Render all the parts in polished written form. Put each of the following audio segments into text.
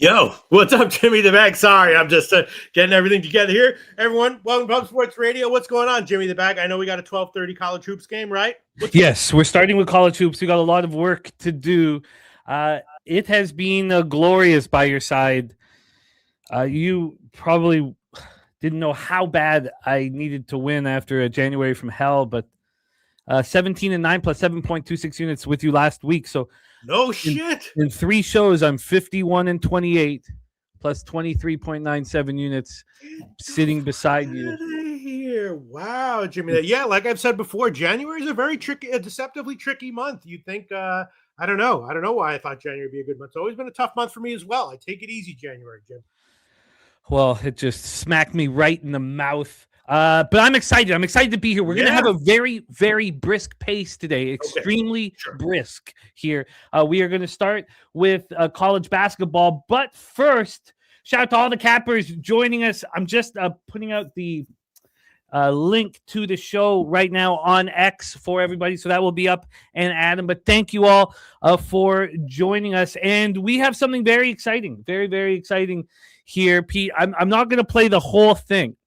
Yo, what's up, Jimmy the Bag? Sorry, I'm just getting everything together here. Everyone, welcome to Pub Sports Radio. What's going on, Jimmy the Bag? I know we got a 12:30 college hoops game, right? Yes, we're starting with college hoops. We got a lot of work to do. It has been glorious by your side. You probably didn't know how bad I needed to win after a January from hell, but 17-9 plus 7.26 units with you last week. So no shit. In 3 shows, I'm 51-28 plus 23.97 units sitting beside you. Here. Wow, Jimmy. Yeah, like I've said before, January is a very tricky, a deceptively tricky month. You'd think, I don't know. I don't know why I thought January would be a good month. It's always been a tough month for me as well. I take it easy, January, Jim. Well, it just smacked me right in the mouth. But I'm excited. I'm excited to be here. We're going to have a very, very brisk pace today. Extremely brisk here. We are going to start with college basketball. But first, shout out to all the cappers joining us. I'm just putting out the link to the show right now on X for everybody. So that will be up and Adam. But thank you all for joining us. And we have something very exciting, very, very exciting here, Pete. I'm not going to play the whole thing.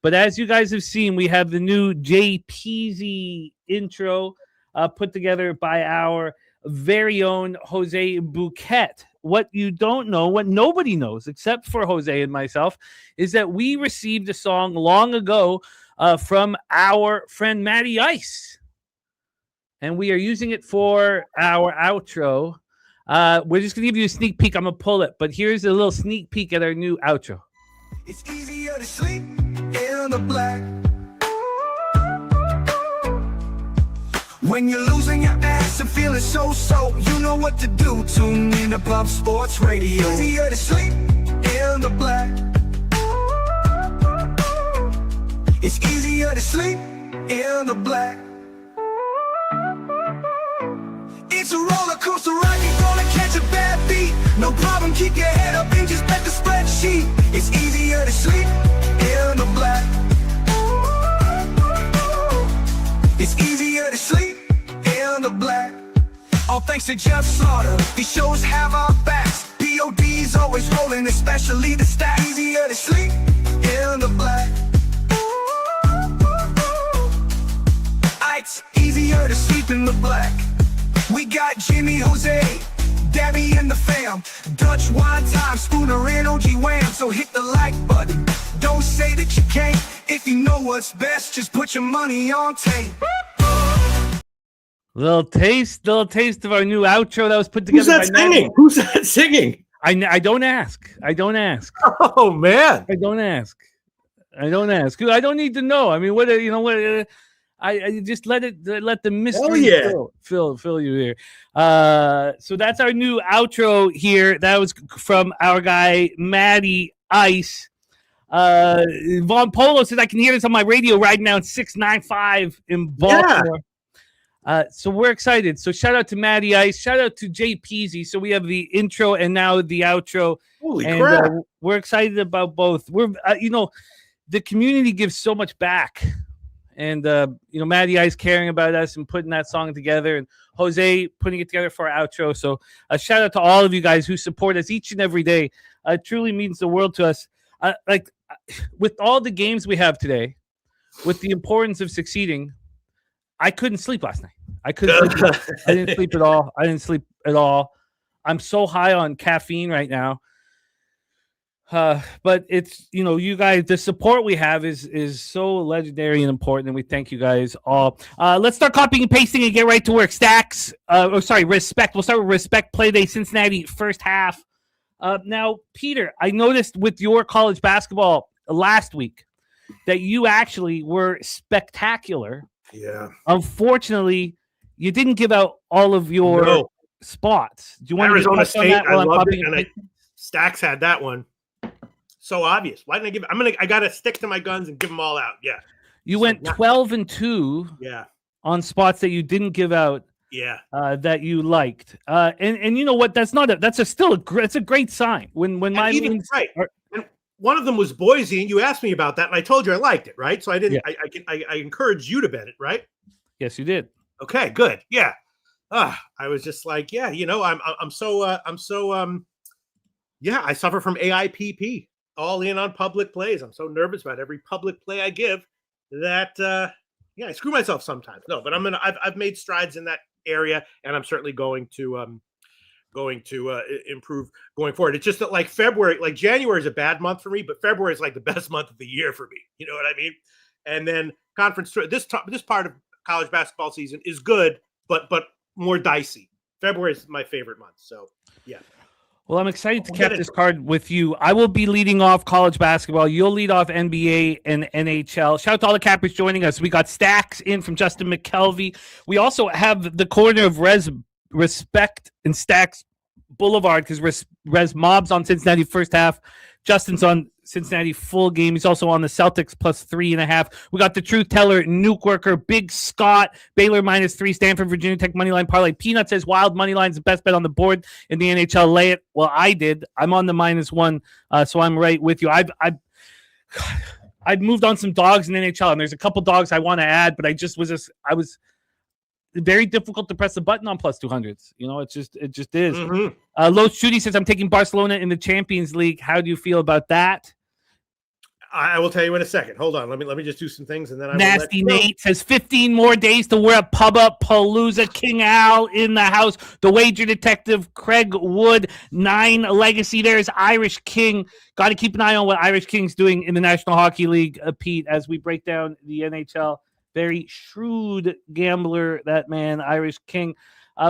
But as you guys have seen, we have the new JPZ intro put together by our very own Jose Bouquet. What you don't know, what nobody knows except for Jose and myself, is that we received a song long ago from our friend Matty Ice. And we are using it for our outro. We're just going to give you a sneak peek. I'm going to pull it. But here's a little sneak peek at our new outro. It's easier to sleep in the black when you're losing your ass and feeling so. You know what to do. Tune in to Pub Sports Radio. Easier to sleep in the black. It's easier to sleep in the black. It's a roller coaster ride. You're gonna catch a bad beat. No problem. Keep your head up and just bet the spreadsheet. It's easier to sleep in the black. It's easier to sleep in the black. All thanks to Jeff Slaughter. These shows have our backs. POD's always rolling, especially the stats. Easier to sleep in the black. It's easier to sleep in the black. We got Jimmy, Jose, Dabby and the fam. Dutch wine time, Spooner and OG Wham. So hit the like button. Don't say that you can't. If you know what's best, just put your money on Taint. Little taste of our new outro that was put together. Who's that singing? Who's that singing? I don't ask. Oh man, I don't ask. I don't need to know. I mean, what you know? What I just let the mystery fill you here. So that's our new outro here. That was from our guy Matty Ice. Von Polo says I can hear this on my radio right now. It's 695 in Baltimore. So we're excited. So shout out to Matty Ice. Shout out to JPZ. So we have the intro and now the outro. Holy crap! We're excited about both. We're the community gives so much back. And, Matty Ice caring about us and putting that song together, and Jose putting it together for our outro. So a shout out to all of you guys who support us each and every day. It truly means the world to us. With all the games we have today, with the importance of succeeding, I couldn't sleep last night. I couldn't sleep. I didn't sleep at all. I'm so high on caffeine right now. But it's, you guys, the support we have is so legendary and important, and we thank you guys all. Let's start copying and pasting and get right to work. Stacks. Respect. We'll start with Respect Play Day Cincinnati first half. Now, Peter, I noticed with your college basketball last week that you actually were spectacular. Yeah. Unfortunately, you didn't give out all of your spots. Do you want Arizona to State? I loved it, and Stacks had that one. So obvious. Why didn't I give? I gotta stick to my guns and give them all out. Yeah. You went 12-2. Yeah. On spots that you didn't give out. Yeah. That you liked. And you know what? That's a great sign. When my leans right. And one of them was Boise, and you asked me about that, and I told you I liked it, right? So I didn't. Yeah. I encouraged you to bet it, right? Yes, you did. Okay, good. Yeah. I was just like, yeah, I suffer from AIPP. All in on public plays. I'm so nervous about every public play I give that I screw myself sometimes. No, but I've made strides in that area, and I'm certainly going to improve going forward. It's just that January is a bad month for me, but February is like the best month of the year for me. You know what I mean? And then this part of college basketball season is good, but more dicey. February is my favorite month. So yeah. Well, I'm excited to cap this card with you. I will be leading off college basketball. You'll lead off NBA and NHL. Shout out to all the cappers joining us. We got Stacks in from Justin McKelvey. We also have the corner of Respect and Stacks Boulevard because Res Mob's on Cincinnati first half. Justin's on Cincinnati full game. He's also on the Celtics plus 3.5. We got the Truth Teller, Nuke Worker, Big Scott, Baylor -3, Stanford, Virginia Tech money line parlay. Peanut says wild money line's the best bet on the board in the NHL. Lay it. Well, I did. I'm on the -1, so I'm right with you. I've moved on some dogs in the NHL, and there's a couple dogs I want to add, but I was very difficult to press the button on plus 200s. It just is. Mm-hmm. Los Judy says I'm taking Barcelona in the Champions League. How do you feel about that? I will tell you in a second. Hold on. Let me just do some things, and then Nasty Nate says 15 more days to wear a pub up Palooza. King Al in the house. The Wager Detective Craig Wood 9 legacy. There's Irish King. Got to keep an eye on what Irish King's doing in the National Hockey League, Pete, as we break down the NHL. Very shrewd gambler, that man, Irish King.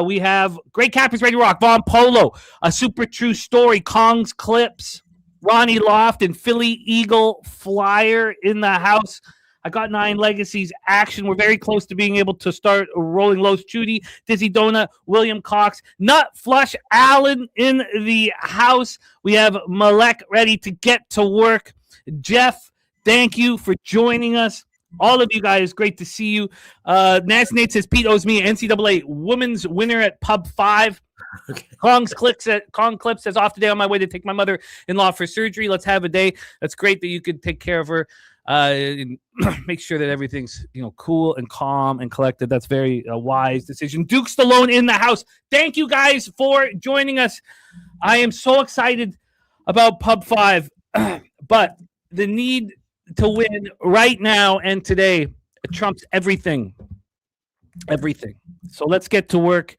We have great cappers ready to rock. Von Polo, a super true story. Kong's Clips, Ronnie Loft, and Philly Eagle Flyer in the house. I got 9 legacies action. We're very close to being able to start rolling. Los Judy, Dizzy Donut, William Cox, Nut Flush Allen in the house. We have Malek ready to get to work. Jeff, thank you for joining us. All of you guys, great to see you. Nasty Nate says Pete owes me an NCAA women's winner at Pub 5. Okay. Kong Clip says off today on my way to take my mother-in-law for surgery. Let's have a day. That's great that you could take care of her. And make sure that everything's cool and calm and collected. That's very wise decision. Duke Stallone in the house. Thank you guys for joining us. I am so excited about Pub 5, but the need to win right now and today trumps everything. So let's get to work.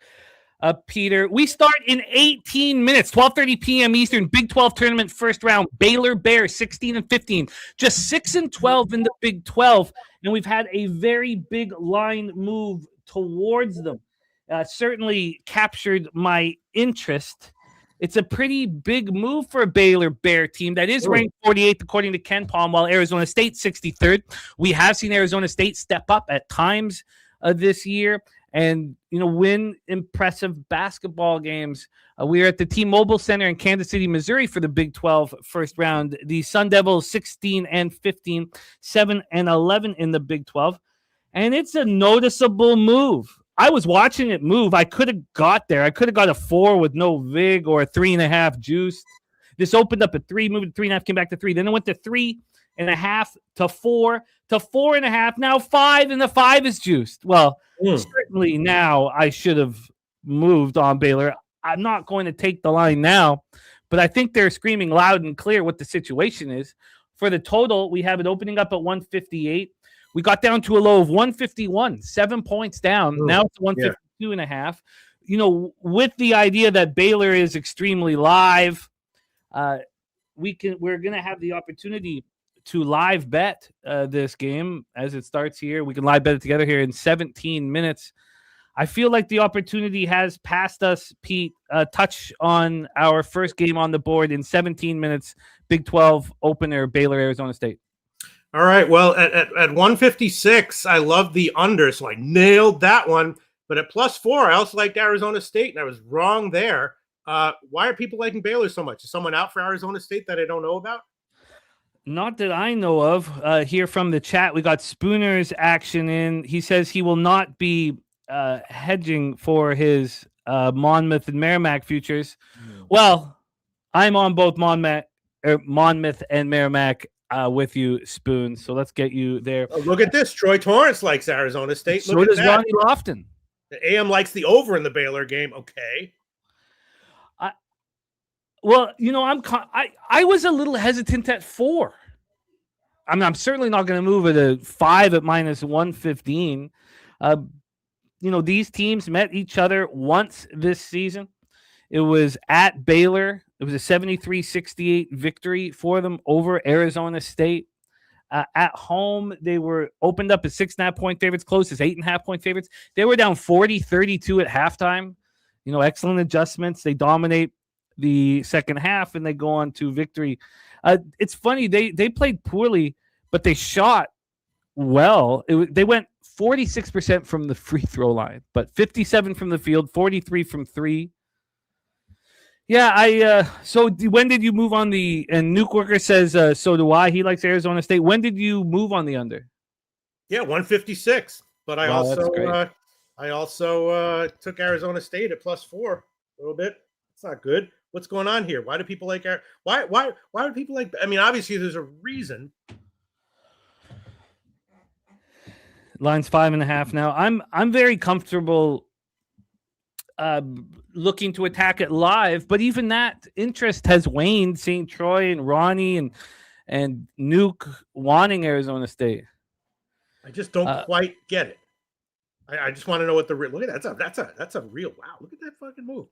Peter, we start in 18 minutes, 12:30 p.m. Eastern, Big 12 tournament first round. Baylor Bears 16-15, just 6-12 in the Big 12, and we've had a very big line move towards them. Certainly captured my interest. It's a pretty big move for a Baylor Bear team that is ranked 48th according to Ken Palm, while Arizona State 63rd. We have seen Arizona State step up at times this year and win impressive basketball games. We are at the T-Mobile Center in Kansas City, Missouri for the Big 12 first round. The Sun Devils 16-15, 7-11 in the Big 12, and it's a noticeable move. I was watching it move. I could have got there. I could have got a 4 with no vig or a 3.5 juiced. This opened up at 3, moved to 3.5, came back to 3. Then it went to 3.5 to 4 to 4.5. Now 5, and the 5 is juiced. Well, certainly now I should have moved on Baylor. I'm not going to take the line now, but I think they're screaming loud and clear what the situation is. For the total, we have it opening up at 158. We got down to a low of 151, 7 points down. Now it's 152 and a half. You know, with the idea that Baylor is extremely live, we're going to have the opportunity to live bet this game as it starts here. We can live bet it together here in 17 minutes. I feel like the opportunity has passed us, Pete. Touch on our first game on the board in 17 minutes, Big 12 opener, Baylor, Arizona State. All right. Well, at 156, I love the under, so I nailed that one. But at +4, I also liked Arizona State, and I was wrong there. Why are people liking Baylor so much? Is someone out for Arizona State that I don't know about? Not that I know of. Here from the chat, we got Spooner's action in. He says he will not be hedging for his Monmouth and Merrimack futures. Well, I'm on both Monmouth and Merrimack with you, Spoon. So let's get you there. Oh, look at this. Troy Torrance likes Arizona State. So does Ronnie Lofton. The AM likes the over in the Baylor game. Okay. Well, you know, I was a little hesitant at 4. I mean, I'm certainly not going to move it to 5 at -115. You know, these teams met each other once this season. It was at Baylor. It was a 73-68 victory for them over Arizona State. At home, they were opened up as 6.5-point favorites, closed as 8.5-point favorites. They were down 40-32 at halftime. You know, excellent adjustments. They dominate the second half and they go on to victory. It's funny, they played poorly, but they shot well. They went 46% from the free throw line, but 57 from the field, 43 from 3. Yeah, so when did you move on the, and Nuke Worker says, so do I. He likes Arizona State. When did you move on the under? Yeah, 156. But I also took Arizona State at +4 a little bit. It's not good. What's going on here? Why do people like why do people like? I mean, obviously there's a reason. Line's 5.5 now. I'm very comfortable looking to attack it live, but even that interest has waned. St. Troy and Ronnie and Nuke wanting Arizona State. I just don't quite get it. I just want to know what the look at that. That's a real wow. Look at that fucking move.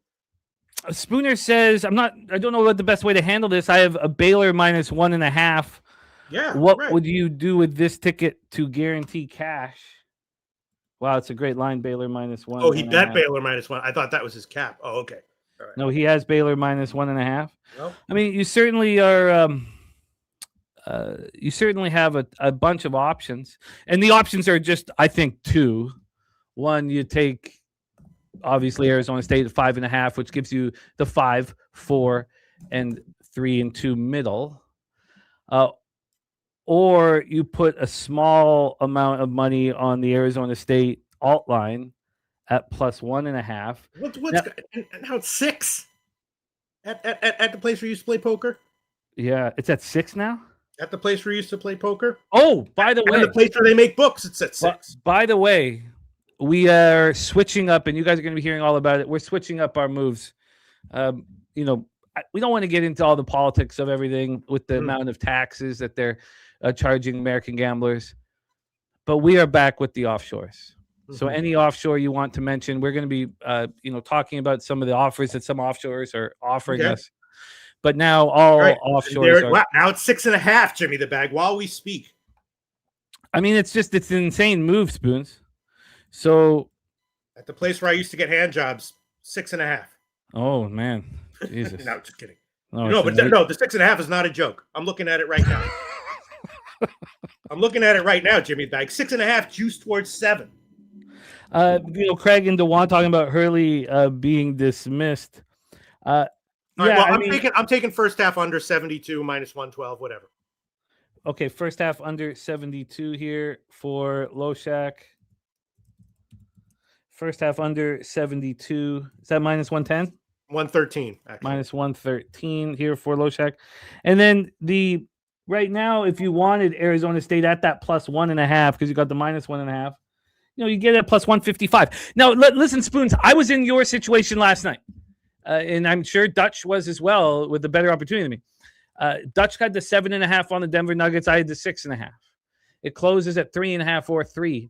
Spooner says, I don't know what the best way to handle this. I have a Baylor -1.5. Yeah. What would you do with this ticket to guarantee cash? Wow, it's a great line. Baylor -1. Oh, he bet Baylor -1. I thought that was his cap. Oh, okay. All right. No, he has Baylor -1.5. Well, I mean, you certainly are. You certainly have a bunch of options, and the options are just, I think, 2. One, you take obviously Arizona State at 5.5, which gives you the 5, 4, and 3 and 2 middle. Or you put a small amount of money on the Arizona State alt line at +1.5. Now it's 6 at the place where you used to play poker. Yeah, it's at 6 now. At the place where you used to play poker. Oh, by the way, the place where they make books, it's at 6. By the way, we are switching up, and you guys are going to be hearing all about it. We're switching up our moves. You know, we don't want to get into all the politics of everything with the amount of taxes that they're charging American gamblers, but we are back with the offshores. So any offshore you want to mention, we're going to be, talking about some of the offers that some offshores are offering us. But now all offshores wow, now it's 6.5, Jimmy the Bag, while we speak. I mean, it's an insane move, Spoons. So at the place where I used to get hand jobs, 6.5. Oh man, Jesus! No, just kidding. No, the 6.5 is not a joke. I'm looking at it right now. I'm looking at it right now, Jimmy Bag. 6.5 juice towards 7. Craig and DeWan talking about Hurley being dismissed. I'm taking first half under 72 -112, whatever. Okay, first half under 72 here for Loshak. First half under 72. Is that -110? 113, actually. -113 here for Loshak. And then right now, if you wanted Arizona State at that +1.5, because you got the -1.5, you get it at +155. Now, listen, Spoons, I was in your situation last night, and I'm sure Dutch was as well with a better opportunity than me. Dutch had the 7.5 on the Denver Nuggets. I had the 6.5. It closes at 3.5 or 3.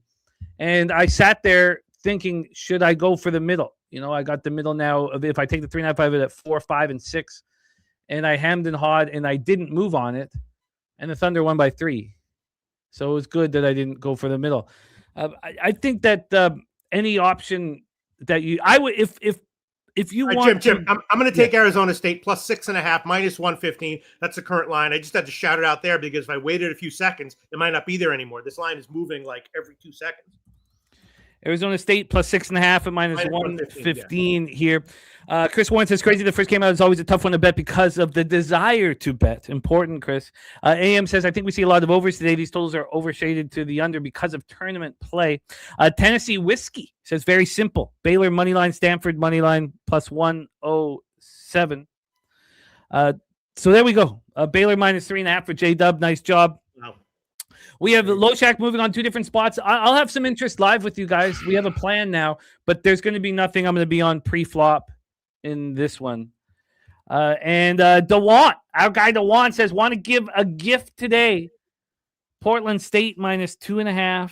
And I sat there thinking, should I go for the middle? I got the middle now. If I take the 3.5, I have it at 4, 5, and 6. And I hemmed and hawed, and I didn't move on it. And the Thunder won by 3. So it was good that I didn't go for the middle. I think that any option that I would, if you want, Jim, I'm going to take Arizona State plus 6.5 minus 115. That's the current line. I just had to shout it out there because if I waited a few seconds, it might not be there anymore. This line is moving like every 2 seconds. Arizona State plus 6.5 at minus 115 here. Chris Warren says, crazy. The first game out is always a tough one to bet because of the desire to bet. Important, Chris. AM says, I think we see a lot of overs today. These totals are overshaded to the under because of tournament play. Tennessee Whiskey says, very simple. Baylor moneyline, Stanford moneyline plus 107. So there we go. Baylor minus 3.5 for J-Dub. Nice job. Wow. We have Loshak moving on 2 different spots. I'll have some interest live with you guys. We have a plan now, but there's going to be nothing. I'm going to be on pre-flop in this one. And DeWant, our guy DeWant says, want to give a gift today. Portland State minus 2.5.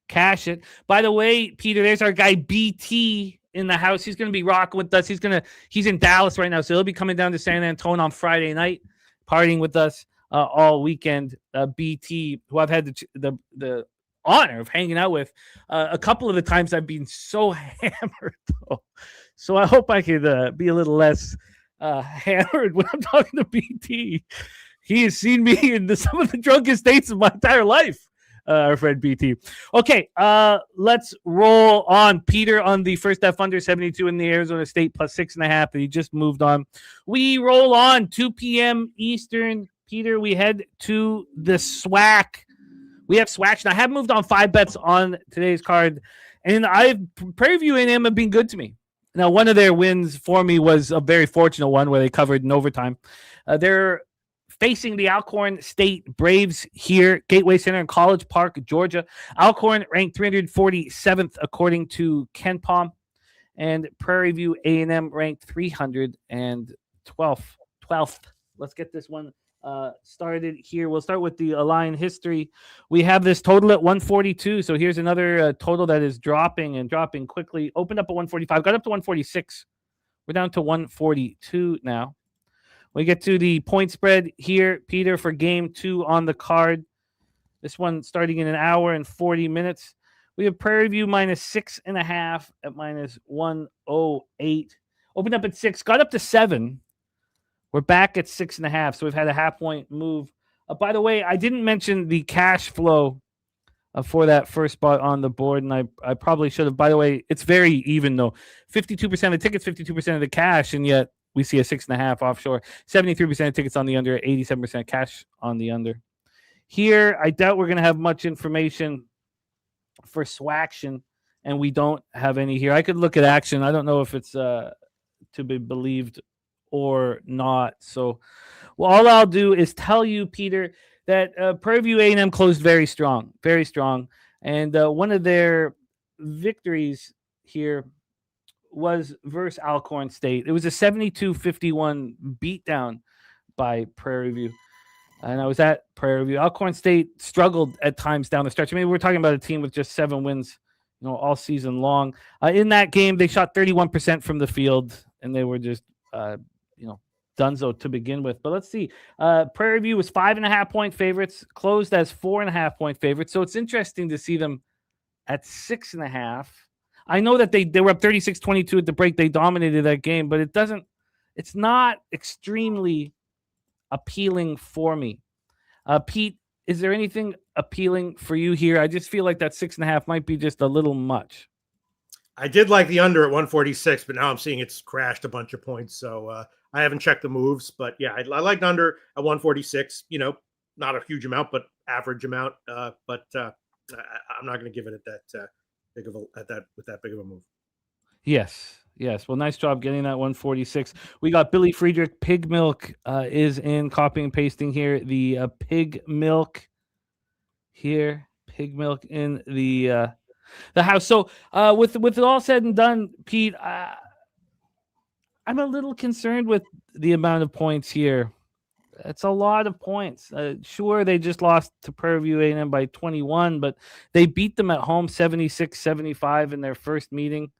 Cash it. By the way, Peter, there's our guy BT in the house. He's going to be rocking with us. He's in Dallas right now, so he'll be coming down to San Antonio on Friday night, partying with us. All weekend. BT, who I've had the honor of hanging out with a couple of the times. I've been so hammered, though. So I hope I could be a little less hammered when I'm talking to BT. He has seen me in some of the drunkest states of my entire life, our friend BT. Okay, let's roll on. Peter on the first F under 72 in the Arizona State plus 6.5 that he just moved on. We roll on 2 p.m. Eastern. Peter, we head to the SWAC. We have SWAC. And I have moved on 5 bets on today's card. And Prairie View A&M have been good to me. Now, one of their wins for me was a very fortunate one where they covered in overtime. They're facing the Alcorn State Braves here, Gateway Center in College Park, Georgia. Alcorn ranked 347th according to KenPom. And Prairie View A&M ranked 312th. Let's get this one started here. We'll start with the line history. We have this total at 142. So here's another total that is dropping and dropping quickly. Opened up at 145, got up to 146. We're down to 142 now. We get to the point spread here, Peter, for game 2 on the card. This one starting in an hour and 40 minutes. We have Prairie View minus 6.5 at minus 108. Opened up at 6, got up to 7. We're back at 6.5, so we've had a half-point move. By the way, I didn't mention the cash flow for that first spot on the board, and I probably should have. By the way, it's very even, though. 52% of the tickets, 52% of the cash, and yet we see a 6.5 offshore. 73% of tickets on the under, 87% cash on the under. Here, I doubt we're going to have much information for SWAC, and we don't have any here. I could look at action. I don't know if it's to be believed or not. So all I'll do is tell you, Peter, that Prairie View A&M closed very strong. And one of their victories here was versus Alcorn State. It was a 72-51 beatdown by Prairie View. And I was at Prairie View. Alcorn State struggled at times down the stretch. I mean, we're talking about a team with just 7 wins, all season long. In that game, they shot 31% from the field, and they were just dunzo to begin with. But let's see. Prairie View was 5.5-point favorites, closed as 4.5-point favorites. So it's interesting to see them at 6.5. I know that they were up 36-22 at the break. They dominated that game, but it's not extremely appealing for me. Pete, is there anything appealing for you here? I just feel like that 6.5 might be just a little much. I did like the under at 146, but now I'm seeing it's crashed a bunch of points. So I haven't checked the moves, but yeah, I liked under at 146. Not a huge amount, but average amount. But I'm not going to give it at that big of a move. Yes. Well, nice job getting that 146. We got Billy Friedrich. Pig Milk is in copying and pasting here. The Pig Milk here. Pig Milk in the house. So with it all said and done, Pete, I'm a little concerned with the amount of points here It's a lot of points. Sure, they just lost to Prairie A&M by 21, but they beat them at home 76-75 in their first meeting.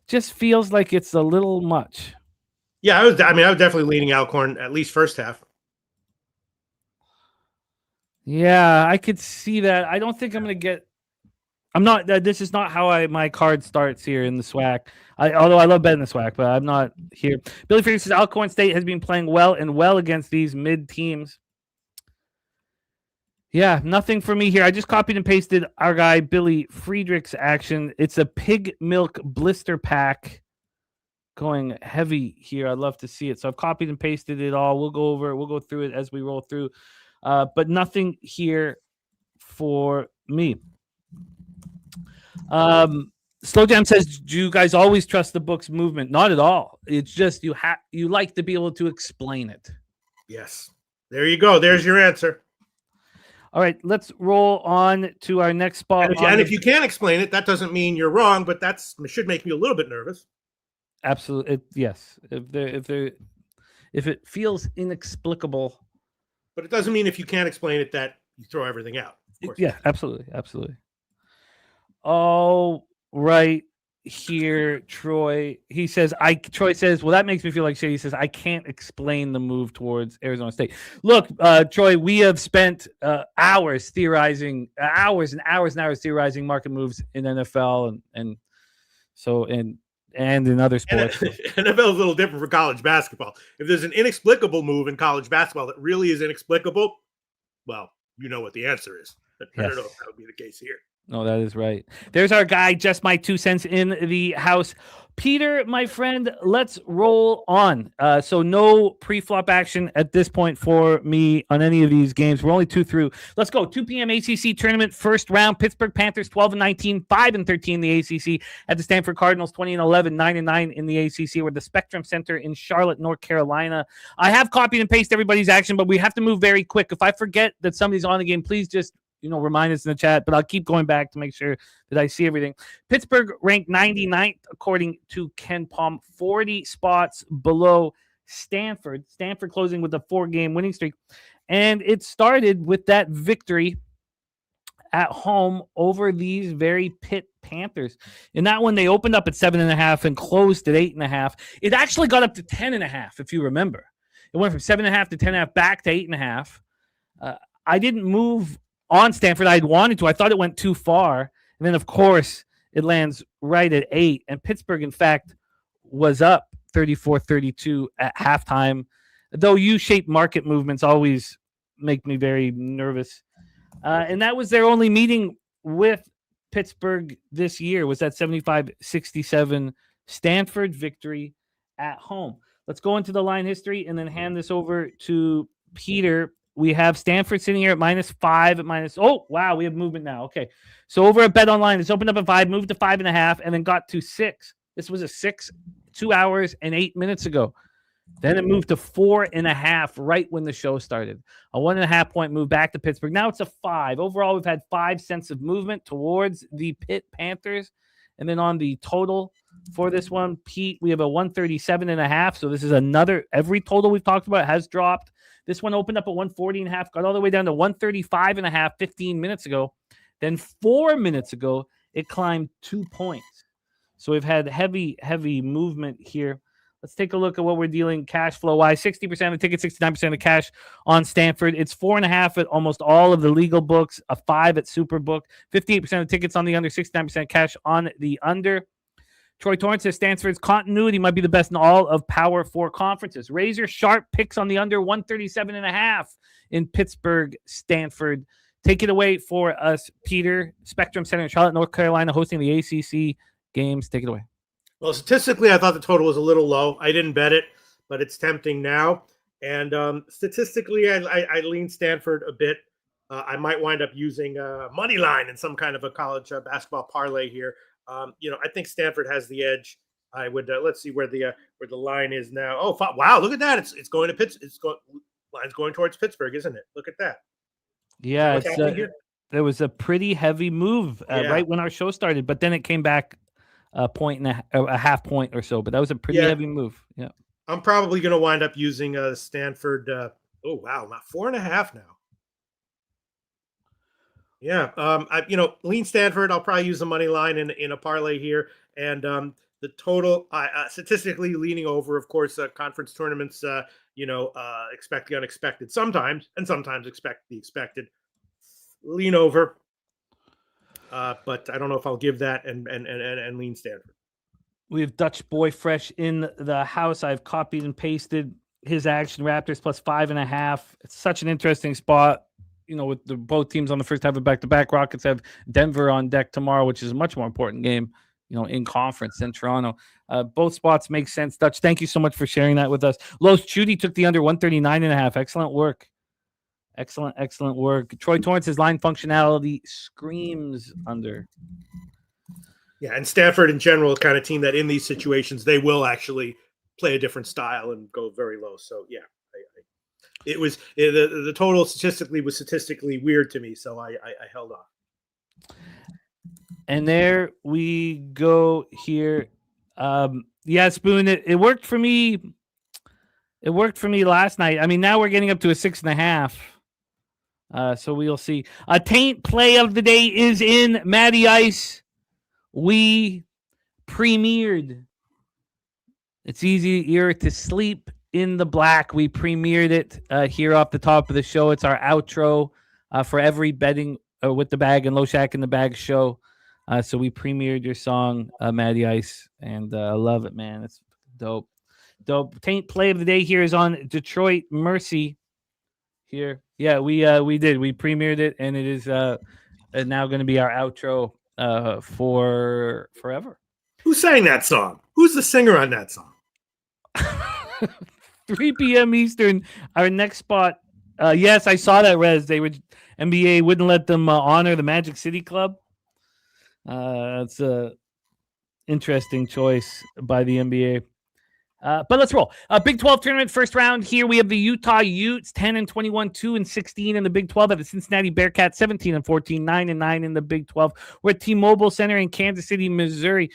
Just feels like it's a little much. Yeah, I was definitely leaning Alcorn at least first half. Yeah, I could see that. I don't think I'm going to get. I'm not. This is not how my card starts here in the SWAC. Although I love betting the SWAC, but I'm not here. Billy Freeman says Alcorn State has been playing well against these mid teams. Yeah, nothing for me here. I just copied and pasted our guy Billy Friedrich's action. It's a pig milk blister pack going heavy here. I'd love to see it. So I've copied and pasted it all. We'll go through it as we roll through. But nothing here for me. Slow Jam says, do you guys always trust the book's movement? Not at all. It's just you like to be able to explain it. Yes. There you go. There's your answer. All right, let's roll on to our next spot. And if you can't explain it, that doesn't mean you're wrong, but that should make me a little bit nervous. Absolutely. Yes. If it feels inexplicable. But it doesn't mean if you can't explain it that you throw everything out. Of course. Yeah, absolutely. All right, here, Troy. He says, Troy says, well, that makes me feel like shit. He says, I can't explain the move towards Arizona State. Look, Troy, we have spent hours theorizing, hours and hours theorizing market moves in NFL and in other sports. NFL is a little different for college basketball. If there's an inexplicable move in college basketball that really is inexplicable, well, you know what the answer is. But yes. I don't know if that would be the case here. No, that is right. There's our guy, just my 2 cents in the house. Peter, my friend, let's roll on. So no pre-flop action at this point for me on any of these games. We're only 2 through. Let's go. 2 p.m. ACC Tournament, first round. Pittsburgh Panthers 12-19, 5-13 in the ACC. At the Stanford Cardinals 20-11, 9-9 in the ACC. We're at the Spectrum Center in Charlotte, North Carolina. I have copied and pasted everybody's action, but we have to move very quick. If I forget that somebody's on the game, please just remind us in the chat, but I'll keep going back to make sure that I see everything. Pittsburgh ranked 99th, according to Ken Palm, 40 spots below Stanford. Stanford closing with a 4-game winning streak. And it started with that victory at home over these very Pitt Panthers. In that one, they opened up at 7.5 and closed at 8.5. It actually got up to 10.5, if you remember. It went from 7.5 to 10.5 back to 8.5. I didn't move on Stanford. I'd wanted to. I thought it went too far. And then, of course, it lands right at 8. And Pittsburgh, in fact, was up 34-32 at halftime. Though U-shaped market movements always make me very nervous. And that was their only meeting with Pittsburgh this year, was that 75-67 Stanford victory at home. Let's go into the line history and then hand this over to Peter. We have Stanford sitting here at -5 at minus. Oh, wow. We have movement now. Okay. So over at Bet Online, it's opened up at 5, moved to 5.5, and then got to 6. This was a 6, 2 hours and 8 minutes ago. Then it moved to 4.5 right when the show started. A 1.5 point move back to Pittsburgh. Now it's a 5. Overall, we've had 5 cents of movement towards the Pitt Panthers. And then on the total for this one, Pete, we have a 137.5. So this is another, every total we've talked about has dropped. This one opened up at 140.5, got all the way down to 135.5 15 minutes ago. Then 4 minutes ago, it climbed 2 points. So we've had heavy movement here. Let's take a look at what we're dealing cash flow wise. 60% of the ticket, 69% of the cash on Stanford. It's 4.5 at almost all of the legal books, a 5 at Superbook, 58% of the tickets on the under, 69% cash on the under. Troy Torrance says Stanford's continuity might be the best in all of Power 4 conferences. Razor sharp picks on the under, 137.5 in Pittsburgh, Stanford. Take it away for us, Peter. Spectrum Center in Charlotte, North Carolina, hosting the ACC games. Take it away. Well, statistically, I thought the total was a little low. I didn't bet it, but it's tempting now. And statistically, I lean Stanford a bit. I might wind up using money line in some kind of a college basketball parlay here. I think Stanford has the edge. I would let's see where the line is now. Oh, wow! Look at that. It's going to Pittsburgh. Line's going towards Pittsburgh, isn't it? Look at that. Yeah, there was a pretty heavy move right when our show started, but then it came back a point and a half point or so. But that was a pretty heavy move. Yeah, I'm probably going to wind up using Stanford Oh, wow. Not 4.5 now. Yeah. Lean Stanford, I'll probably use the money line in a parlay here. And the total, statistically leaning over, of course, conference tournaments, expect the unexpected sometimes, and sometimes expect the expected. Lean over. But I don't know if I'll give that and lean Stanford. We have Dutch Boy Fresh in the house. I've copied and pasted his action. Raptors plus 5.5. It's such an interesting spot. With both teams on the first half of back-to-back. Rockets have Denver on deck tomorrow, which is a much more important game, in conference than Toronto. Both spots make sense. Dutch, thank you so much for sharing that with us. Los Judy took the under 139.5. Excellent work. Excellent work. Troy Torrance's line functionality screams under. Yeah, and Stanford in general, kind of team that in these situations, they will actually play a different style and go very low. So, yeah. The total statistically was statistically weird to me, so I held off. And there we go here. Spoon, it worked for me. It worked for me last night. I mean, now we're getting up to a 6.5. So we'll see. A Taint play of the day is in Matty Ice. We premiered. It's easier to sleep in the black. We premiered it here off the top of the show. It's our outro for every betting with the bag and Loshak in the bag show. So we premiered your song, Matty Ice, and I love it, man. It's dope. Taint play of the day here is on Detroit Mercy. Here, yeah, we did. We premiered it, and it is now going to be our outro for forever. Who sang that song? Who's the singer on that song? 3 p.m. Eastern, our next spot. Yes, I saw that, Rez. NBA wouldn't let them honor the Magic City Club. It's a interesting choice by the NBA. But let's roll. Big 12 tournament first round here. We have the Utah Utes 10-21, 2-16 in the Big 12. At the Cincinnati Bearcats 17-14, 9-9 in the Big 12. We're at T-Mobile Center in Kansas City, Missouri.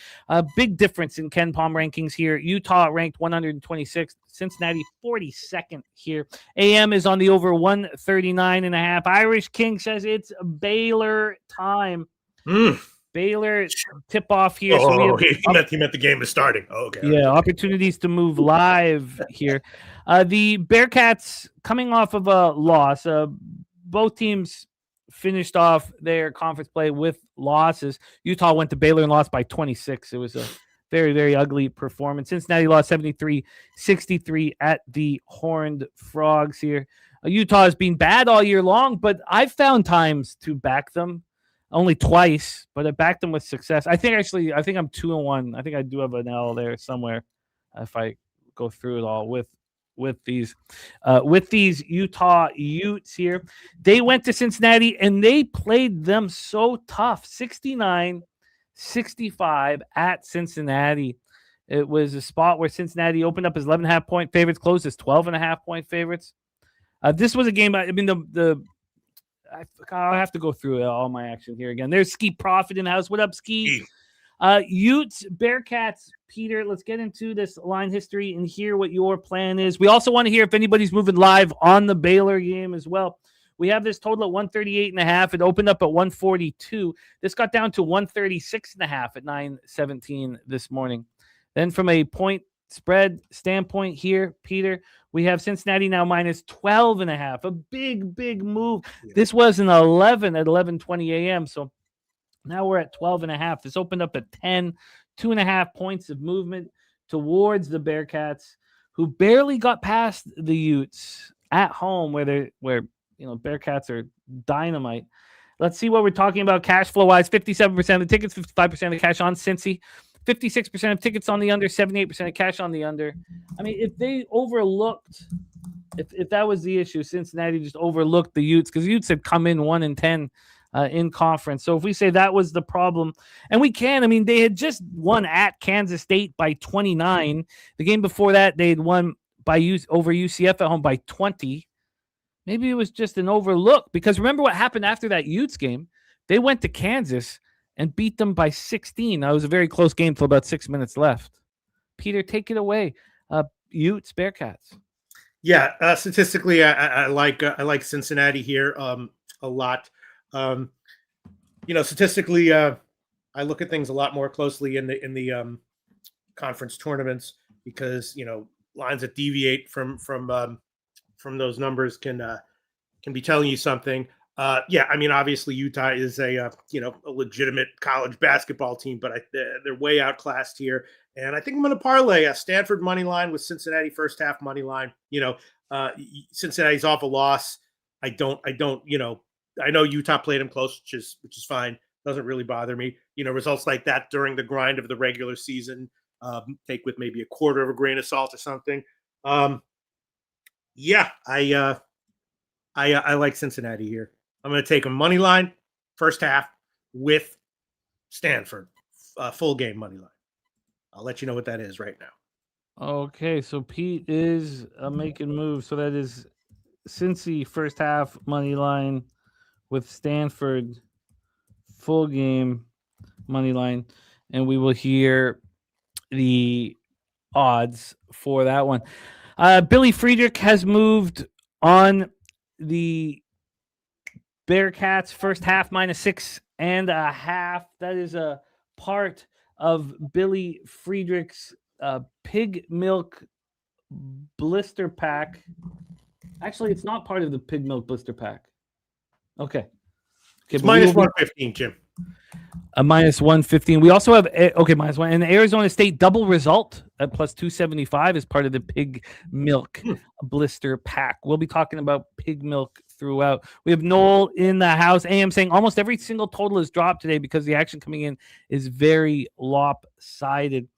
Big difference in Ken Palm rankings here. Utah ranked 126th. Cincinnati 42nd here. AM is on the over 139.5. Irish King says it's Baylor time. Baylor tip off here. He meant the game is starting. Oh, okay. Yeah, opportunities to move live here. The Bearcats coming off of a loss. Both teams finished off their conference play with losses. Utah went to Baylor and lost by 26. It was a very, very ugly performance. Cincinnati lost 73-63 at the Horned Frogs here. Utah has been bad all year long, but I've found times to back them. Only twice, but I backed them with success. I think I'm 2-1. I think I do have an L there somewhere if I go through it all with these Utah Utes here. They went to Cincinnati and they played them so tough. 69-65 at Cincinnati. It was a spot where Cincinnati opened up as 11.5 point favorites, closed as 12.5 point favorites. This was a game. I mean, I'll have to go through all my action here again. There's Ski Profit in the house. What up, Ski? Utes, Bearcats. Peter, let's get into this line history and hear what your plan is. We also want to hear if anybody's moving live on the Baylor game as well. We have this total at 138.5. It opened up at 142. This got down to 136.5 at 9:17 this morning. Then from a point spread standpoint here, Peter, we have Cincinnati now minus 12.5. A big move. Yeah. This was an 11 at 11:20 a.m. So now we're at 12.5. This opened up at 10, 2.5 points of movement towards the Bearcats, who barely got past the Utes at home, where Bearcats are dynamite. Let's see what we're talking about cash flow wise. 57% of the tickets, 55% of the cash on Cincy. 56% of tickets on the under, 78% of cash on the under. I mean, if they overlooked, if that was the issue, Cincinnati just overlooked the Utes, because the Utes had come in 1-10 in conference. So if we say that was the problem, and we can, I mean, they had just won at Kansas State by 29. The game before that, they had won over UCF at home by 20. Maybe it was just an overlook, because remember what happened after that Utes game? They went to Kansas and beat them by 16. That was a very close game till about 6 minutes left. Peter, take it away. Utes, Bearcats. Yeah, statistically, I like Cincinnati here a lot. Statistically, I look at things a lot more closely in the conference tournaments because lines that deviate from those numbers can be telling you something. Obviously Utah is a legitimate college basketball team, but they're way outclassed here. And I think I'm going to parlay a Stanford money line with Cincinnati first half money line. Cincinnati's off a loss. I know Utah played them close, which is fine. Doesn't really bother me. Results like that during the grind of the regular season, take with maybe a quarter of a grain of salt or something. I like Cincinnati here. I'm going to take a money line first half with Stanford, full game money line. I'll let you know what that is right now. Okay, so Pete is making moves. So that is Cincy first half money line with Stanford full game money line, and we will hear the odds for that one. Billy Friedrich has moved on the Bearcats first half -6.5. That is a part of Billy Friedrich's pig milk blister pack. Actually, it's not part of the pig milk blister pack. Okay. It's -115, Jim. A -115. We also have -1, and the Arizona State double result at +275 is part of the pig milk blister pack. We'll be talking about pig milk throughout. We have Noel in the house. AM saying almost every single total is dropped today because the action coming in is very lopsided.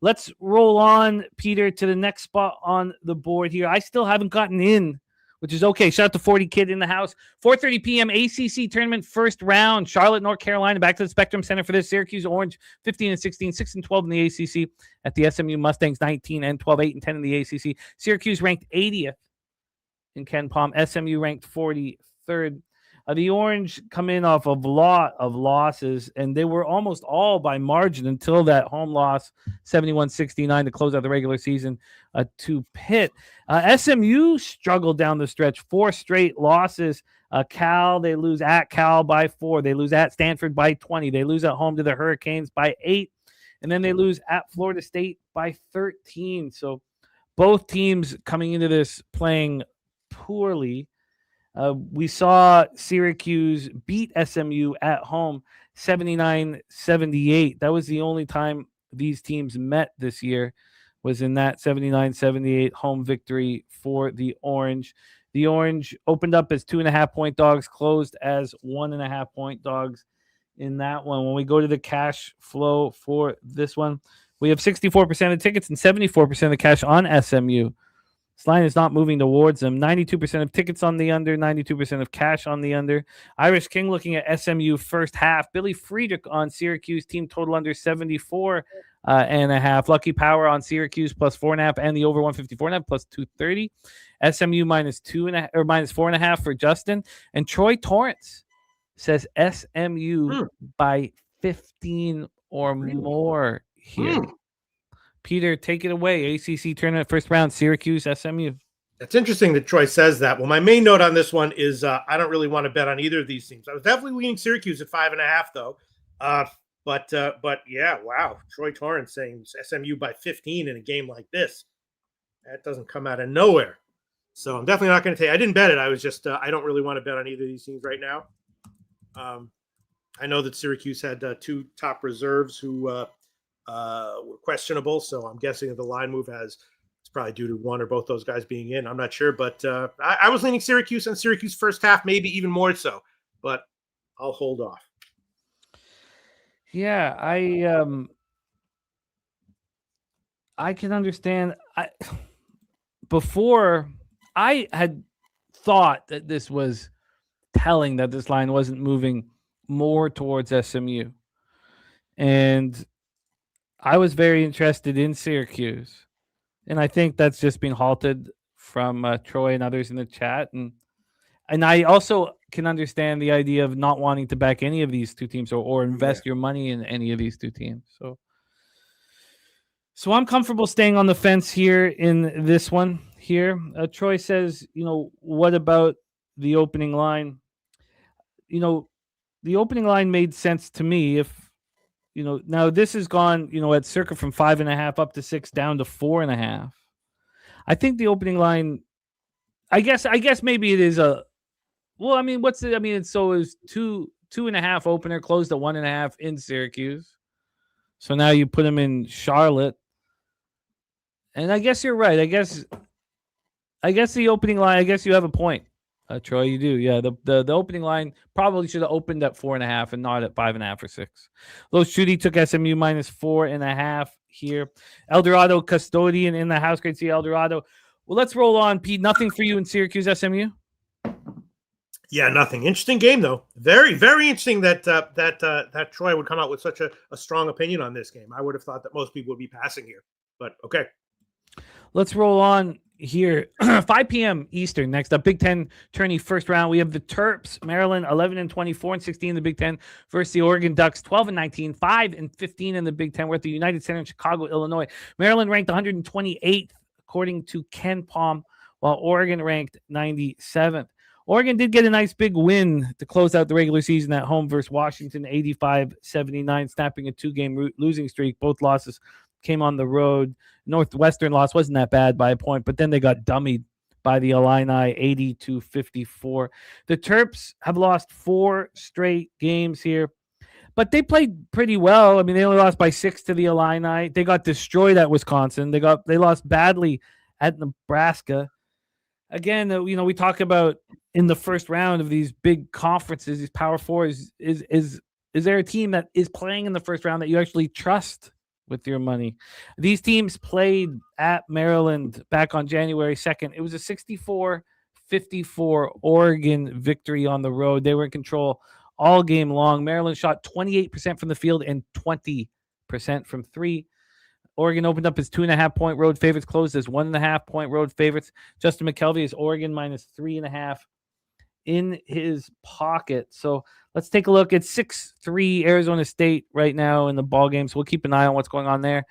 Let's roll on, Peter, to the next spot on the board here. I still haven't gotten in, which is okay. Shout out to 40 Kid in the house. 4:30 p.m. ACC Tournament first round. Charlotte, North Carolina, back to the Spectrum Center for this. Syracuse Orange 15-16, 6-12 in the ACC. At the SMU Mustangs 19-12, 8-10 in the ACC. Syracuse ranked 80th in Ken Palm. SMU ranked 43rd. The Orange come in off of a lot of losses, and they were almost all by margin until that home loss, 71-69 to close out the regular season to Pitt. SMU struggled down the stretch, 4 straight losses. Cal, they lose at Cal by 4. They lose at Stanford by 20. They lose at home to the Hurricanes by 8. And then they lose at Florida State by 13. So both teams coming into this playing poorly. We saw Syracuse beat SMU at home 79-78. That was the only time these teams met this year, was in that 79-78 home victory for the Orange. The Orange opened up as 2.5-point dogs, closed as 1.5-point dogs in that one. When we go to the cash flow for this one, we have 64% of tickets and 74% of the cash on SMU. This line is not moving towards them. 92% of tickets on the under, 92% of cash on the under. Irish King looking at SMU first half. Billy Friedrich on Syracuse, team total under 74.5. Lucky Power on Syracuse +4.5 and the over 154.5 +230. SMU -2.5 or -4.5 for Justin. And Troy Torrance says SMU by 15 or more here. Peter, take it away. ACC Tournament first round, Syracuse, SMU. It's interesting that Troy says that. Well, my main note on this one is I don't really want to bet on either of these teams. I was definitely leaning Syracuse at 5.5, though. But yeah, wow. Troy Torrance saying SMU by 15 in a game like this. That doesn't come out of nowhere. So I'm definitely not going to take. I didn't bet it. I was just I don't really want to bet on either of these teams right now. I know that Syracuse had 2 top reserves who were questionable, so I'm guessing that the line move it's probably due to one or both those guys being in. I'm not sure, but I was leaning Syracuse and Syracuse first half, maybe even more so, but I'll hold off. Yeah, I can understand. Before I had thought that this was telling that this line wasn't moving more towards SMU, and I was very interested in Syracuse, and I think that's just being halted from Troy and others in the chat. And I also can understand the idea of not wanting to back any of these two teams or invest your money in any of these two teams. So I'm comfortable staying on the fence here in this one. here. Troy says, what about the opening line? The opening line made sense to me if, now this has gone, at circa from 5.5 up to 6 down to 4.5. I think the opening line, I guess maybe it is it's so is 2.5 opener closed at 1.5 in Syracuse. So now you put them in Charlotte. And I guess you're right. I guess the opening line, I guess you have a point. Troy, you do. Yeah, the opening line probably should have opened at 4.5 and not at 5.5 or 6. Loshak took SMU minus 4.5 here. Eldorado custodian in the house. Great to see Eldorado. Well, let's roll on, Pete. Nothing for you in Syracuse, SMU? Yeah, nothing. Interesting game, though. Very, very interesting that Troy would come out with such a strong opinion on this game. I would have thought that most people would be passing here, but okay. Let's roll on here. 5 p.m. Eastern. Next up, Big Ten tourney first round. We have the Terps, Maryland, 11-20, 4-16 in the Big Ten versus the Oregon Ducks, 12-19, 5-15 in the Big Ten. We're at the United Center in Chicago, Illinois. Maryland ranked 128th according to Ken Palm, while Oregon ranked 97th. Oregon did get a nice big win to close out the regular season at home versus Washington, 85-79, snapping a 2-game losing streak. Both losses came on the road. Northwestern loss wasn't that bad by a point, but then they got dummied by the Illini, 80-54. The Terps have lost 4 straight games here, but they played pretty well. I mean, they only lost by 6 to the Illini. They got destroyed at Wisconsin. They lost badly at Nebraska. Again, we talk about in the first round of these big conferences, these Power Fours, is there a team that is playing in the first round that you actually trust with your money? These teams played at Maryland back on January 2nd. It was a 64-54 Oregon victory on the road. They were in control all game long. Maryland shot 28% from the field and 20% from 3. Oregon opened up as 2.5-point road favorites, closed as 1.5-point road favorites. Justin McKelvey is Oregon minus 3.5 in his pocket. So let's take a look at 6-3 Arizona State right now in the ball game. So we'll keep an eye on what's going on there.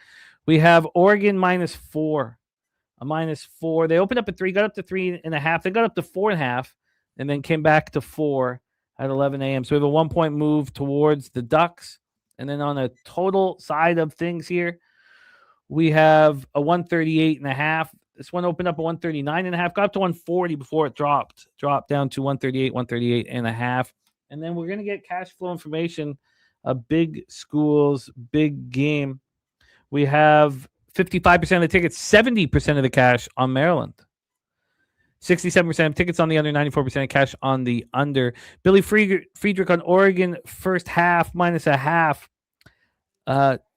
We have Oregon minus 4, a minus 4. They opened up at 3, got up to 3.5. They got up to 4.5, and then came back to 4 at 11 a.m. So we have a 1-point move towards the Ducks. And then on a total side of things here, we have a 138.5. This one opened up at 139.5, got up to 140 before it dropped down to 138.5. And then we're going to get cash flow information, big schools, big game. We have 55% of the tickets, 70% of the cash on Maryland. 67% of tickets on the under, 94% of cash on the under. Billy Friedrich on Oregon first half minus a half.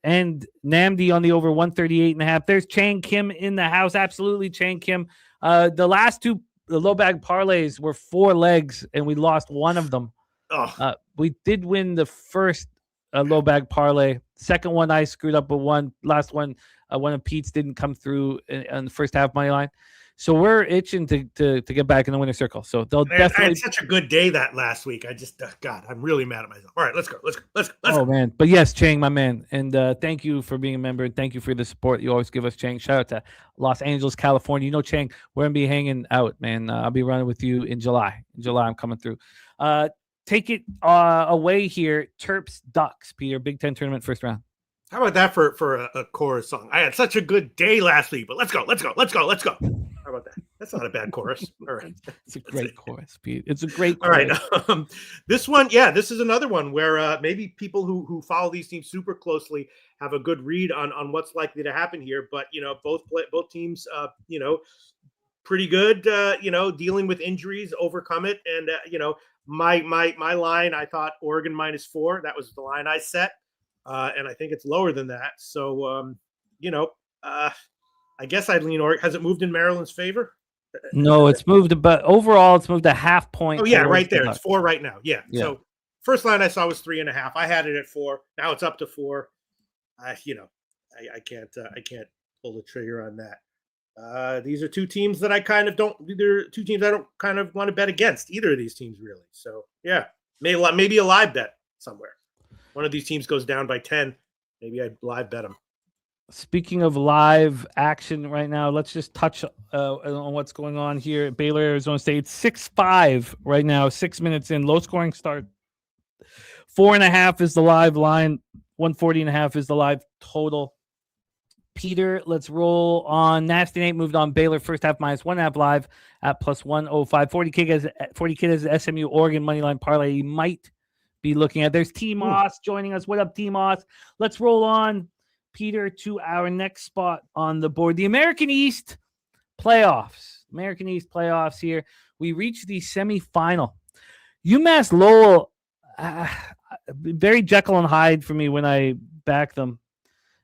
And Namdi on the over 138.5. There's Chang Kim in the house. Absolutely, Chang Kim. The last 2 low bag parlays were 4 legs, and we lost one of them. We did win the first low bag parlay. Second one, I screwed up with one. Last one, one of Pete's didn't come through in the first half money line. So we're itching to get back in the winner's circle. So they'll definitely. I had such a good day that last week. I just, God, I'm really mad at myself. All right, let's go. Oh, man. But yes, Chang, my man. And thank you for being a member. Thank you for the support you always give us, Chang. Shout out to Los Angeles, California. Chang, we're going to be hanging out, man. I'll be running with you in July. I'm coming through. Take it away here. Terps, Ducks, Peter. Big Ten tournament first round. How about that for a chorus song? I had such a good day last week, but let's go. How about that? That's not a bad chorus. All right. It's a great chorus, Pete. It's a great chorus. All right. This one, this is another one where maybe people who follow these teams super closely have a good read on what's likely to happen here. But, both teams, pretty good, dealing with injuries, overcome it. And, my line, I thought Oregon minus 4. That was the line I set. And I think it's lower than that. So, I guess I'd lean Oregon. Has it moved in Maryland's favor? No, it's moved, but overall it's moved a half point. Oh, yeah, right there. It's 4 right now. Yeah. So first line I saw was 3.5. I had it at 4. Now it's up to 4. I can't pull the trigger on that. These are 2 teams that I kind of don't. They're 2 teams I don't kind of want to bet against either of these teams really. So yeah, maybe a live bet somewhere. One of these teams goes down by 10. Maybe I'd live bet them. Speaking of live action right now, let's just touch on what's going on here at Baylor, Arizona State. It's 6-5 right now, 6 minutes in. Low scoring start. 4.5 is the live line. 140.5 is the live total. Peter, let's roll on. Nasty Nate moved on Baylor first half -1.5 live at +105. 40K has SMU Oregon moneyline parlay. You might be looking at. There's T Moss joining us. What up, T Moss? Let's roll on, Peter, to our next spot on the board. The American East playoffs. American East playoffs here. We reached the semifinal. UMass Lowell, very Jekyll and Hyde for me when I back them.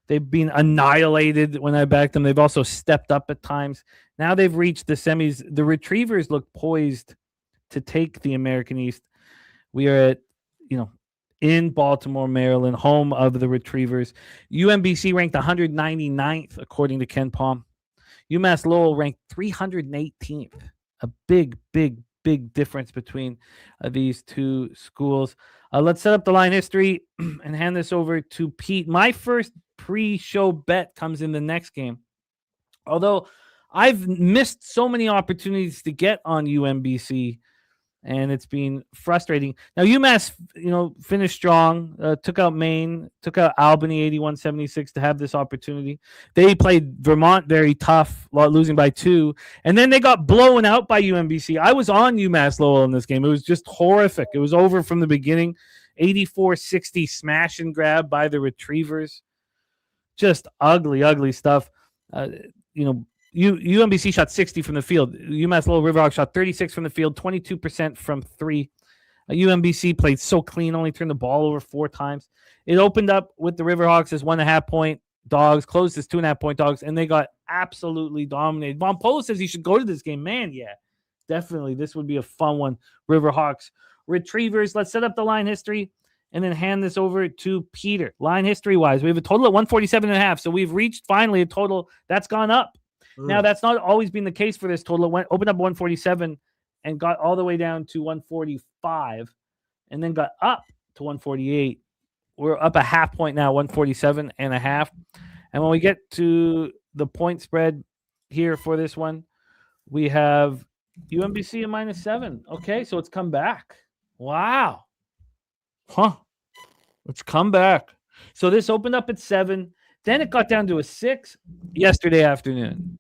They've been annihilated when I backed them. They've also stepped up at times. Now they've reached the semis. The Retrievers look poised to take the American East. We are at, in Baltimore, Maryland, home of the Retrievers. UMBC ranked 199th, according to Ken Palm. UMass Lowell ranked 318th. A big, big, big difference between these two schools. Let's set up the line history and hand this over to Pete. My first pre-show bet comes in the next game. Although I've missed so many opportunities to get on UMBC, and it's been frustrating. Now, UMass, finished strong, took out Maine, took out Albany 81-76 to have this opportunity. They played Vermont very tough, losing by 2, and then they got blown out by UMBC. I was on UMass Lowell in this game. It was just horrific. It was over from the beginning. 84-60 smash and grab by the Retrievers. Just ugly, ugly stuff. UMBC shot 60 from the field. UMass Lowell Riverhawks shot 36 from the field, 22% from 3. UMBC played so clean, only turned the ball over 4 times. It opened up with the Riverhawks as 1.5-point dogs, closed as 2.5-point dogs, and they got absolutely dominated. Von Polo says he should go to this game. Man, yeah, definitely. This would be a fun one. Riverhawks, Retrievers. Let's set up the line history and then hand this over to Peter. Line history-wise, we have a total of 147.5, so we've reached finally a total that's gone up. Now, that's not always been the case for this total. It opened up 147 and got all the way down to 145 and then got up to 148. We're up a half point now, 147.5. And when we get to the point spread here for this one, we have UMBC at -7. Okay, so it's come back. Wow. Let's come back. So this opened up at 7. Then it got down to a 6 yesterday afternoon.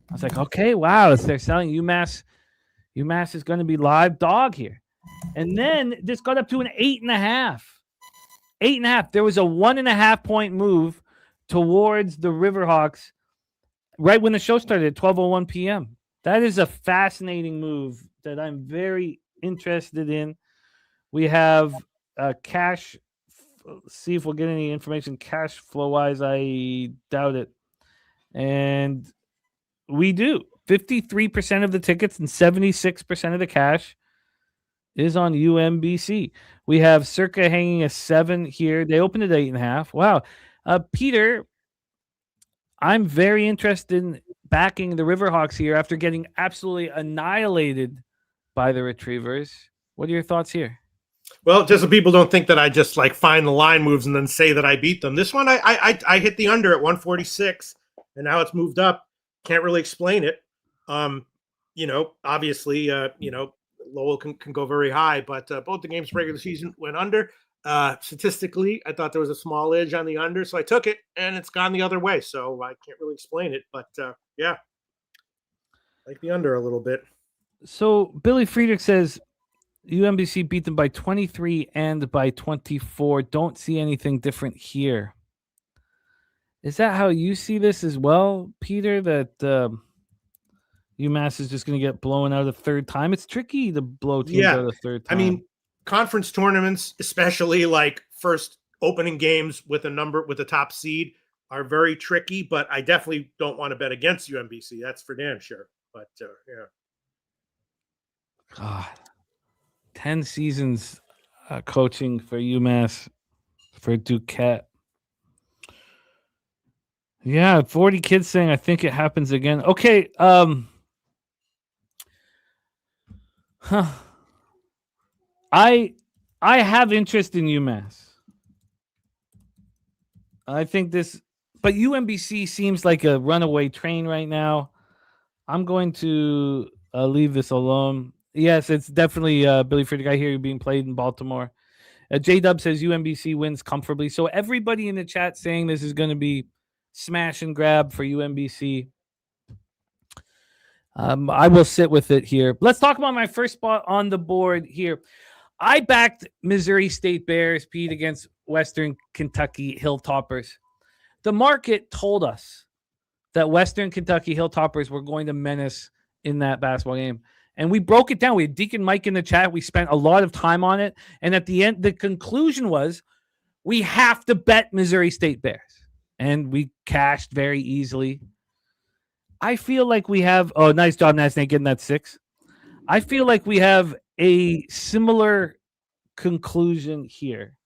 I was like, okay, wow, they're selling UMass. UMass is going to be live dog here. And then this got up to an 8.5. 8.5. There was a 1.5-point move towards the Riverhawks right when the show started at 12:01 p.m. That is a fascinating move that I'm very interested in. We have cash. See if we'll get any information cash flow wise. I doubt it. And we do. 53% of the tickets and 76% of the cash is on UMBC. We have Circa hanging a 7 here. They opened at 8.5. Wow. Peter, I'm very interested in backing the Riverhawks here after getting absolutely annihilated by the Retrievers. What are your thoughts here? Well, just so people don't think that I just find the line moves and then say that I beat them. This one, I hit the under at 146, and now it's moved up. Can't really explain it. Obviously, Lowell can go very high, but both the games regular season went under. Statistically, I thought there was a small edge on the under, so I took it, and it's gone the other way. So I can't really explain it, but yeah, like the under a little bit. So Billy Friedrich says UMBC beat them by 23 and by 24. Don't see anything different here. Is that how you see this as well, Peter, that UMass is just going to get blown out a third time? It's tricky to blow teams out a third time. I mean, conference tournaments, especially first opening games with a top seed, are very tricky, but I definitely don't want to bet against UMBC. That's for damn sure. But yeah. God, 10 seasons coaching for UMass for Duquette. Yeah, 40 kids saying I think it happens again. Okay, I have interest in UMass. I think this But UMBC seems like a runaway train right now. I'm going to leave this alone. Yes, it's definitely Billy Friedrich. I hear you being played in Baltimore. J-Dub says UMBC wins comfortably. So everybody in the chat saying this is going to be smash and grab for UMBC. I will sit with it here. Let's talk about my first spot on the board here. I backed Missouri State Bears, Pete, against Western Kentucky Hilltoppers. The market told us that Western Kentucky Hilltoppers were going to menace in that basketball game. And we broke it down. We had Deacon Mike in the chat. We spent a lot of time on it. And at the end, the conclusion was we have to bet Missouri State Bears. And we cashed very easily. I feel like we have... Oh, nice job, Nasnate, getting that 6. I feel like we have a similar conclusion here.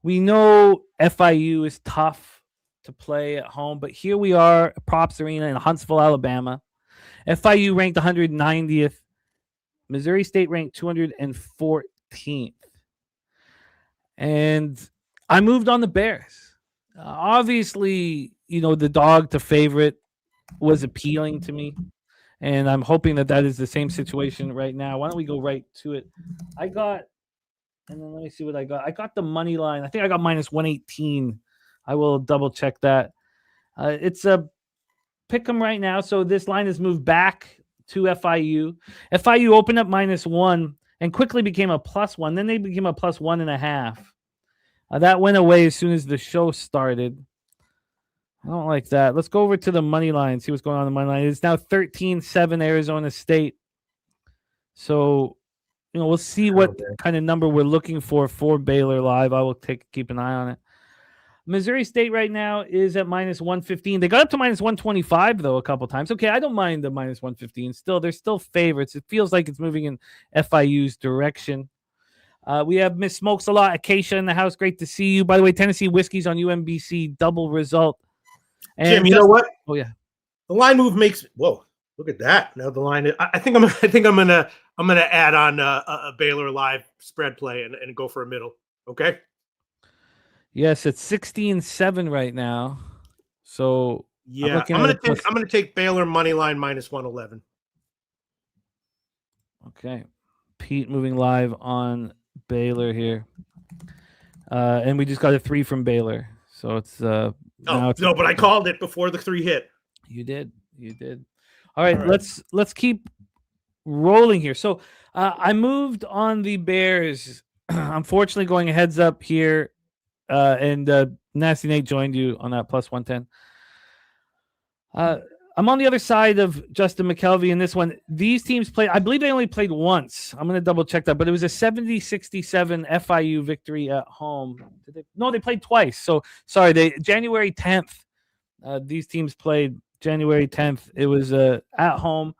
We know FIU is tough to play at home, but here we are, Props Arena in Huntsville, Alabama. FIU ranked 190th. Missouri State ranked 214th. And I moved on the Bears. Obviously, the dog to favorite was appealing to me. And I'm hoping that is the same situation right now. Why don't we go right to it? And then let me see what I got. I got the money line. I think I got minus 118. I will double check that. It's a pick 'em right now. So this line has moved back to FIU. FIU opened up -1 and quickly became a +1. Then they became a +1.5. That went away as soon as the show started. I don't like that. Let's go over to the money line, see what's going on in the money line. It's now 13-7 Arizona State. So, we'll see what kind of number we're looking for Baylor live. I will keep an eye on it. Missouri State right now is at -115. They got up to -125 though a couple times. Okay, I don't mind the -115. Still, they're still favorites. It feels like it's moving in FIU's direction. We have Miss Smokes a lot, Acacia in the house. Great to see you. By the way, Tennessee Whiskey's on UMBC, double result. And Jim, you know what? Oh yeah, the line move makes. Whoa, look at that! Now the line. I think I'm gonna add on a Baylor live spread play and go for a middle. Okay. Yes, it's 16-7 right now. So yeah, I'm gonna take Baylor money line -111. Okay, Pete moving live on Baylor here, and we just got a 3 from Baylor. So it's no, but I called it before the 3 hit. You did. All right. Let's keep rolling here. So I moved on the Bears. Unfortunately, going a heads up here. And Nasty Nate joined you on that +110. I'm on the other side of Justin McKelvey in this one. These teams played, I believe they only played once. I'm going to double check that, but it was a 70-67 FIU victory at home. They played twice. So sorry, January 10th, these teams played January 10th. It was at home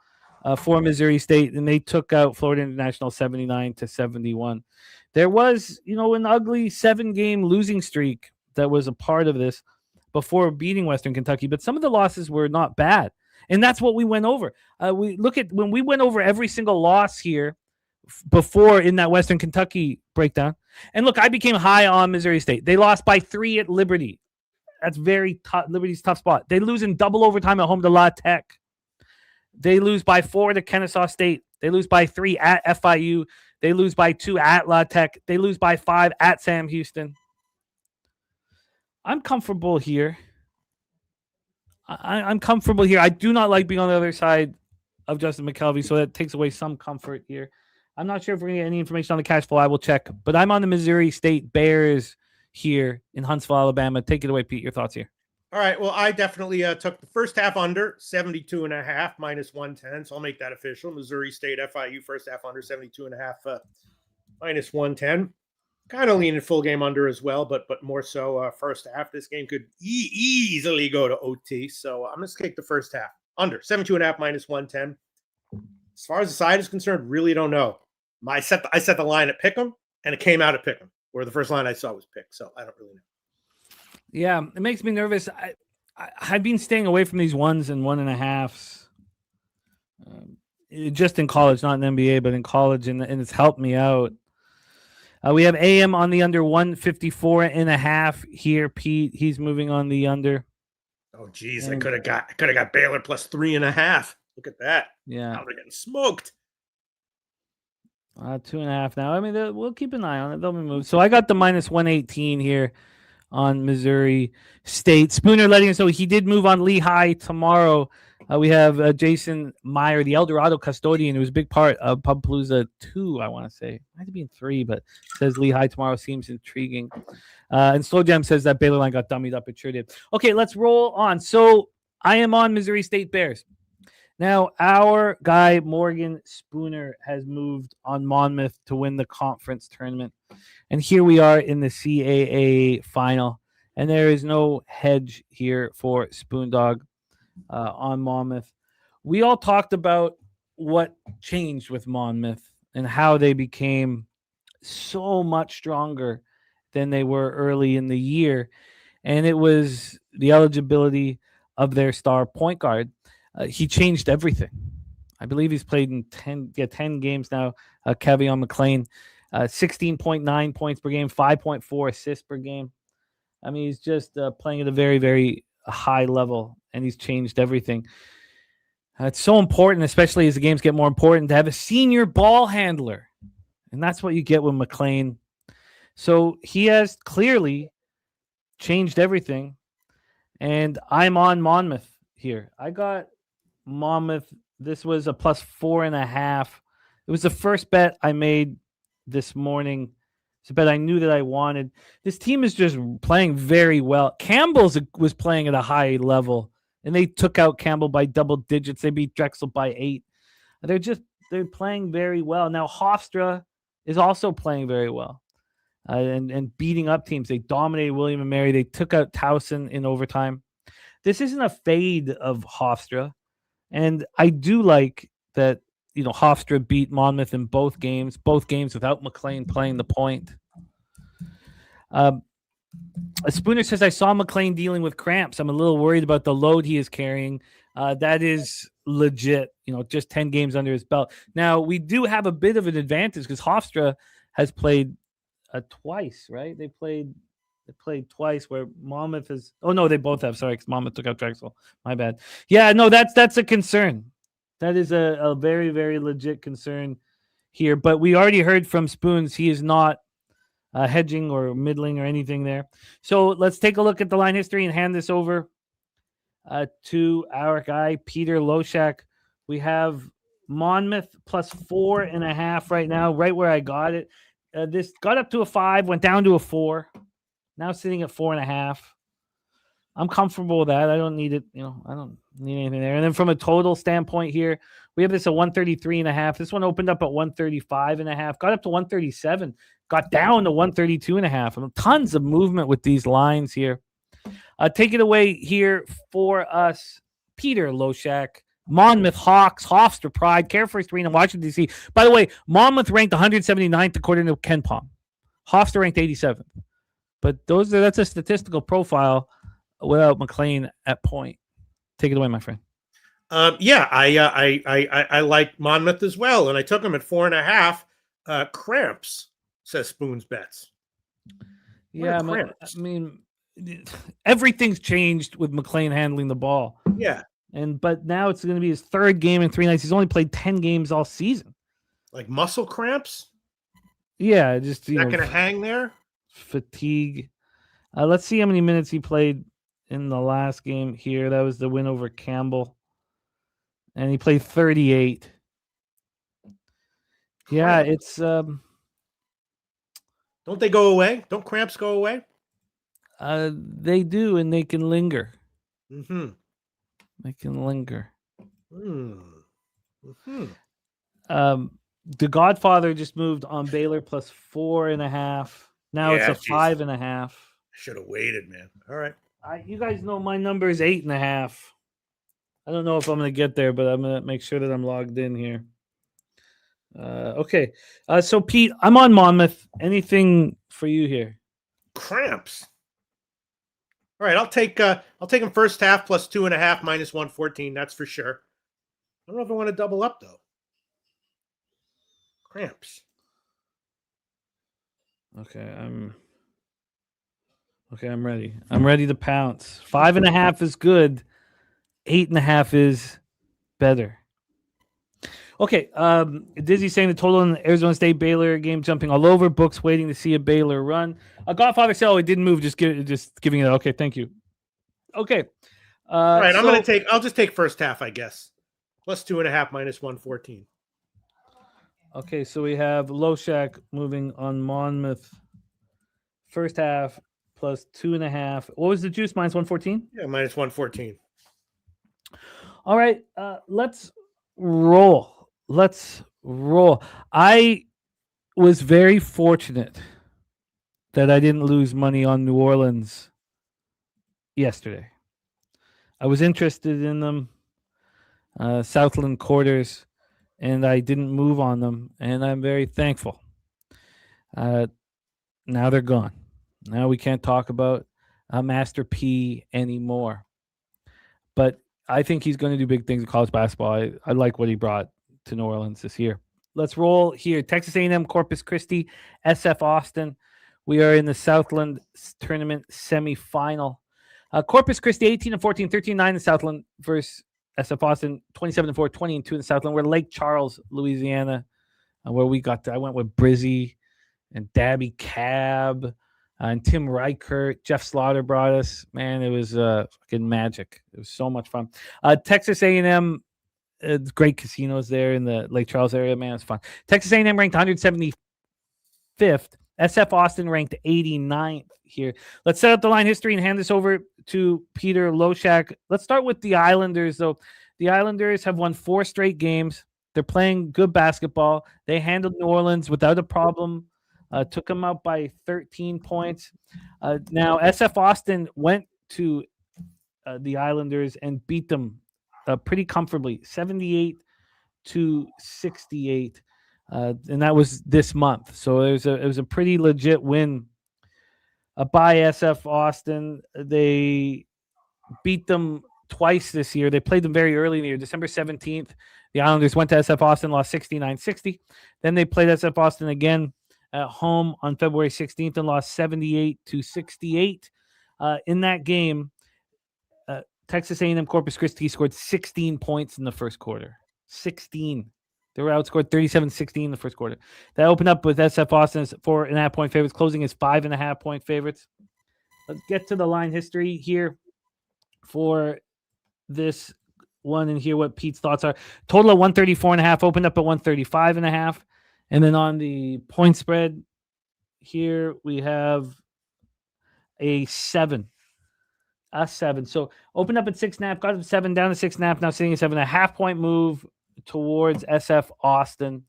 for Missouri State, and they took out Florida International 79-71. There was, an ugly 7-game losing streak that was a part of this before beating Western Kentucky, but some of the losses were not bad. And that's what we went over. We look at when we went over every single loss here before in that Western Kentucky breakdown. And look, I became high on Missouri State. They lost by 3 at Liberty. That's very tough. Liberty's tough spot. They lose in double overtime at home to La Tech. They lose by 4 to Kennesaw State. They lose by 3 at FIU. They lose by 2 at La Tech. They lose by 5 at Sam Houston. I'm comfortable here. I'm comfortable here. I do not like being on the other side of Justin McKelvey, so that takes away some comfort here. I'm not sure if we're going to get any information on the cash flow. I will check. But I'm on the Missouri State Bears here in Huntsville, Alabama. Take it away, Pete. Your thoughts here. All right. Well, I definitely took the first half under 72.5 -110. So I'll make that official. Missouri State FIU first half under 72.5 -110. Kind of leaning full game under as well, but more so first half. This game could easily go to OT. So I'm going to take the first half under 72.5 -110. As far as the side is concerned, really don't know. I set the line at Pick'em, and it came out at Pick'em, where the first line I saw was Pick. So I don't really know. Yeah, it makes me nervous. I've been staying away from these 1s and 1.5s. Just in college, not in NBA, but in college, and it's helped me out. We have AM on the under 154.5 here, Pete. He's moving on the under. Oh, geez, I could have got Baylor plus 3.5. Look at that. Yeah, now they're getting smoked. 2.5 now. I mean, we'll keep an eye on it. They'll be moved. So I got the minus 118 here on Missouri State. Spooner letting us know he did move on Lehigh tomorrow. We have Jason Meyer, the Eldorado custodian, who was a big part of Pubpalooza 2, I want to say. Might have been 3, but says Lehigh tomorrow seems intriguing. And Slow Jam says that Baylor line got dummied up. It sure did. Okay, let's roll on. So I am on Missouri State Bears. Now, our guy, Morgan Spooner, has moved on Monmouth to win the conference tournament. And here we are in the CAA final. And there is no hedge here for Spoondog on Monmouth. We all talked about what changed with Monmouth and how they became so much stronger than they were early in the year. And it was the eligibility of their star point guard. He changed everything. I believe he's played in 10 games now. Kevion McLean, 16.9 points per game, 5.4 assists per game. I mean, he's just playing at a very, very high level, and he's changed everything. It's so important, especially as the games get more important, to have a senior ball handler. And that's what you get with McLean. So he has clearly changed everything. And I'm on Monmouth here. I got Monmouth. This was a plus 4.5. It was the first bet I made this morning. It's a bet I knew that I wanted. This team is just playing very well. Campbell's was playing at a high level, and they took out Campbell by double digits. They beat Drexel by 8. They're playing very well. Now Hofstra is also playing very well and beating up teams. They dominated William and Mary. They took out Towson in overtime. This isn't a fade of Hofstra. And I do like that, Hofstra beat Monmouth in both games without McLean playing the point. Spooner says, I saw McLean dealing with cramps. I'm a little worried about the load he is carrying. That is legit, just 10 games under his belt. Now, we do have a bit of an advantage because Hofstra has played twice, right? They played twice where Monmouth is. Oh, no, they both have. Sorry, because Monmouth took out Drexel. My bad. Yeah, no, that's a concern. That is a very, very legit concern here. But we already heard from Spoons. He is not hedging or middling or anything there. So let's take a look at the line history and hand this over to our guy, Peter Loshak. We have Monmouth plus 4.5 right now, right where I got it. This got up to a 5, went down to a 4. Now sitting at 4.5. I'm comfortable with that. I don't need it. I don't need anything there. And then from a total standpoint here, we have this at 133.5. This one opened up at 135.5, got up to 137, got down to 132.5. Tons of movement with these lines here. Take it away here for us, Peter Loshak. Monmouth Hawks, Hofstra Pride, Care First Arena, Washington, D.C. By the way, Monmouth ranked 179th according to Ken Palm. Hofstra ranked 87th. But that's a statistical profile without McLean at point. Take it away, my friend. I like Monmouth as well, and I took him at 4.5. Cramps, says Spoons Bets. Yeah, I mean, everything's changed with McLean handling the ball. Yeah, but now it's going to be his third game in 3 nights. He's only played 10 games all season. Like muscle cramps. Yeah, just not going to hang there. Fatigue. Let's see how many minutes he played in the last game here. That was the win over Campbell. And he played 38. Yeah, it's don't they go away? Don't cramps go away? They do, and they can linger. Mm-hmm. They can linger. Mm-hmm. The Godfather just moved on Baylor plus 4.5. Now it's a 5.5. Should have waited, man. All right. You guys know my number is 8.5. I don't know if I'm going to get there, but I'm going to make sure that I'm logged in here. Okay. So Pete, I'm on Monmouth. Anything for you here? Cramps. All right. I'll take him first half plus 2.5 minus 114. That's for sure. I don't know if I want to double up though. Cramps. Okay, Okay, I'm ready. I'm ready to pounce. 5.5 is good. 8.5 is better. Okay, Dizzy saying the total in the Arizona State Baylor game jumping all over. Books waiting to see a Baylor run. Godfather said, it didn't move. Just giving it. Okay, thank you. Okay. All right, I'll just take first half, I guess. Plus 2.5 minus 114. Okay, so we have Loshak moving on Monmouth. First half plus 2.5. What was the juice? Minus 114? Yeah, minus 114. All right, let's roll. I was very fortunate that I didn't lose money on New Orleans yesterday. I was interested in them, Southland quarters, and I didn't move on them, and I'm very thankful. Now they're gone. Now we can't talk about Master P anymore. But I think he's going to do big things in college basketball. I like what he brought to New Orleans this year. Let's roll here. Texas A&M, Corpus Christi, SF Austin. We are in the Southland Tournament semifinal. Corpus Christi 18-14, 13-9 in Southland versus SF Austin 27-4, 20-2 in Southland. We're Lake Charles, Louisiana, where I went with Brizzy and Dabby Cab and Tim Reichert. Jeff Slaughter brought us. Man, it was fucking magic. It was so much fun. Texas A&M, great casinos there in the Lake Charles area. Man, it's fun. Texas A&M ranked 175th. SF Austin ranked 89th here. Let's set up the line history and hand this over to Peter Loshak. Let's start with the Islanders, though. The Islanders have won 4 straight games. They're playing good basketball. They handled New Orleans without a problem. Took them out by 13 points. Now, SF Austin went to the Islanders and beat them pretty comfortably, 78-68. And that was this month. So it was a pretty legit win by SF Austin. They beat them twice this year. They played them very early in the year. December 17th, the Islanders went to SF Austin, lost 69-60. Then they played SF Austin again at home on February 16th and lost 78-68. In that game, Texas A&M Corpus Christi scored 16 points in the first quarter. 16. They were outscored 37-16 in the first quarter. That opened up with SF Austin as 4.5-point favorites, closing as 5.5-point favorites. Let's get to the line history here for this one and hear what Pete's thoughts are. Total of 134.5, opened up at 135.5. And then on the point spread here, we have a 7. A 7. So opened up at 6.5, got up 7, down to 6.5, now sitting at 7.5-point move towards SF Austin.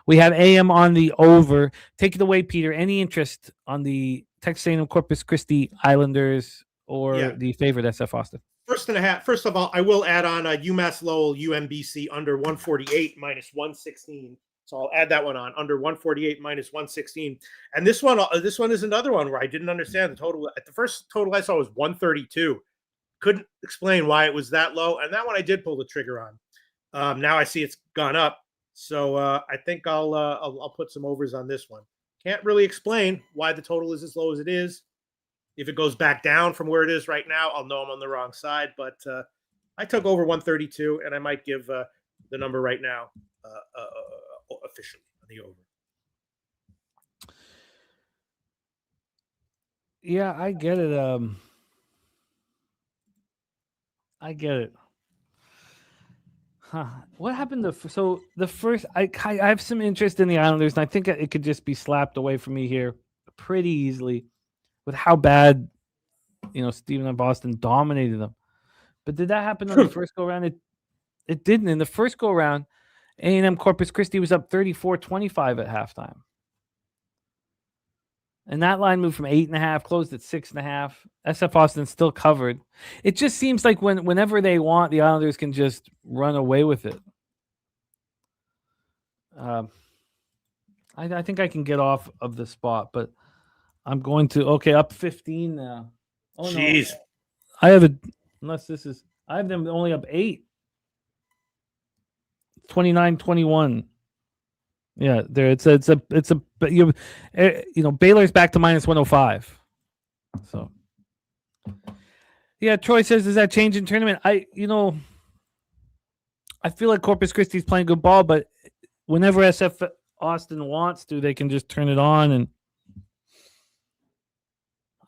We have AM on the over. Take it away, Peter. Any interest on the Texas A&M Corpus Christi Islanders or the favorite SF Austin? First of all, I will add on UMass Lowell UMBC under 148 minus 116. So I'll add that one on under 148 minus 116. And this one is another one where I didn't understand the total. At the first total I saw was 132. Couldn't explain why it was that low. And that one I did pull the trigger on. Now I see it's gone up. So I think I'll put some overs on this one. Can't really explain why the total is as low as it is. If it goes back down from where it is right now, I'll know I'm on the wrong side. But I took over 132, and I might give the number right now officially on the over. Yeah, I get it. I get it. Huh. What happened to the first? I have some interest in the Islanders, and I think it could just be slapped away from me here pretty easily with how bad Stephen F. Boston dominated them. But did that happen on the first go round? It didn't. In the first go round, A&M Corpus Christi was up 34-25 at halftime. And that line moved from 8.5, closed at 6.5. SF Austin still covered. It just seems like whenever they want, the Islanders can just run away with it. I think I can get off of the spot, but I'm going to up 15 now. Oh, jeez. No. I have I have them only up 8. 29-21. Yeah, there Baylor's back to minus 105. So Yeah, Troy says, does that change in tournament? I feel like Corpus Christi's playing good ball, but whenever SF Austin wants to, they can just turn it on, and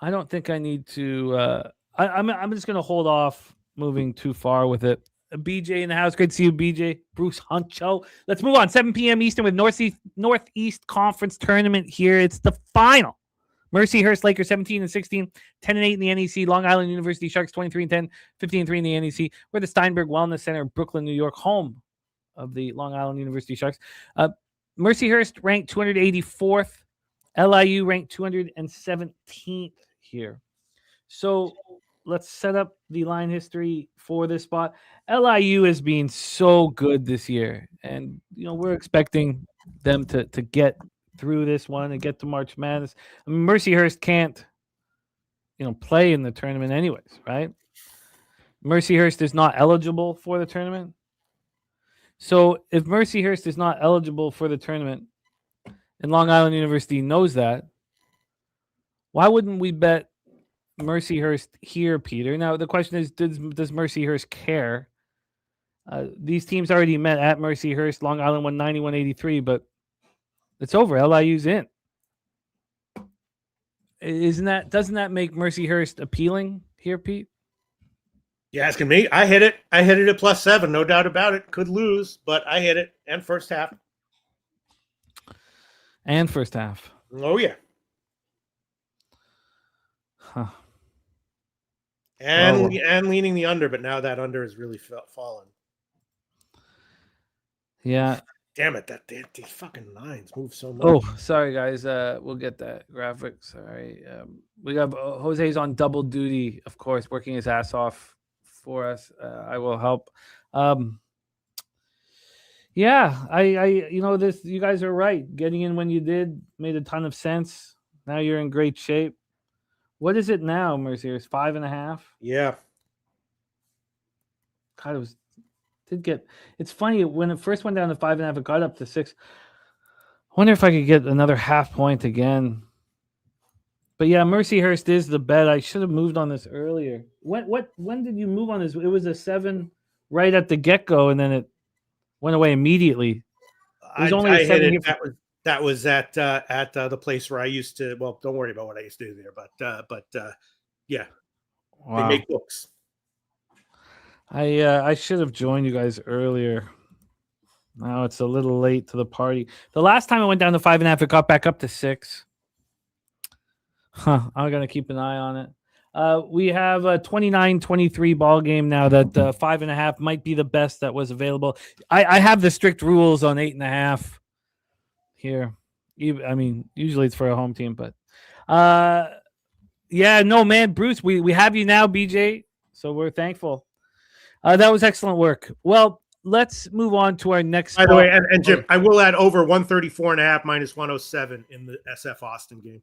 I don't think I need to. I'm just going to hold off moving too far with it. BJ in the house. Great to see you, BJ. Bruce Huncho. Let's move on. 7 p.m. Eastern with Northeast Conference Tournament here. It's the final. Mercyhurst Lakers 17-16, 10-8 in the NEC. Long Island University Sharks 23-10, 15-3 in the NEC. We're the Steinberg Wellness Center in Brooklyn, New York, home of the Long Island University Sharks. Mercyhurst ranked 284th. LIU ranked 217th here. So let's set up the line history for this spot. LIU has been so good this year, and we're expecting them to get through this one and get to March Madness. I mean, Mercyhurst can't, play in the tournament anyways, right? Mercyhurst is not eligible for the tournament. So if Mercyhurst is not eligible for the tournament, and Long Island University knows that, why wouldn't we bet Mercyhurst here, Peter? Now, the question is, does Mercyhurst care? These teams already met at Mercyhurst. Long Island won 91-83, but it's over. LIU's in. Doesn't that make Mercyhurst appealing here, Pete? You asking me? I hit it. I hit it at +7, no doubt about it. Could lose, but I hit it. And first half. Oh, yeah. Huh. And leaning the under, but now that under has really fallen. Yeah. Damn it, these fucking lines move so much. Oh, sorry, guys. We'll get that graphic. Sorry. We got Jose's on double duty, of course, working his ass off for us. I will help. Yeah, this. You guys are right. Getting in when you did made a ton of sense. Now you're in great shape. What is it now, Mercyhurst? 5.5? Yeah. God, it's funny when it first went down to 5.5, it got up to 6. I wonder if I could get another half point again. But yeah, Mercyhurst is the bet. I should have moved on this earlier. When did you move on this? It was a 7 right at the get-go, and then it went away immediately. It was only a 7 here. That was at the place where I used to. Well, don't worry about what I used to do there, but yeah, wow. They make books. I should have joined you guys earlier. Now it's a little late to the party. The last time I went down to 5.5, it got back up to 6. I'm gonna keep an eye on it. We have a 29-23 ball game now. That 5.5 might be the best that was available. I have the strict rules on 8.5 here. I mean, usually it's for a home team, but yeah, no, man, Bruce, we have you now, BJ. So we're thankful. That was excellent work. Well, let's move on to our next. By the way, and Jim, I will add over 134.5 minus 107 in the SF Austin game.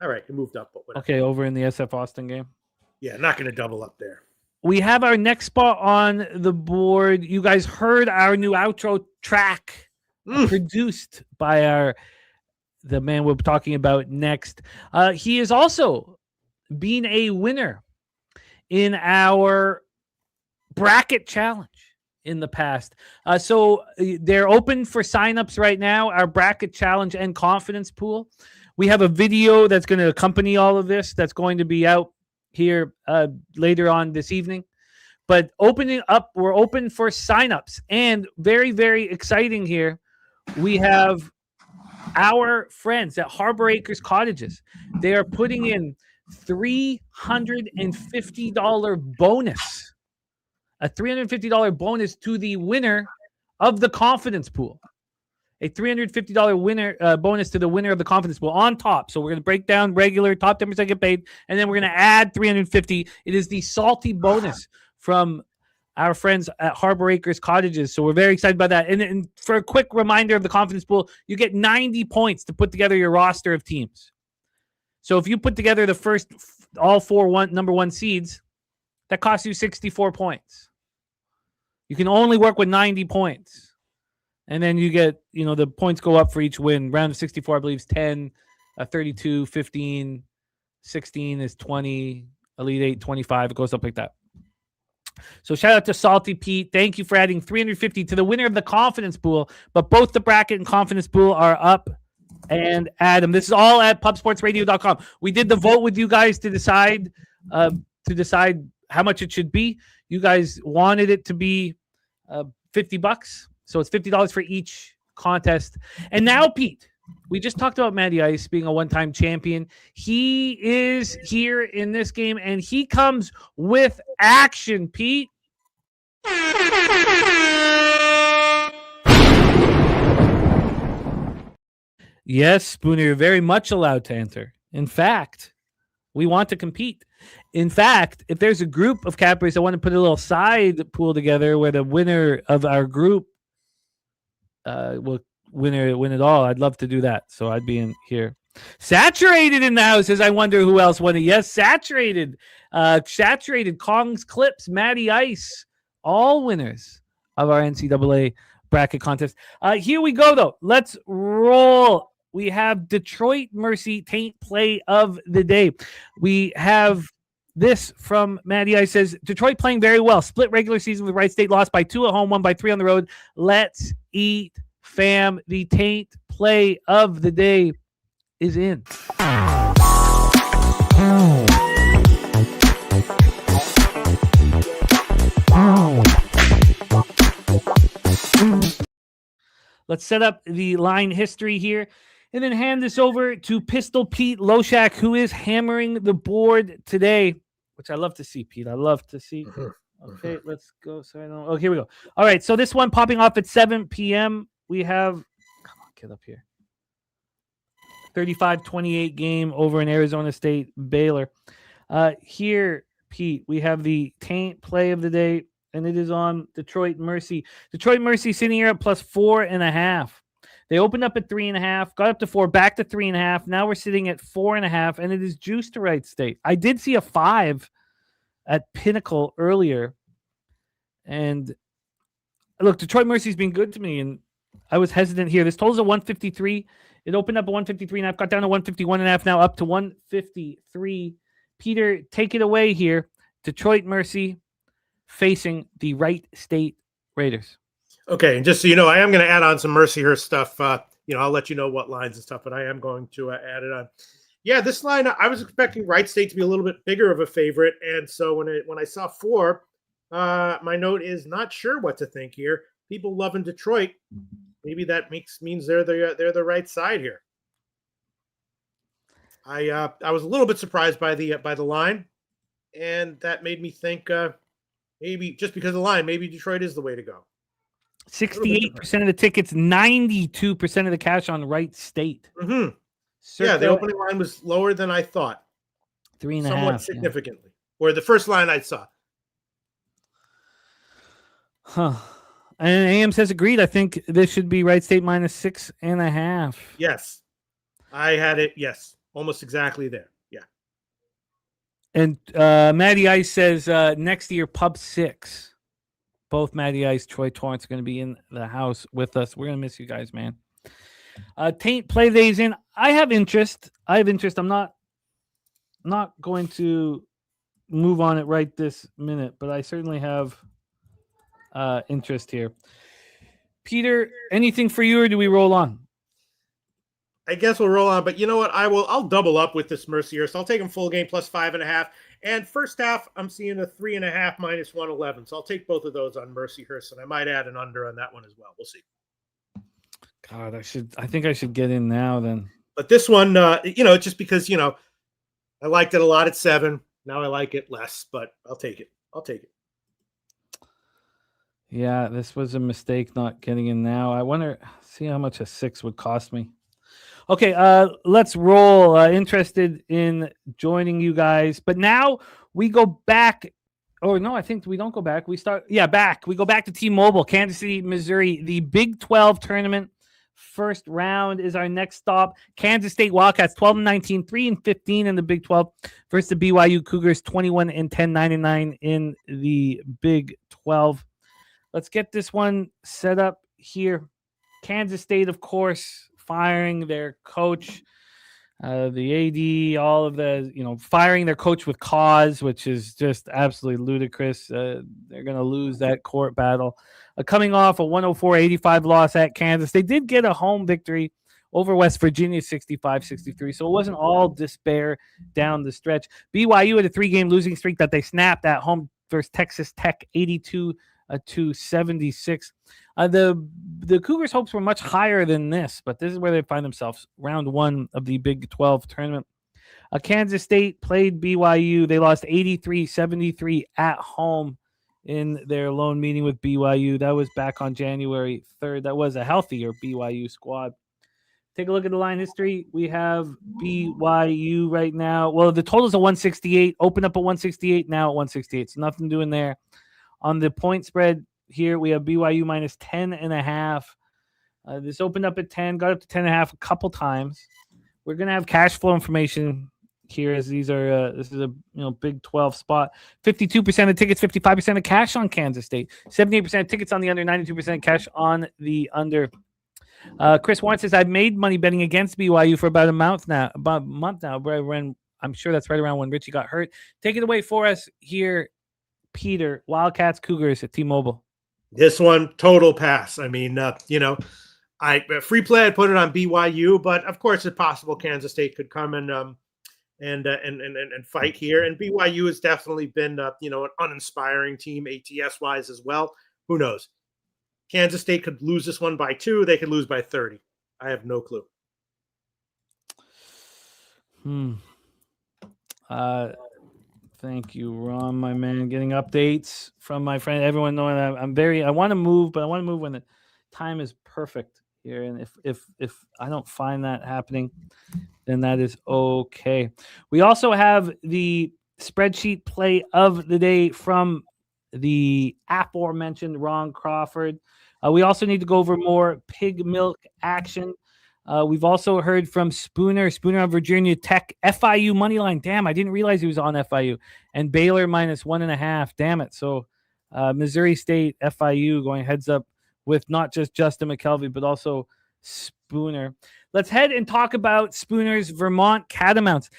All right, it moved up, but whatever. Okay, over in the SF Austin game. Yeah, not going to double up there. We have our next spot on the board. You guys heard our new outro track produced by the man we're talking about next. He is also been a winner in our bracket challenge in the past. So they're open for signups right now, our bracket challenge and confidence pool. We have a video that's going to accompany all of this that's going to be out here later on this evening. But opening up, we're open for signups. And very, very exciting here, we have our friends at Harbor Acres Cottages. They are putting in $350 bonus. A $350 bonus to the winner of the confidence pool. A $350 winner bonus to the winner of the confidence pool on top. So we're going to break down regular top 10% get paid, and then we're going to add $350. It is the salty bonus from our friends at Harbor Acres Cottages. So we're very excited about that. And for a quick reminder of the confidence pool, you get 90 points to put together your roster of teams. So if you put together the first all 4 number 1 seeds, that costs you 64 points. You can only work with 90 points. And then you get, the points go up for each win. Round of 64, I believe, is 10, 32, 15, 16 is 20, Elite 8, 25. It goes up like that. So shout out to Salty Pete. Thank you for adding 350 to the winner of the confidence pool. But both the bracket and confidence pool are up. And Adam, this is all at pubsportsradio.com. We did the vote with you guys to decide how much it should be. You guys wanted it to be $50. So it's $50 for each contest. And now, Pete, we just talked about Matty Ice being a one-time champion. He is here in this game, and he comes with action, Pete. Yes, Spooner, you're very much allowed to enter. In fact, we want to compete. In fact, if there's a group of cappers that want to put a little side pool together where the winner of our group will win it all, I'd love to do that. So I'd be in here. Saturated in the house says, I wonder who else won it. Yes, Saturated. Saturated, Kong's Clips, Matty Ice, all winners of our NCAA bracket contest. Here we go, though. Let's roll. We have Detroit Mercy Taint play of the day. We have this from Matty Ice says, Detroit playing very well. Split regular season with Wright State, lost by 2 at home, 1 by 3 on the road. Let's eat, fam. The Taint play of the day is in. Let's set up the line history here and then hand this over to Pistol Pete Loshak, who is hammering the board today, which I love to see, Pete. I love to see. Okay, let's go. Oh, here we go. All right, so this one popping off at 7 p.m. We have, come on, get up here. 35-28 game over in Arizona State, Baylor. Here, Pete, we have the Taint play of the day, and it is on Detroit Mercy. Detroit Mercy sitting here at plus 4.5. They opened up at 3.5, got up to 4, back to 3.5. Now we're sitting at 4.5, and it is juiced to Wright State. I did see a 5 at Pinnacle earlier. And look, Detroit Mercy's been good to me, and I was hesitant here. This total's at 153. It opened up at 153.5, got down to 151.5, now up to 153. Peter, take it away here. Detroit Mercy facing the Wright State Raiders. Okay, and just so you know, I am going to add on some Mercyhurst stuff. I'll let you know what lines and stuff, but I am going to add it on. Yeah, this line, I was expecting Wright State to be a little bit bigger of a favorite, and so when I saw 4, my note is not sure what to think here. People loving Detroit, maybe that means they're the right side here. I was a little bit surprised by the line, and that made me think maybe just because of the line, maybe Detroit is the way to go. 68% of the tickets, 92% of the cash on Wright State. Mm-hmm. Yeah, the opening line was lower than I thought. 3.5. Somewhat significantly. Yeah. Or the first line I saw. Huh. And AM says agreed. I think this should be Wright State minus 6.5. Yes. I had it. Yes. Almost exactly there. Yeah. And Matty Ice says next year, Pub 6. Both Matty Ice, Troy Torrance are going to be in the house with us. We're going to miss you guys, man. Taint play days in. I have interest. I'm not going to move on it right this minute, but I certainly have interest here. Peter, anything for you, or do we roll on? I guess we'll roll on, but you know what? I'll double up with this Mercyhurst. I'll take them full game plus 5.5. And first half, I'm seeing a 3.5 minus 111. So I'll take both of those on Mercyhurst, and I might add an under on that one as well. We'll see. God, I think I should get in now then. But this one, just because, I liked it a lot at 7. Now I like it less, but I'll take it. Yeah, this was a mistake not getting in now. I wonder, see how much a 6 would cost me. Okay, let's roll. Interested in joining you guys. But now we go back. Oh, no, I think we don't go back. We go back to T-Mobile, Kansas City, Missouri. The Big 12 tournament first round is our next stop. Kansas State Wildcats 12-19, 3-15 in the Big 12 versus the BYU Cougars 21-10, 9-9 in the Big 12. Let's get this one set up here. Kansas State, of course, firing their coach. The AD, all of the, firing their coach with cause, which is just absolutely ludicrous. They're going to lose that court battle. Coming off a 104-85 loss at Kansas, they did get a home victory over West Virginia 65-63, so it wasn't all despair down the stretch. BYU had a 3-game losing streak that they snapped at home versus Texas Tech 82-76. The Cougars' hopes were much higher than this, but this is where they find themselves, round 1 of the Big 12 tournament. Kansas State played BYU. They lost 83-73 at home in their lone meeting with BYU. That was back on January 3rd. That was a healthier BYU squad. Take a look at the line history. We have BYU right now. Well, the total's a 168. Open up at 168, now at 168. So nothing doing there. On the point spread here, we have BYU minus 10.5. This opened up at 10, got up to 10.5 a couple times. We're going to have cash flow information here, as these are this is a Big 12 spot. 52% of tickets, 55% of cash on Kansas State. 78% of tickets on the under, 92% cash on the under. Chris Warren says, I've made money betting against BYU for about a month now. When I'm sure that's right around when Richie got hurt. Take it away for us here, Peter. Wildcats, Cougars at T-Mobile. This one, total pass. I mean, free play. I put it on BYU, but of course, it's possible Kansas State could come and fight here. And BYU has definitely been, an uninspiring team ATS wise as well. Who knows? Kansas State could lose this one by 2. They could lose by 30. I have no clue. Thank you, Ron, my man. Getting updates from my friend. Everyone knowing that I want to move, but I want to move when the time is perfect here. And if I don't find that happening, then that is okay. We also have the spreadsheet play of the day from the aforementioned Ron Crawford. We also need to go over more pig milk action. We've also heard from Spooner on Virginia Tech, FIU money line. Damn, I didn't realize he was on FIU. And Baylor minus 1.5. Damn it. So Missouri State, FIU going heads up with not just Justin McKelvey, but also Spooner. Let's head and talk about Spooner's Vermont Catamounts.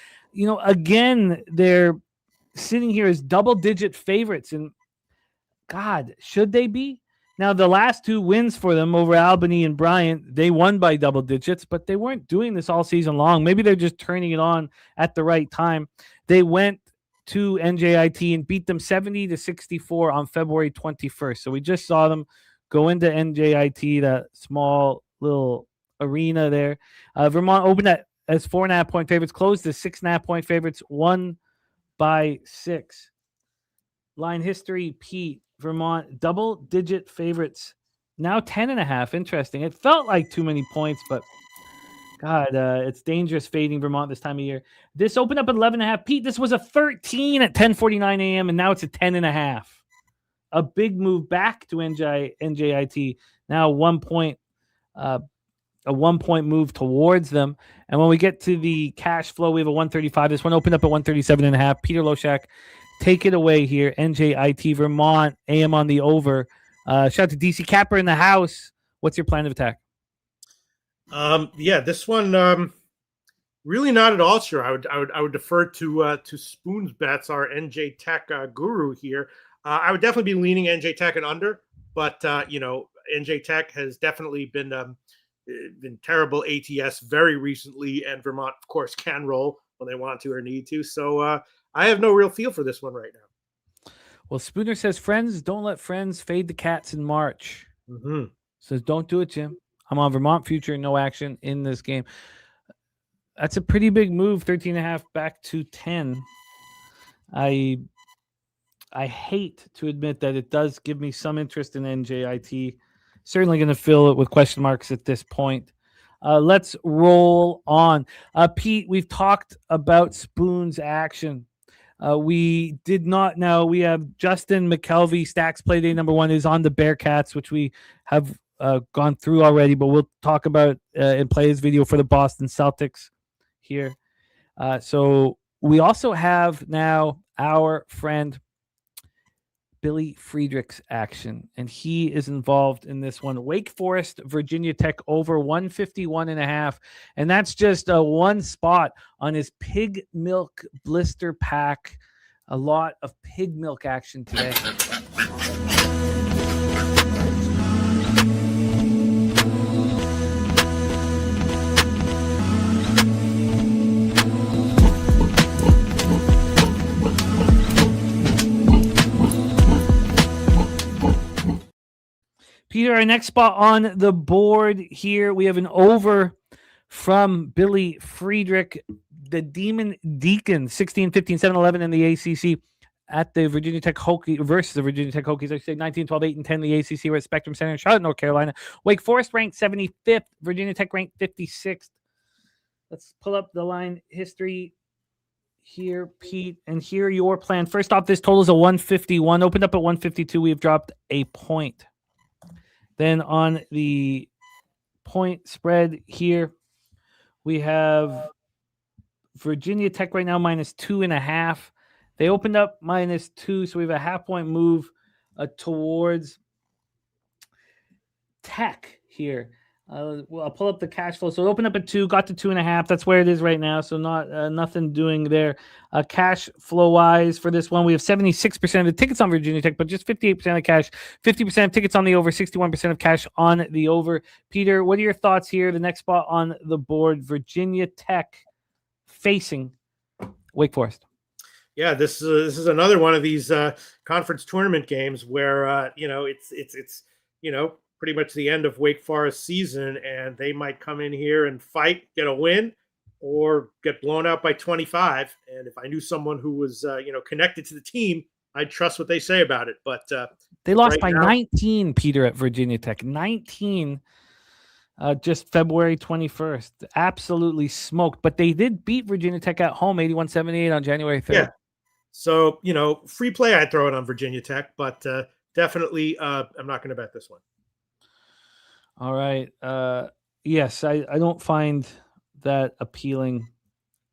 Again, they're sitting here as double-digit favorites. And God, should they be? Now, the last 2 wins for them over Albany and Bryant, they won by double digits, but they weren't doing this all season long. Maybe they're just turning it on at the right time. They went to NJIT and beat them 70-64 on February 21st. So we just saw them go into NJIT, that small little arena there. Vermont opened as 4.5-point favorites, closed as 6.5-point favorites, won by 6. Line history, Pete. Vermont, double-digit favorites, now 10.5. Interesting. It felt like too many points, but God, it's dangerous fading Vermont this time of year. This opened up at 11.5. Pete, this was a 13 at 10:49 a.m., and now it's a 10.5. A big move back to NJIT. Now a 1-point move towards them. And when we get to the cash flow, we have a 135. This one opened up at 137.5. Peter Loshak, take it away here. NJIT Vermont, AM on the over. Shout out to DC Capper in the house. What's your plan of attack? This one really not at all sure. I would defer to Spoon's bets, our NJ Tech guru here. I would definitely be leaning NJ Tech and under, but NJ Tech has definitely been terrible ATS very recently, and Vermont, of course, can roll when they want to or need to. So I have no real feel for this one right now. Well, Spooner says, friends, don't let friends fade the cats in March. Mm-hmm. Says, don't do it, Jim. I'm on Vermont future, no action in this game. That's a pretty big move, 13.5 back to 10. I hate to admit that it does give me some interest in NJIT. Certainly going to fill it with question marks at this point. Let's roll on. Pete, we've talked about Spoon's action. We did not know. We have Justin McKelvey, Stacks Play Day number 1 is on the Bearcats, which we have gone through already, but we'll talk about and play his video for the Boston Celtics here. So we also have now our friend Billy Friedrich's action, and he is involved in this one. Wake Forest, Virginia Tech over 151.5, and that's just one spot on his pig milk blister pack. A lot of pig milk action today. Peter, our next spot on the board here, we have an over from Billy Friedrich, the Demon Deacon, 16-15, 7-11 in the ACC at the Virginia Tech Hokies versus the Virginia Tech Hokies. I say 19-12, 8-10 in the ACC. We're at Spectrum Center in Charlotte, North Carolina. Wake Forest ranked 75th, Virginia Tech ranked 56th. Let's pull up the line history here, Pete, and here your plan. First off, this total is a 151. Opened up at 152. We have dropped a point. Then on the point spread here, we have Virginia Tech right now -2.5. They opened up -2, so we have a half-point move towards Tech here. I'll pull up the cash flow. So it opened up at 2, got to 2.5. That's where it is right now. So nothing doing there. Cash flow wise for this one, we have 76% of the tickets on Virginia Tech, but just 58% of cash, 50% of tickets on the over, 61% of cash on the over. Peter, what are your thoughts here? The next spot on the board, Virginia Tech facing Wake Forest. Yeah, this is another one of these conference tournament games where it's pretty much the end of Wake Forest season, and they might come in here and fight, get a win, or get blown out by 25. And if I knew someone who was connected to the team, I'd trust what they say about it. But they lost by 19, Peter, at Virginia Tech. 19 just February 21st. Absolutely smoked. But they did beat Virginia Tech at home 81-78 on January 3rd. Yeah. So, free play, I'd throw it on Virginia Tech, but definitely I'm not going to bet this one. All right. Yes, I don't find that appealing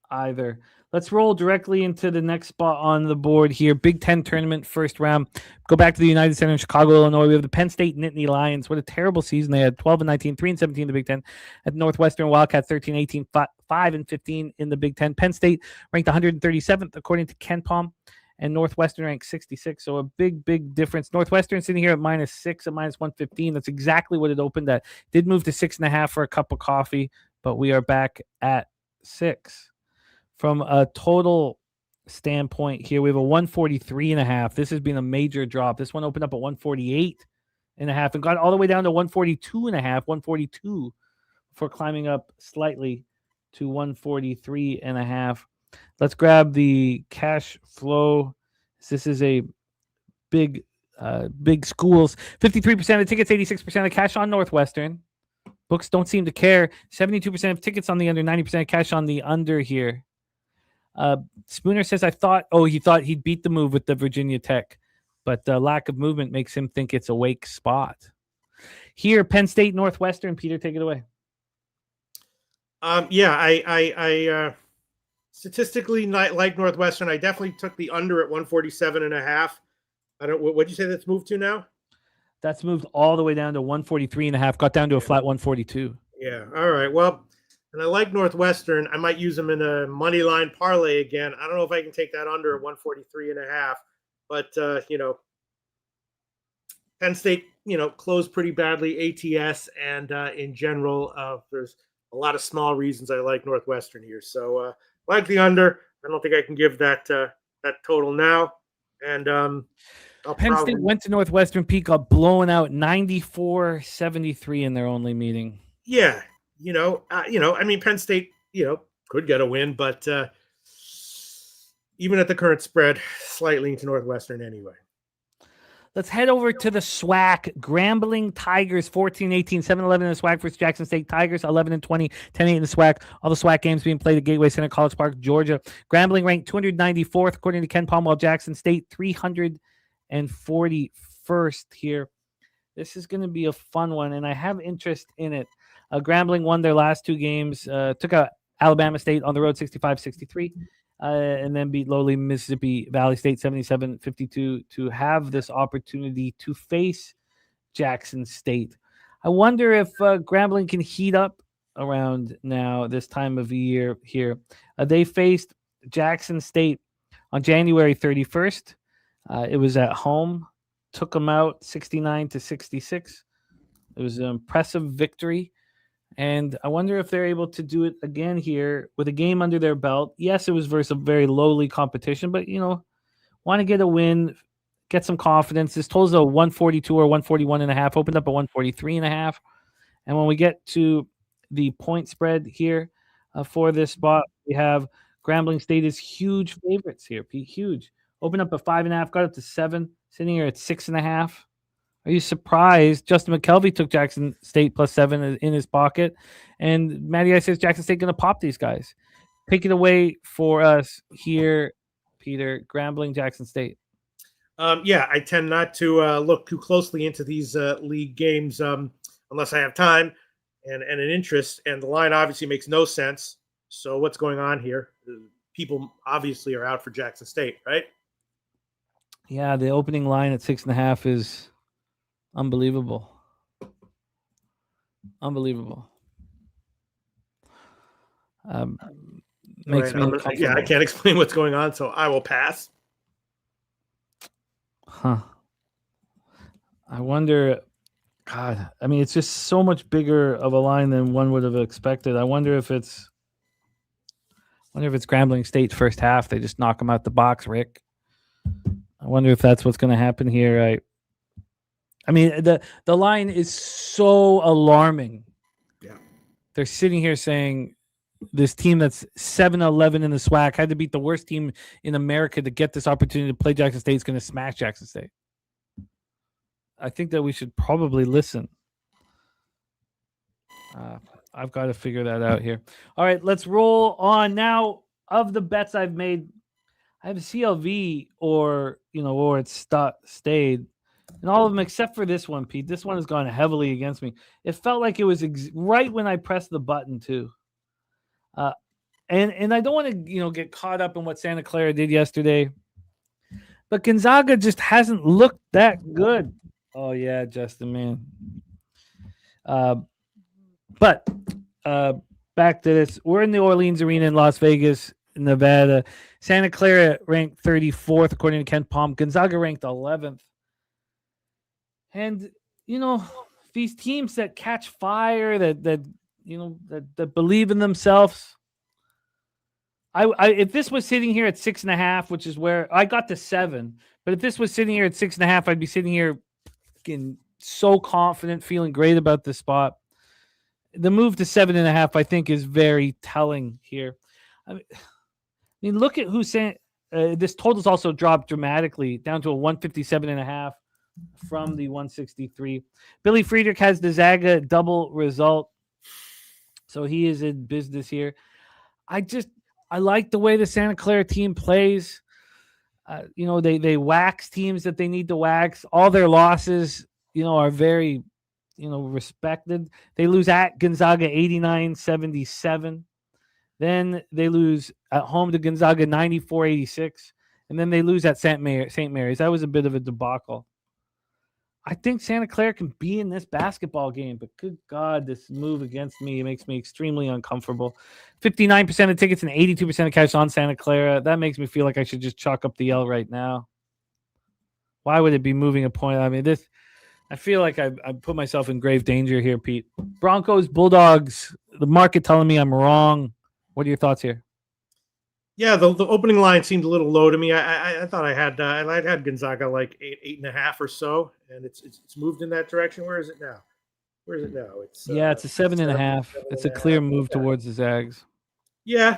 either. Let's roll directly into the next spot on the board here. Big Ten tournament, first round. Go back to the United Center in Chicago, Illinois. We have the Penn State Nittany Lions. What a terrible season. They had 12-19, 3-17 in the Big Ten. At Northwestern Wildcats, 13-18, 5-15 in the Big Ten. Penn State ranked 137th, according to KenPom, and Northwestern ranked 66. So a big, big difference. Northwestern sitting here at -6, at -115. That's exactly what it opened at. Did move to 6.5 for a cup of coffee, but we are back at 6. From a total standpoint here, we have a 143.5. This has been a major drop. This one opened up at 148.5 and got all the way down to 142.5, 142 for climbing up slightly to 143.5. Let's grab the cash flow. This is a big schools. 53% of tickets, 86% of cash on Northwestern. Books don't seem to care. 72% of tickets on the under, 90% of cash on the under here. Spooner says, he thought he'd beat the move with the Virginia Tech, but the lack of movement makes him think it's a Wake spot. Here, Penn State, Northwestern. Peter, take it away. I statistically like Northwestern. I definitely took the under at 147.5. What'd you say that's moved to now? That's moved all the way down to 143.5. Got down to a flat 142. Yeah. All right. Well, and I like Northwestern. I might use them in a money line parlay again. I don't know if I can take that under at 143.5, but Penn State, closed pretty badly, ATS, and in general, there's a lot of small reasons I like Northwestern here. So like the under. I don't think I can give that total now. And Penn State went to Northwestern, Pete, got blown out 94-73 in their only meeting. Yeah. Penn State, could get a win, but even at the current spread, slightly into Northwestern anyway. Let's head over to the SWAC. Grambling Tigers, 14-18, 7-11 in the SWAC versus Jackson State. Tigers, 11-20, 10-8 in the SWAC. All the SWAC games being played at Gateway Center, College Park, Georgia. Grambling ranked 294th, according to KenPom, while Jackson State 341st here. This is going to be a fun one, and I have interest in it. Grambling won their last 2 games, took out Alabama State on the road 65-63. and then beat lowly Mississippi Valley State 77-52 to have this opportunity to face Jackson State. I wonder if Grambling can heat up around now this time of year here. They faced Jackson State on January 31st. It was at home, took them out 69-66. It was an impressive victory. And I wonder if they're able to do it again here with a game under their belt. Yes, it was versus a very lowly competition, but, want to get a win, get some confidence. This total's a 142 or 141.5, opened up at 143.5. And when we get to the point spread here for this spot, we have Grambling State is huge favorites here, Pete. Huge. Opened up at 5.5, got up to 7, sitting here at 6.5. Are you surprised? Justin McKelvey took Jackson State plus 7 in his pocket. And Matty I says Jackson State going to pop these guys. Take it away for us here, Peter. Grambling, Jackson State. I tend not to look too closely into these league games unless I have time and an interest. And the line obviously makes no sense. So what's going on here? People obviously are out for Jackson State, right? Yeah, the opening line at 6.5 is unbelievable. Unbelievable. Makes me uncomfortable. I can't explain what's going on, so I will pass. Huh. I wonder, God, I mean, it's just so much bigger of a line than one would have expected. I wonder if it's Grambling State first half. They just knock them out the box, Rick. I wonder if that's what's going to happen here. I mean, the line is so alarming. Yeah. They're sitting here saying this team that's 7-11 in the SWAC had to beat the worst team in America to get this opportunity to play Jackson State is going to smash Jackson State. I think that we should probably listen. I've got to figure that out here. All right, let's roll on now. Of the bets I've made, I have CLV or it's stayed. And all of them except for this one, Pete. This one has gone heavily against me. It felt like it was right when I pressed the button too. And I don't want to get caught up in what Santa Clara did yesterday, but Gonzaga just hasn't looked that good. Oh yeah, Justin, man. But back to this. We're in the Orleans Arena in Las Vegas, Nevada. Santa Clara ranked 34th according to Ken Palm. Gonzaga ranked 11th. And these teams that catch fire, that believe in themselves. If this was sitting here at 6.5, which is where I got to 7, but if this was sitting here at 6.5, I'd be sitting here getting so confident, feeling great about this spot. The move to 7.5, I think, is very telling here. I mean, look at who's saying this total's also dropped dramatically down to a 157.5 from the 163. Billy Friedrich has the Zaga double result, so he is in business here. I like the way the Santa Clara team plays. They wax teams that they need to wax. All their losses, are very, respected. They lose at Gonzaga 89-77. Then they lose at home to Gonzaga 94-86. And then they lose at St. Mary's. That was a bit of a debacle. I think Santa Clara can be in this basketball game, but good God, this move against me makes me extremely uncomfortable. 59% of tickets and 82% of cash on Santa Clara. That makes me feel like I should just chalk up the L right now. Why would it be moving a point? I mean, I feel like I put myself in grave danger here, Pete. Broncos, Bulldogs, the market telling me I'm wrong. What are your thoughts here? Yeah, the opening line seemed a little low to me. I thought I had Gonzaga like 8.5 or so, and it's moved in that direction. Where is it now? It's it's a 7.5. It's a clear move towards the Zags. Yeah,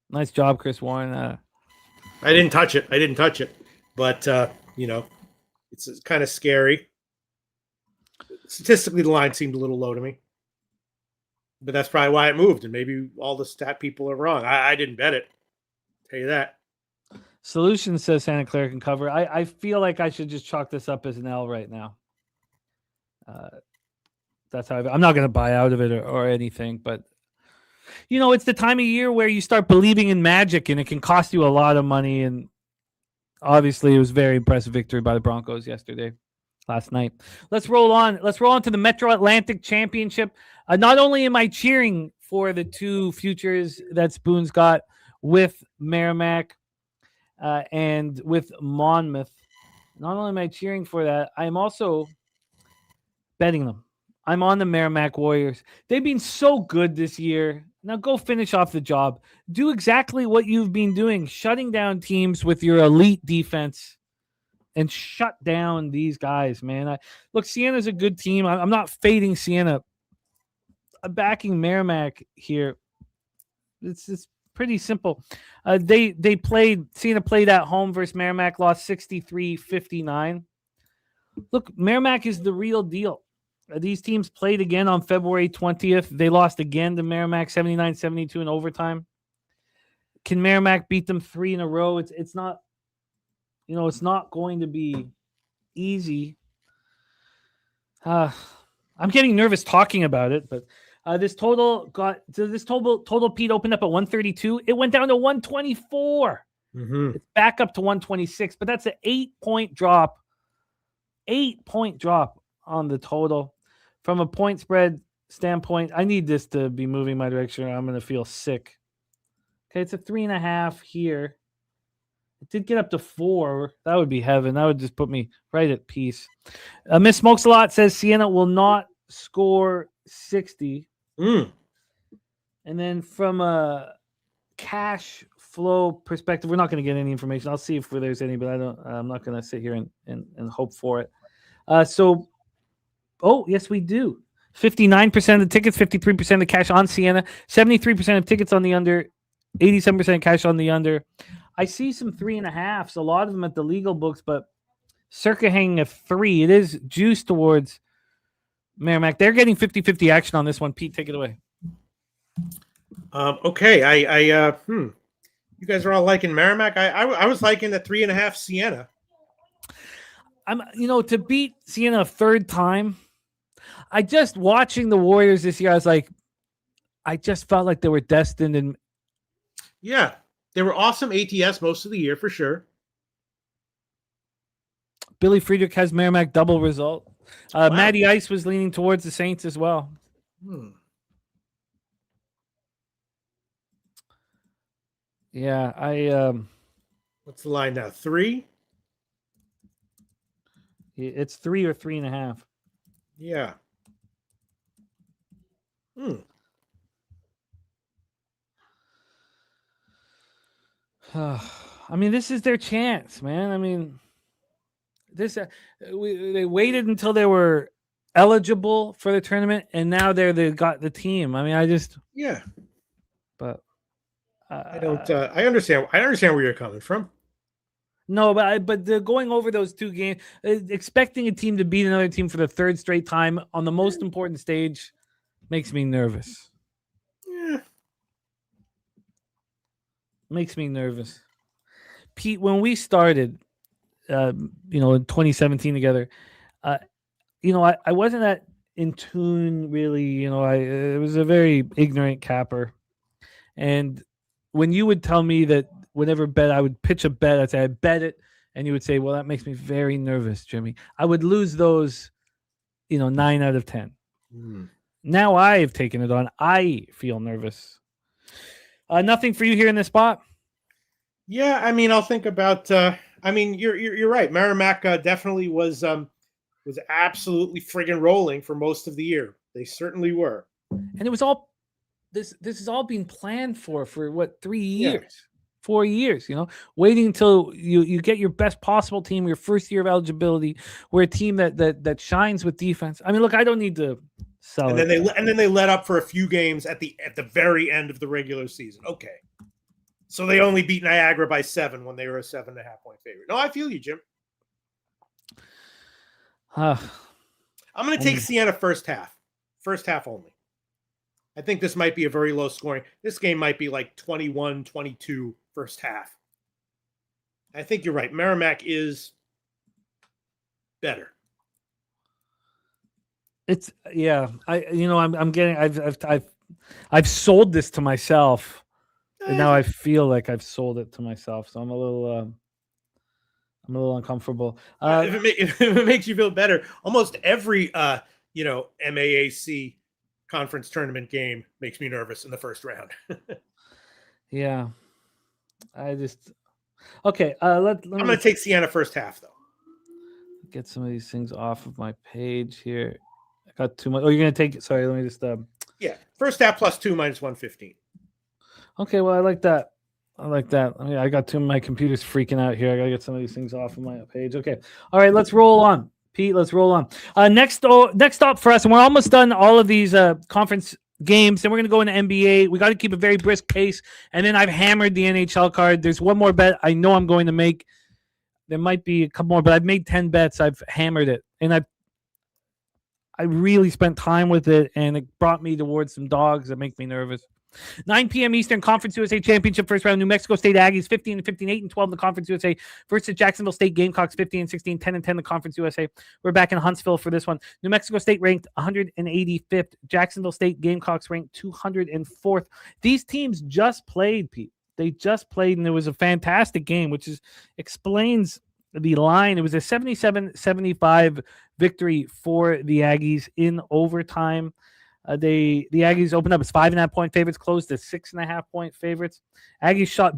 Nice job, Chris Warren. I didn't touch it, but it's kind of scary. Statistically, the line seemed a little low to me. But that's probably why it moved, and maybe all the stat people are wrong. I didn't bet it. Tell you that. Solution says Santa Clara can cover. I feel like I should just chalk this up as an L right now. That's how I'm not going to buy out of it or anything, but It's the time of year where you start believing in magic, and it can cost you a lot of money. And obviously, it was a very impressive victory by the Broncos last night. Let's roll on. Let's roll on to the Metro Atlantic Championship. Not only am I cheering for the two futures that Spoon's got with Merrimack and with Monmouth, not only am I cheering for that, I'm also betting them. I'm on the Merrimack Warriors. They've been so good this year. Now go finish off the job. Do exactly what you've been doing, shutting down teams with your elite defense, and shut down these guys, man. Look, Sienna's a good team. I'm not fading Sienna. I'm backing Merrimack here. It's pretty simple. Sienna played at home versus Merrimack, lost 63-59. Look, Merrimack is the real deal. These teams played again on February 20th. They lost again to Merrimack 79-72 in overtime. Can Merrimack beat them 3 in a row? It's not, it's not going to be easy. I'm getting nervous talking about it, but this total Pete opened up at 132. It went down to 124. It's back up to 126, but that's an 8-point drop. 8-point drop on the total. From a point spread standpoint, I need this to be moving my direction, or I'm going to feel sick. Okay, it's a 3.5 here. It did get up to 4. That would be heaven. That would just put me right at peace. Miss Smokes a Lot says Sienna will not score 60. And then from a cash flow perspective, we're not going to get any information. I'll see if there's any, but I'm not going to sit here and hope for it. Yes, we do. 59% of the tickets, 53% of cash on Sienna, 73% of tickets on the under, 87% cash on the under. I see some 3.5s, a lot of them at the legal books, but circa hanging a 3. It is juiced towards Merrimack. They're getting 50-50 action on this one. Pete, take it away. Okay. You guys are all liking Merrimack. I was liking the 3.5 Sienna. To beat Sienna a third time, I just watching the Warriors this year, I just felt like they were destined. And yeah, they were awesome ATS most of the year for sure. Billy Friedrich has Merrimack double result. Wow. Matty Ice was leaning towards the Saints as well. Yeah, what's the line now? 3? It's 3 or 3.5. Yeah. I mean, this is their chance, man. I mean, they waited until they were eligible for the tournament, and now they got the team. I mean, but I don't. I understand where you're coming from. No, but going over those two games, expecting a team to beat another team for the third straight time on the most important stage makes me nervous. Yeah. Makes me nervous. Pete, when we started, in 2017 together, I wasn't that in tune really. It was a very ignorant capper. And when you would tell me that whenever I would pitch a bet, I'd say I bet it, and you would say, well, that makes me very nervous, Jimmy. I would lose those, 9 out of 10. Now I've taken it on. I feel nervous. Nothing for you here in this spot? Yeah, I mean, I'll think about. You're right. Merrimack definitely was absolutely friggin' rolling for most of the year. They certainly were, and it was all this has all been planned for what, 3 years, 4 years. Waiting until you get your best possible team, your first year of eligibility. We're a team that shines with defense. I mean, look, I don't need to. And then they let up for a few games at the very end of the regular season. Okay, so they only beat Niagara by 7 when they were a 7.5-point favorite. No, I feel you, Jim. I'm going to take Sienna first half only. I think this might be a very low scoring. This game might be like 21-22 first half. I think you're right. Merrimack is better. I'm getting. I've sold this to myself, and now I feel like I've sold it to myself. So I'm a little uncomfortable. If it makes you feel better, almost every MAAC conference tournament game makes me nervous in the first round. Yeah, okay. I'm gonna take Siena first half though. Get some of these things off of my page here. I got too much. Oh, you're gonna take it. Sorry, let me just. Yeah, first half +2 minus 115. Okay, well, I like that. I got my computer's freaking out here. I gotta get some of these things off of my page. Okay, all right, let's roll on, Pete. Let's roll on. Next up for us, and we're almost done all of these conference games. Then we're gonna go into NBA. We got to keep a very brisk pace, and then I've hammered the NHL card. There's one more bet I know I'm going to make. There might be a couple more, but I've made 10 bets. I've hammered it, and I really spent time with it, and it brought me towards some dogs that make me nervous. 9 p.m. Eastern, Conference USA Championship first round. New Mexico State Aggies 15-15, 8-12 in the Conference USA versus Jacksonville State Gamecocks 15-16, 10-10 in the Conference USA. We're back in Huntsville for this one. New Mexico State ranked 185th. Jacksonville State Gamecocks ranked 204th. These teams just played, Pete. They just played, and it was a fantastic game, which explains the line. It was a 77-75 victory for the Aggies in overtime. The Aggies opened up as 5.5-point favorites, closed as 6.5-point favorites.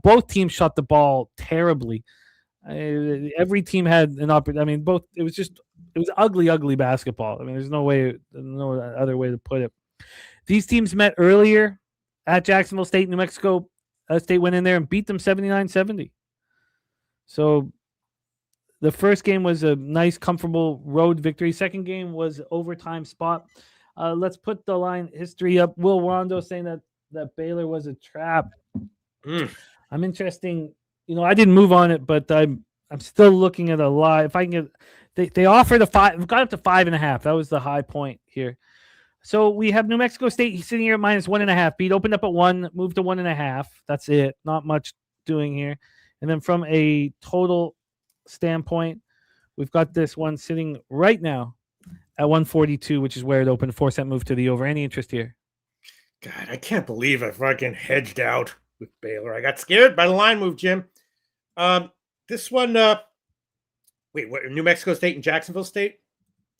Both teams shot the ball terribly. Every team had an opportunity. I mean, it was ugly basketball. I mean, there's no other way to put it. These teams met earlier at Jacksonville State. New Mexico State went in there and beat them 79-70. So the first game was a nice, comfortable road victory. Second game was overtime spot. Let's put the line history up. Will Rondo saying that Baylor was a trap. I'm interesting. I didn't move on it, but I'm still looking at a lie. If I can get, they offered a 5. Got up to 5.5. That was the high point here. So we have New Mexico State sitting here at -1.5. Beat opened up at 1, moved to 1.5. That's it. Not much doing here. And then from a total standpoint, we've got this one sitting right now at 142, which is where it opened. 4-cent move to the over. Any interest here? God, I can't believe I fucking hedged out with Baylor. I got scared by the line move, Jim. This one, wait, what? New Mexico State and Jacksonville State?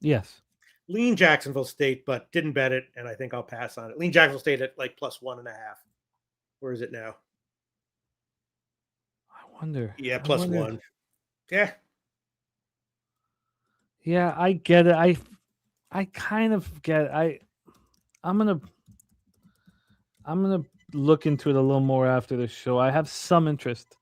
Yes. Lean Jacksonville State, but didn't bet it, and I think I'll pass on it. Lean Jacksonville State at like +1.5. Where is it now? I wonder. Yeah, +1. Yeah. Yeah, I get it. I kind of get it. I'm gonna look into it a little more after the show. I have some interest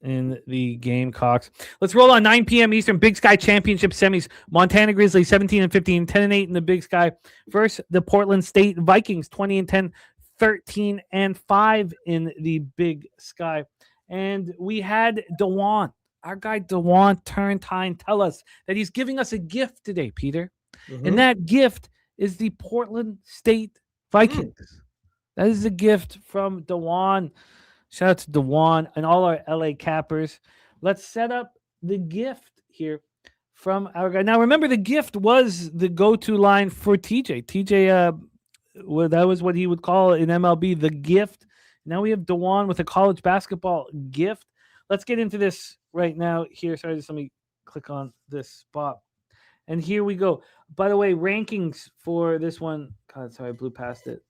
in the Gamecocks. Let's roll on 9 p.m. Eastern. Big Sky Championship semis. Montana Grizzlies 17-15, 10-8 in the Big Sky versus the Portland State Vikings 20-10, 13-5 in the Big Sky. And we had DeJuan, our guy DeJuan Turntine, tell us that he's giving us a gift today, Peter. Mm-hmm. And that gift is the Portland State Vikings. That is a gift from DeJuan. Shout out to DeJuan and all our LA Cappers. Let's set up the gift here from our guy. Now, remember, the gift was the go-to line for TJ. TJ, that was what he would call in MLB, the gift. Now we have DeJuan with a college basketball gift. Let's get into this right now here. Sorry, just let me click on this spot. And here we go. By the way, rankings for this one. God, sorry, I blew past it.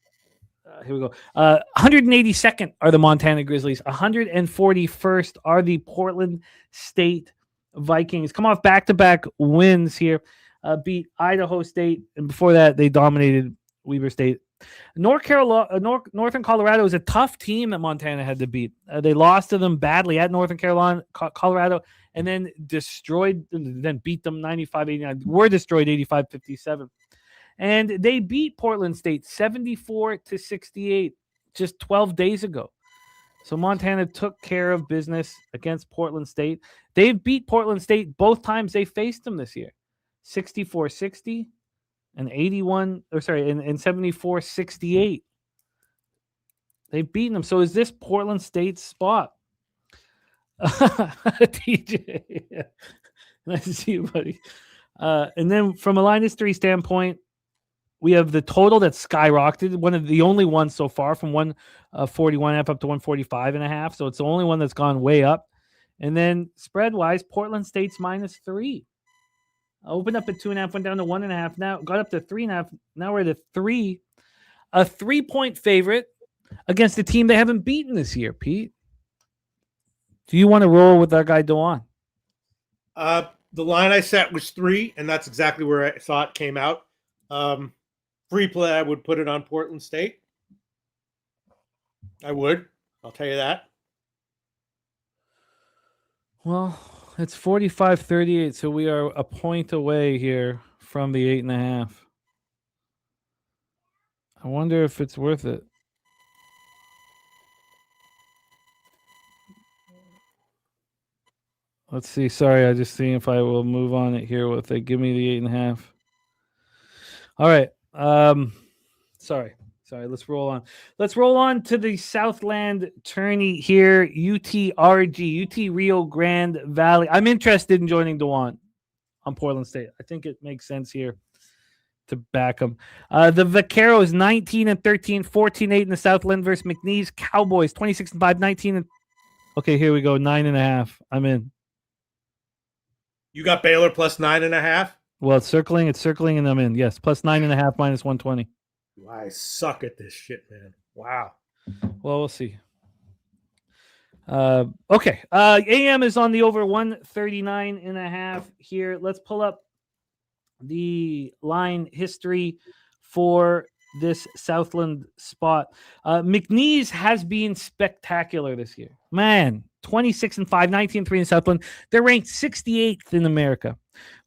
Here we go. 182nd are the Montana Grizzlies. 141st are the Portland State Vikings. Come off back-to-back wins here. Beat Idaho State, and before that, they dominated Weber State. Northern Colorado is a tough team that Montana had to beat. They lost to them badly at Northern Colorado, and then beat them 95-89. Were destroyed 85-57. And they beat Portland State 74-68 just 12 days ago. So Montana took care of business against Portland State. They've beat Portland State both times they faced them this year. 64-60 and 74-68. They've beaten them. So is this Portland State's spot? TJ. Nice to see you, buddy. And then from a line history standpoint, We have the total that skyrocketed, one of the only ones so far, from 141.5 up to 145.5. So it's the only one that's gone way up. And then spread-wise, Portland State's -3. Opened up at 2.5, went down to 1.5. Now got up to 3.5. Now we're at a 3. A 3-point favorite against a team they haven't beaten this year, Pete. Do you want to roll with our guy, Dewan? The line I set was 3, and that's exactly where I thought it came out. Free play, I would put it on Portland State. I would. I'll tell you that. Well, it's 45-38, so we are a point away here from the 8.5. I wonder if it's worth it. Let's see. Sorry, I just see if I will move on it here. If they give me the 8.5. All right. Sorry. Let's roll on. Let's roll on to the Southland tourney here. UTRG, UT Rio Grande Valley. I'm interested in joining Dewan on Portland State. I think it makes sense here to back them. The Vaqueros 19-13, 14-8 in the Southland versus McNeese Cowboys 26-5, 19. Okay, here we go. 9.5. I'm in. You got Baylor plus 9.5. Well, it's circling, and I'm in. Yes, plus 9.5 minus 120. I suck at this shit, man. Wow. Well, we'll see. Okay. AM is on the over 139.5 here. Let's pull up the line history for this Southland spot. McNeese has been spectacular this year. Man, 26-5, 19-3 in Southland. They're ranked 68th in America.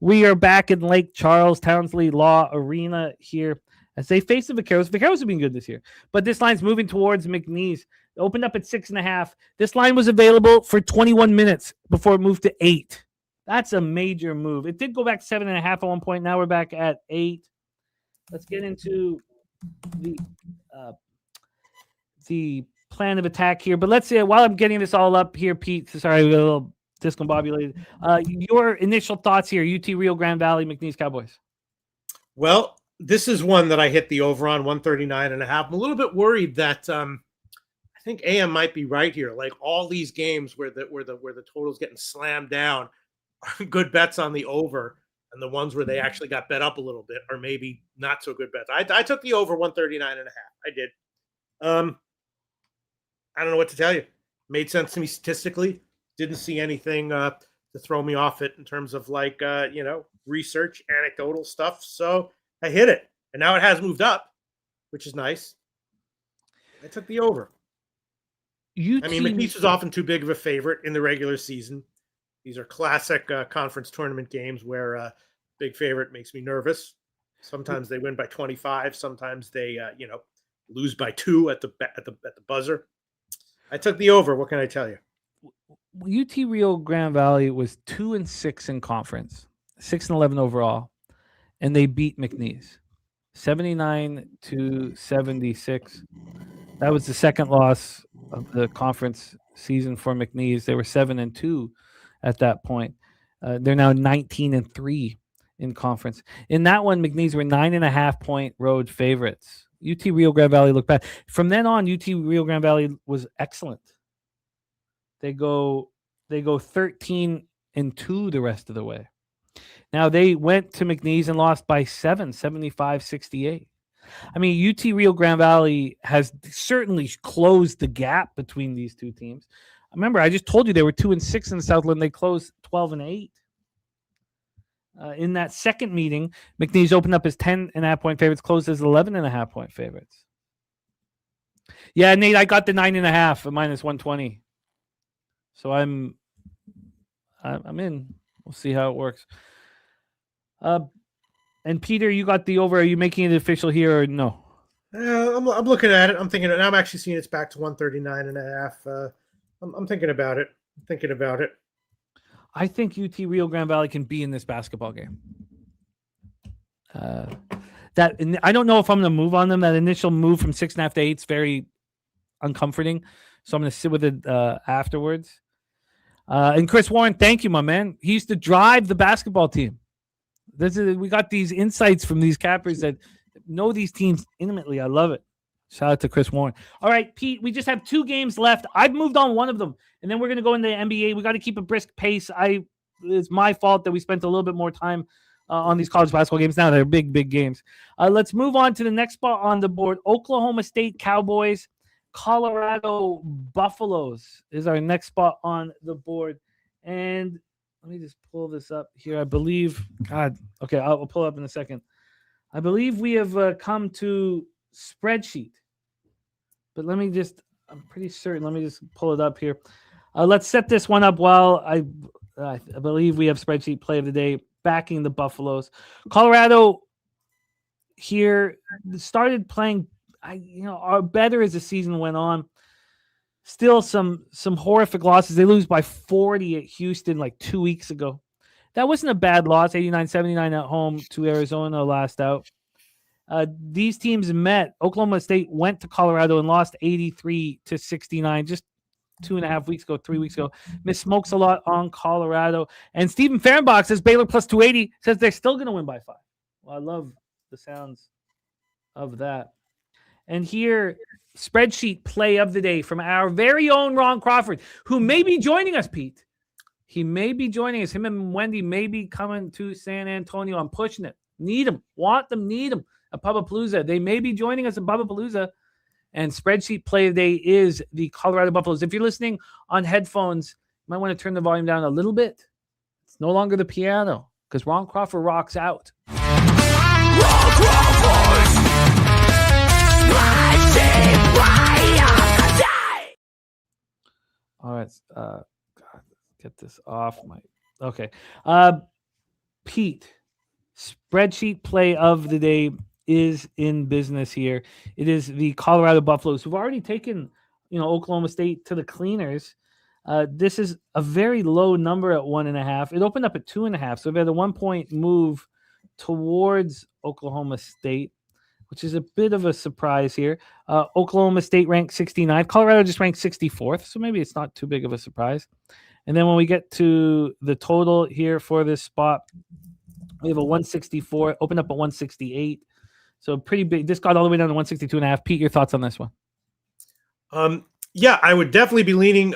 We are back in Lake Charles, Townsley Law Arena here as they face the Vaqueros. Vaqueros have been good this year, but this line's moving towards McNeese. It opened up at 6.5. This line was available for 21 minutes before it moved to 8. That's a major move. It did go back 7.5 at one point. Now we're back at 8. Let's get into the plan of attack here. But let's say, while I'm getting this all up here, Pete, sorry, we got a little discombobulated. Your initial thoughts here, UT Rio Grande Valley, McNeese Cowboys. Well, this is one that I hit the over on 139.5. I'm a little bit worried that I think AM might be right here. Like all these games where the total's getting slammed down are good bets on the over, and the ones where they actually got bet up a little bit are maybe not so good bets. I took the over 139.5. I did. I don't know what to tell you. Made sense to me statistically. Didn't see anything to throw me off it in terms of research, anecdotal stuff. So I hit it, and now it has moved up, which is nice. I took the over. McNeese is often too big of a favorite in the regular season. These are classic conference tournament games where big favorite makes me nervous. Sometimes they win by 25. Sometimes they, lose by 2 at the buzzer. I took the over. What can I tell you? UT Rio Grande Valley was 2-6 in conference, 6-11 overall, and they beat McNeese 79-76. That was the second loss of the conference season for McNeese. They were 7-2 at that point. They're now 19-3 in conference. In that one, McNeese were 9.5-point road favorites. UT Rio Grande Valley looked bad. From then on, UT Rio Grande Valley was excellent. They go 13-2 the rest of the way. Now they went to McNeese and lost by 7, 75-68. UT Rio Grande Valley has certainly closed the gap between these two teams. Remember, I just told you they were 2-6 in Southland. They closed 12-8. In that second meeting, McNeese opened up as 10.5-point favorites, closed as 11.5-point favorites. Yeah, Nate, I got the 9.5 at minus 120. So I'm in. We'll see how it works. And Peter, you got the over. Are you making it official here or no? I'm looking at it. I'm thinking, and I'm actually seeing it's back to 139.5. I'm thinking about it. I think UT Rio Grande Valley can be in this basketball game. That I don't know if I'm going to move on them. That initial move from 6.5 to 8 is very uncomforting, so I'm going to sit with it afterwards. And Chris Warren, thank you, my man. He used to drive the basketball team. We got these insights from these cappers that know these teams intimately. I love it. Shout out to Chris Warren. All right, Pete, we just have 2 games left. I've moved on one of them, and then we're going to go into the NBA. We got to keep a brisk pace. It's my fault that we spent a little bit more time on these college basketball games. Now they're big, big games. Let's move on to the next spot on the board. Oklahoma State Cowboys, Colorado Buffaloes is our next spot on the board. And let me just pull this up here. I believe, okay, I'll pull it up in a second. I believe we have come to spreadsheet. But I'm pretty certain. Let me just pull it up here. Let's set this one up while I believe we have spreadsheet play of the day backing the Buffaloes. Colorado here started playing, better as the season went on. Still some horrific losses. They lose by 40 at Houston like 2 weeks ago. That wasn't a bad loss, 89-79 at home to Arizona last out. These teams met. Oklahoma State went to Colorado and lost 83-69 just 2.5 weeks ago, 3 weeks ago. Miss Smokes a lot on Colorado. And Stephen Fehrenbach says Baylor plus 280, says they're still going to win by 5. Well, I love the sounds of that. And here, spreadsheet play of the day from our very own Ron Crawford, who may be joining us, Pete. He may be joining us. Him and Wendy may be coming to San Antonio. I'm pushing it. Need them. Want them. Need them. At Pubapalooza. They may be joining us at Pubapalooza. And spreadsheet play of the day is the Colorado Buffaloes. If you're listening on headphones, you might want to turn the volume down a little bit. It's no longer the piano because Ron Crawford rocks out. Ron Crawford! All right. God, get this off my. Okay. Pete, spreadsheet play of the day is in business here. It is the Colorado Buffaloes, who've already taken, Oklahoma State to the cleaners. This is a very low number at 1.5. It opened up at 2.5, so we've had a 1-point move towards Oklahoma State, which is a bit of a surprise here. Oklahoma State ranked 69th. Colorado just ranked 64th, so maybe it's not too big of a surprise. And then when we get to the total here for this spot, we have a 164, opened up at 168. So pretty big. This got all the way down to 162.5. Pete, your thoughts on this one? Yeah, I would definitely be leaning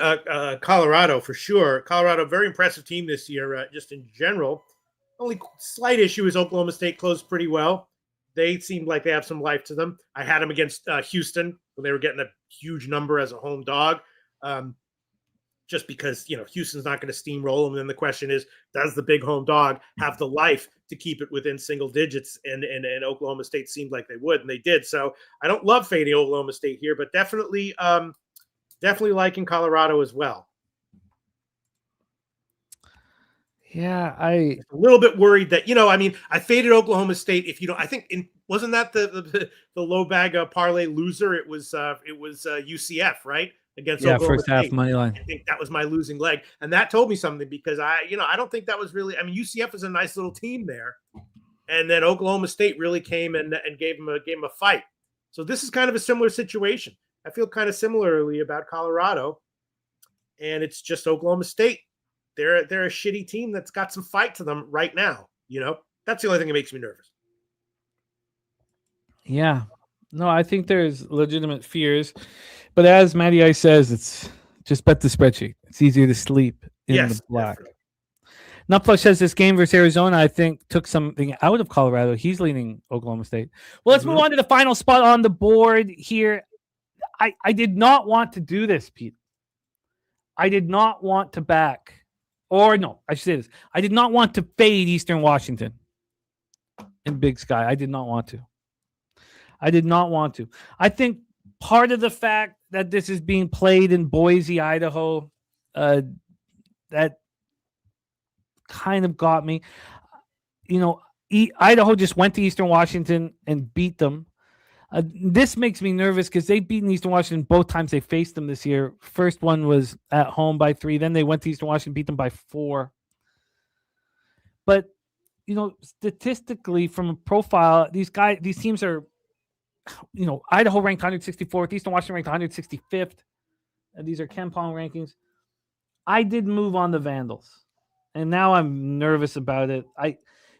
Colorado for sure. Colorado, very impressive team this year, just in general. Only slight issue is Oklahoma State closed pretty well. They seemed like they have some life to them. I had them against Houston when they were getting a huge number as a home dog. Just because, Houston's not going to steamroll them. And then the question is, does the big home dog have the life to keep it within single digits? And Oklahoma State seemed like they would, and they did. So I don't love fading Oklahoma State here, but definitely liking Colorado as well. Yeah, I'm a little bit worried that, I faded Oklahoma State. I think wasn't that the low bag parlay loser? It was UCF, right? Against Oklahoma first half State. money line. I think that was my losing leg, and that told me something because I don't think that was really. UCF is a nice little team there, and then Oklahoma State really came and gave them a fight. So this is kind of a similar situation. I feel kind of similarly about Colorado, and it's just Oklahoma State. They're a shitty team that's got some fight to them right now. That's the only thing that makes me nervous. Yeah, no, I think there's legitimate fears. But as Matty Ice says, it's just bet the spreadsheet. It's easier to sleep in the black. Nutplush says this game versus Arizona, I think, took something out of Colorado. He's leaning Oklahoma State. Well, let's move on to the final spot on the board here. I did not want to do this, Pete. I did not want to back. Or no, I should say this. I did not want to fade Eastern Washington in Big Sky. I did not want to. I think part of the fact that this is being played in Boise, Idaho, that kind of got me. Idaho just went to Eastern Washington and beat them. This makes me nervous because they've beaten Eastern Washington both times they faced them this year. First one was at home by 3. Then they went to Eastern Washington, beat them by 4. But, statistically from a profile, these teams are, Idaho ranked 164th, Eastern Washington ranked 165th. And these are KenPom rankings. I did move on the Vandals, and now I'm nervous about it.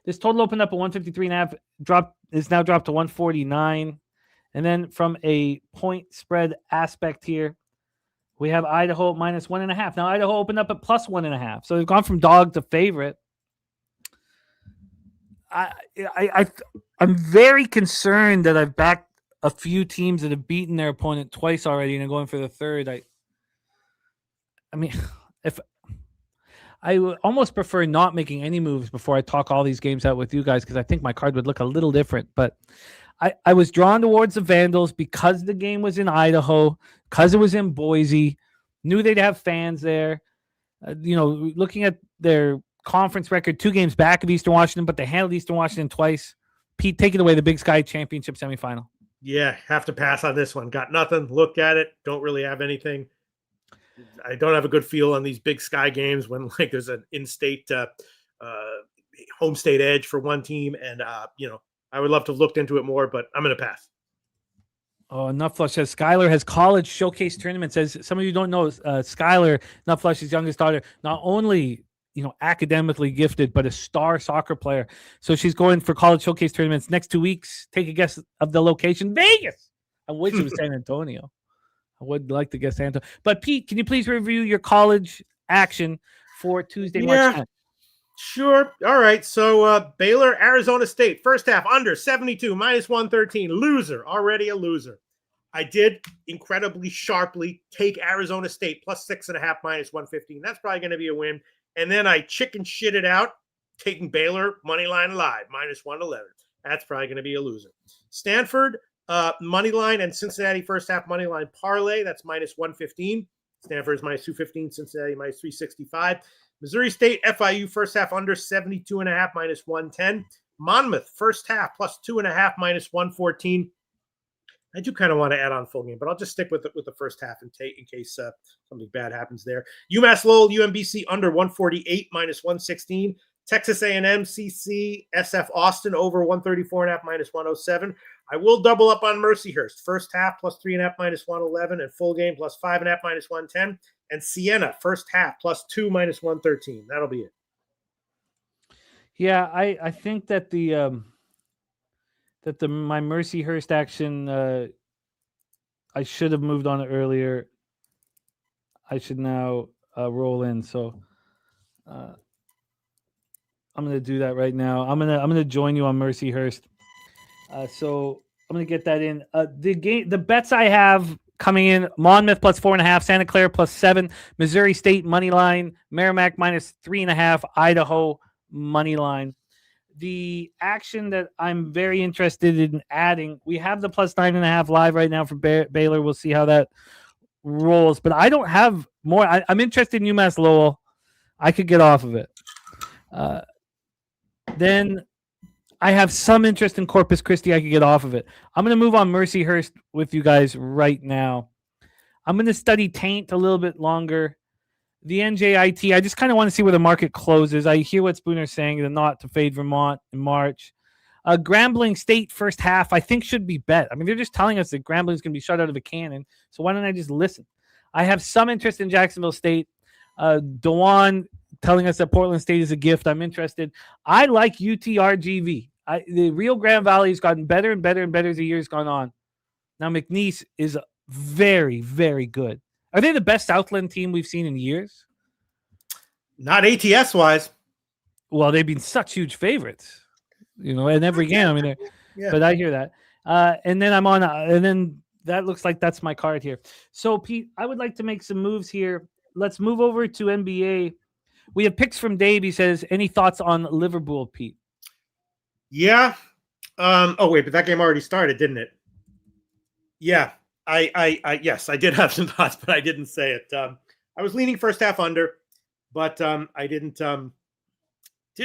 This total opened up at 153.5, is now dropped to 149. And then from a point spread aspect here, we have Idaho minus 1.5. Now Idaho opened up at plus 1.5. So they've gone from dog to favorite. I'm very concerned that I've backed a few teams that have beaten their opponent twice already and are going for the third. I mean, if I would almost prefer not making any moves before I talk all these games out with you guys, because I think my card would look a little different. But I was drawn towards the Vandals because the game was in Idaho, because it was in Boise, knew they'd have fans there. Looking at their conference record, 2 games back of Eastern Washington, but they handled Eastern Washington twice. Pete, take it away, the Big Sky Championship semifinal. Yeah, have to pass on this one. Got nothing. Looked at it. Don't really have anything. I don't have a good feel on these Big Sky games when there's an in-state home state edge for one team. And, I would love to have looked into it more, but I'm going to pass. Oh, Nutflush says Skylar has college showcase tournament. Says some of you don't know, Skylar, Nutflush's youngest daughter, not only academically gifted, but a star soccer player. So she's going for college showcase tournaments next 2 weeks. Take a guess of the location. Vegas. I wish it was San Antonio. I would like to guess San Antonio. But Pete, can you please review your college action for Tuesday, March 10th? Sure. All right. So Baylor, Arizona State, first half under 72, minus 113. Loser. Already a loser. I did incredibly sharply take Arizona State plus 6.5, minus 115. That's probably going to be a win. And then I chicken shit it out, taking Baylor money line live, minus 111. That's probably going to be a loser. Stanford money line and Cincinnati first half money line parlay. That's minus 115. Stanford is minus 215. Cincinnati minus 365. Missouri State FIU first half under 72.5, minus 110. Monmouth first half plus 2.5, minus 114. I do kind of want to add on full game, but I'll just stick with the first half and take in case something bad happens there. UMass Lowell, UMBC under 148, minus 116. Texas A&M, CC, SF Austin over 134.5, minus 107. I will double up on Mercyhurst. First half plus 3.5, minus 111, and full game plus 5.5, minus 110. And Siena, first half plus 2, minus 113. That'll be it. Yeah, I think that my Mercyhurst action, I should have moved on it earlier. I should now roll in. So I'm going to do that right now. I'm going to join you on Mercyhurst. So I'm going to get that in. The bets I have coming in: Monmouth plus 4.5, Santa Clara plus 7, Missouri State money line, Merrimack minus 3.5, Idaho money line. The action that I'm very interested in adding, we have the plus 9.5 live right now for Baylor. We'll see how that rolls, but I don't have more. I'm interested in UMass Lowell. I could get off of it. Then I have some interest in Corpus Christi. I could get off of it. I'm going to move on Mercyhurst with you guys right now. I'm going to study Taint a little bit longer. The NJIT, I just kind of want to see where the market closes. I hear what Spooner's saying, the not to fade Vermont in March. Grambling State first half, I think should be bet. I mean, they're just telling us that Grambling's going to be shot out of a cannon. So why don't I just listen? I have some interest in Jacksonville State. Dewan telling us that Portland State is a gift. I'm interested. I like UTRGV. The Rio Grande Valley has gotten better and better and better as the year's gone on. Now McNeese is very, very good. Are they the best Southland team we've seen in years? Not ATS wise. Well, they've been such huge favorites, in every game. I mean, but I hear that. And then I'm on, and then that looks like that's my card here. So Pete, I would like to make some moves here. Let's move over to NBA. We have picks from Dave. He says, any thoughts on Liverpool, Pete? Yeah. But that game already started, didn't it? Yeah. Yes, I did have some thoughts, but I didn't say it. I was leaning first half under, but I didn't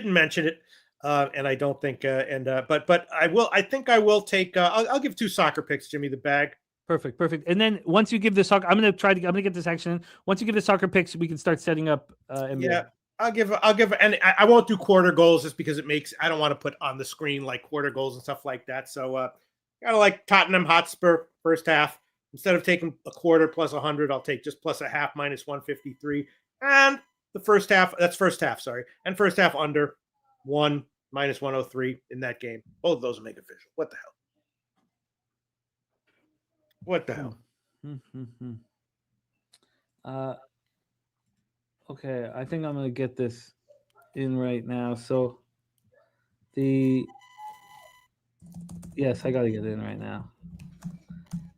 mention it. And I don't think, but I will. I think I will take. I'll give 2 soccer picks, Jimmy. The bag. Perfect. And then once you give the soccer, I'm gonna get this action in. Once you give the soccer picks, we can start setting up. NBA. Yeah, I'll give, and I won't do quarter goals just because I don't want to put on the screen like quarter goals and stuff like that. So kind of like Tottenham Hotspur first half. Instead of taking a quarter plus 100, I'll take just plus a half minus 153. And the first half, that's first half, sorry. And first half under 1 minus 103 in that game. Both of those will make official. What the hell? What the hell? Okay, I think I'm going to get this in right now. So yes, I got to get it in right now.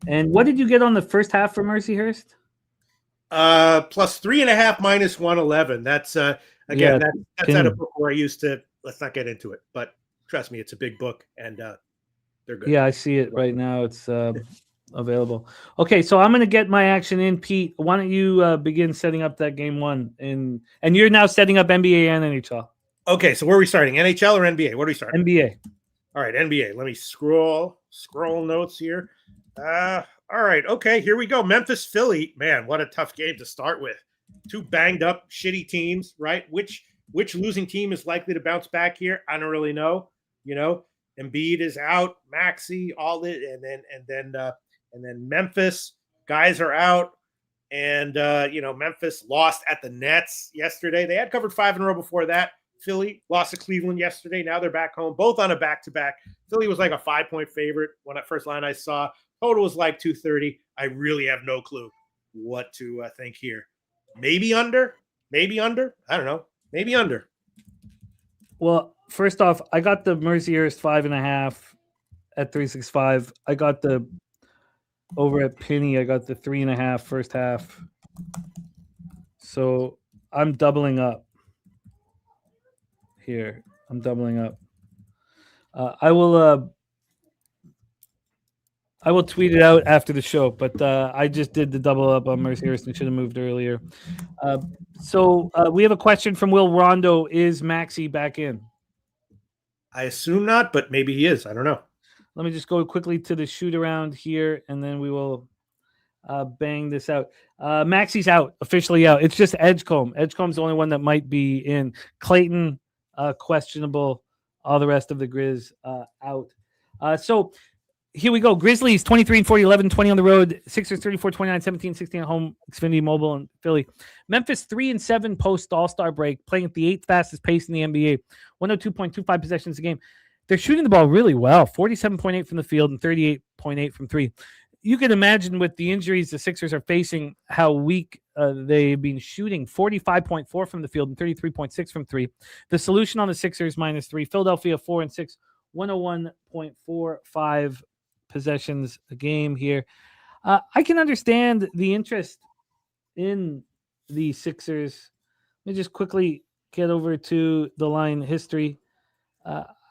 And what did you get on the first half for Mercyhurst? Plus 3.5 minus 111. That's again, that's at a book where I used to. Let's not get into it, but trust me, it's a big book, and they're good. Yeah, I see it right now. It's available. Okay, so I'm going to get my action in, Pete. Why don't you begin setting up that game one? And you're now setting up NBA and NHL. Okay, so where are we starting? NHL or NBA? What are we starting? NBA. All right, NBA. Let me scroll notes here. All right, okay, here we go. Memphis, Philly. Man, what a tough game to start with. Two banged up, shitty teams, right? Which losing team is likely to bounce back here? I don't really know. You know, Embiid is out, Maxey, all it, and then Memphis guys are out, and Memphis lost at the Nets yesterday. They had covered 5 in a row before that. Philly lost to Cleveland yesterday. Now they're back home, both on a back-to-back. Philly was like a 5-point favorite when that first line I saw. Total was like 230. I really have no clue what to think here. Maybe under. I don't know. Maybe under. Well, first off, I got the Mercyhurst 5.5 at 365. I got the over at Penny. I got the 3.5 first half. So I'm doubling up here. I will tweet it out after the show, but I just did the double up on Mercyhurst and should have moved earlier. So we have a question from Will Rondo. Is Maxey back in? I assume not, but maybe he is. I don't know. Let me just go quickly to the shoot around here, and then we will bang this out. Maxey's out, officially out. It's just Edgecombe. Edgecombe's the only one that might be in. Clayton, questionable. All the rest of the Grizz out. So here we go. Grizzlies 23-40, 11-20 on the road. Sixers 34-29, 17-16 at home. Xfinity Mobile and Philly. Memphis 3-7 post All-Star break, playing at the 8th fastest pace in the NBA. 102.25 possessions a game. They're shooting the ball really well. 47.8 from the field and 38.8 from three. You can imagine with the injuries the Sixers are facing how weak they've been shooting. 45.4 from the field and 33.6 from three. The solution on the Sixers -3. Philadelphia 4-6. 101.45 possessions a game here. I can understand the interest in the Sixers. Let me just quickly get over to the line history.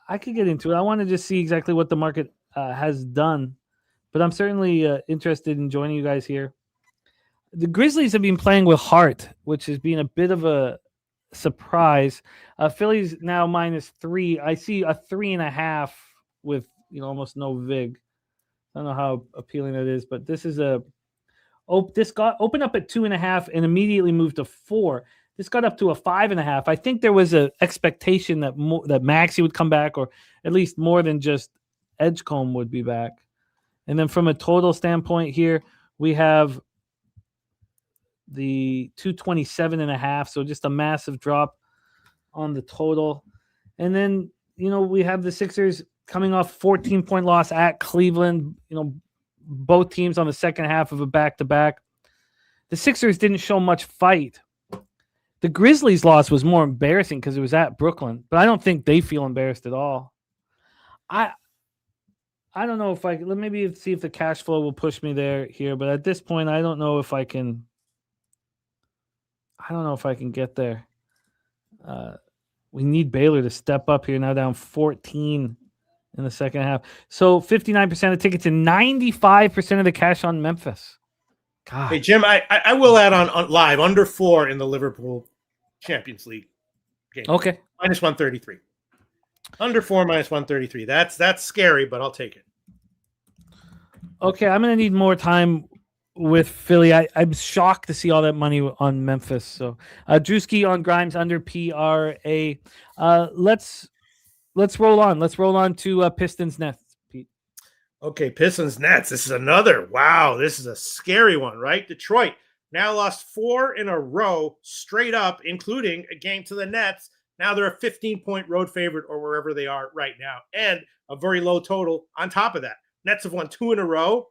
I could get into it. I want to just see exactly what the market has done, but I'm certainly interested in joining you guys here. The Grizzlies have been playing with heart, which has been a bit of a surprise. Philly's now -3. I see a 3.5 with almost no vig. I don't know how appealing that is, but this is this got opened up at 2.5 and immediately moved to 4. This got up to a 5.5. I think there was an expectation that Maxey would come back, or at least more than just Edgecombe would be back. And then from a total standpoint here, we have the 227.5. So just a massive drop on the total. And then, we have the Sixers coming off 14-point loss at Cleveland, both teams on the second half of a back-to-back. The Sixers didn't show much fight. The Grizzlies' loss was more embarrassing because it was at Brooklyn, but I don't think they feel embarrassed at all. I don't know if maybe see if the cash flow will push me here, but at this point, I don't know if I can get there. We need Baylor to step up here, now down 14 in the second half. So 59% of tickets and 95% of the cash on Memphis. God. Hey, Jim, I will add on live under 4 in the Liverpool Champions League game. Okay. -133. Under 4 -133. That's scary, but I'll take it. Okay, I'm going to need more time with Philly. I'm shocked to see all that money on Memphis. So Drewski on Grimes under PRA. Let's roll on. Let's roll on to Pistons Nets, Pete. Okay, Pistons Nets. This is another. Wow, this is a scary one, right? Detroit now lost 4 in a row straight up, including a game to the Nets. Now they're a 15-point road favorite or wherever they are right now, and a very low total on top of that. Nets have won 2 in a row.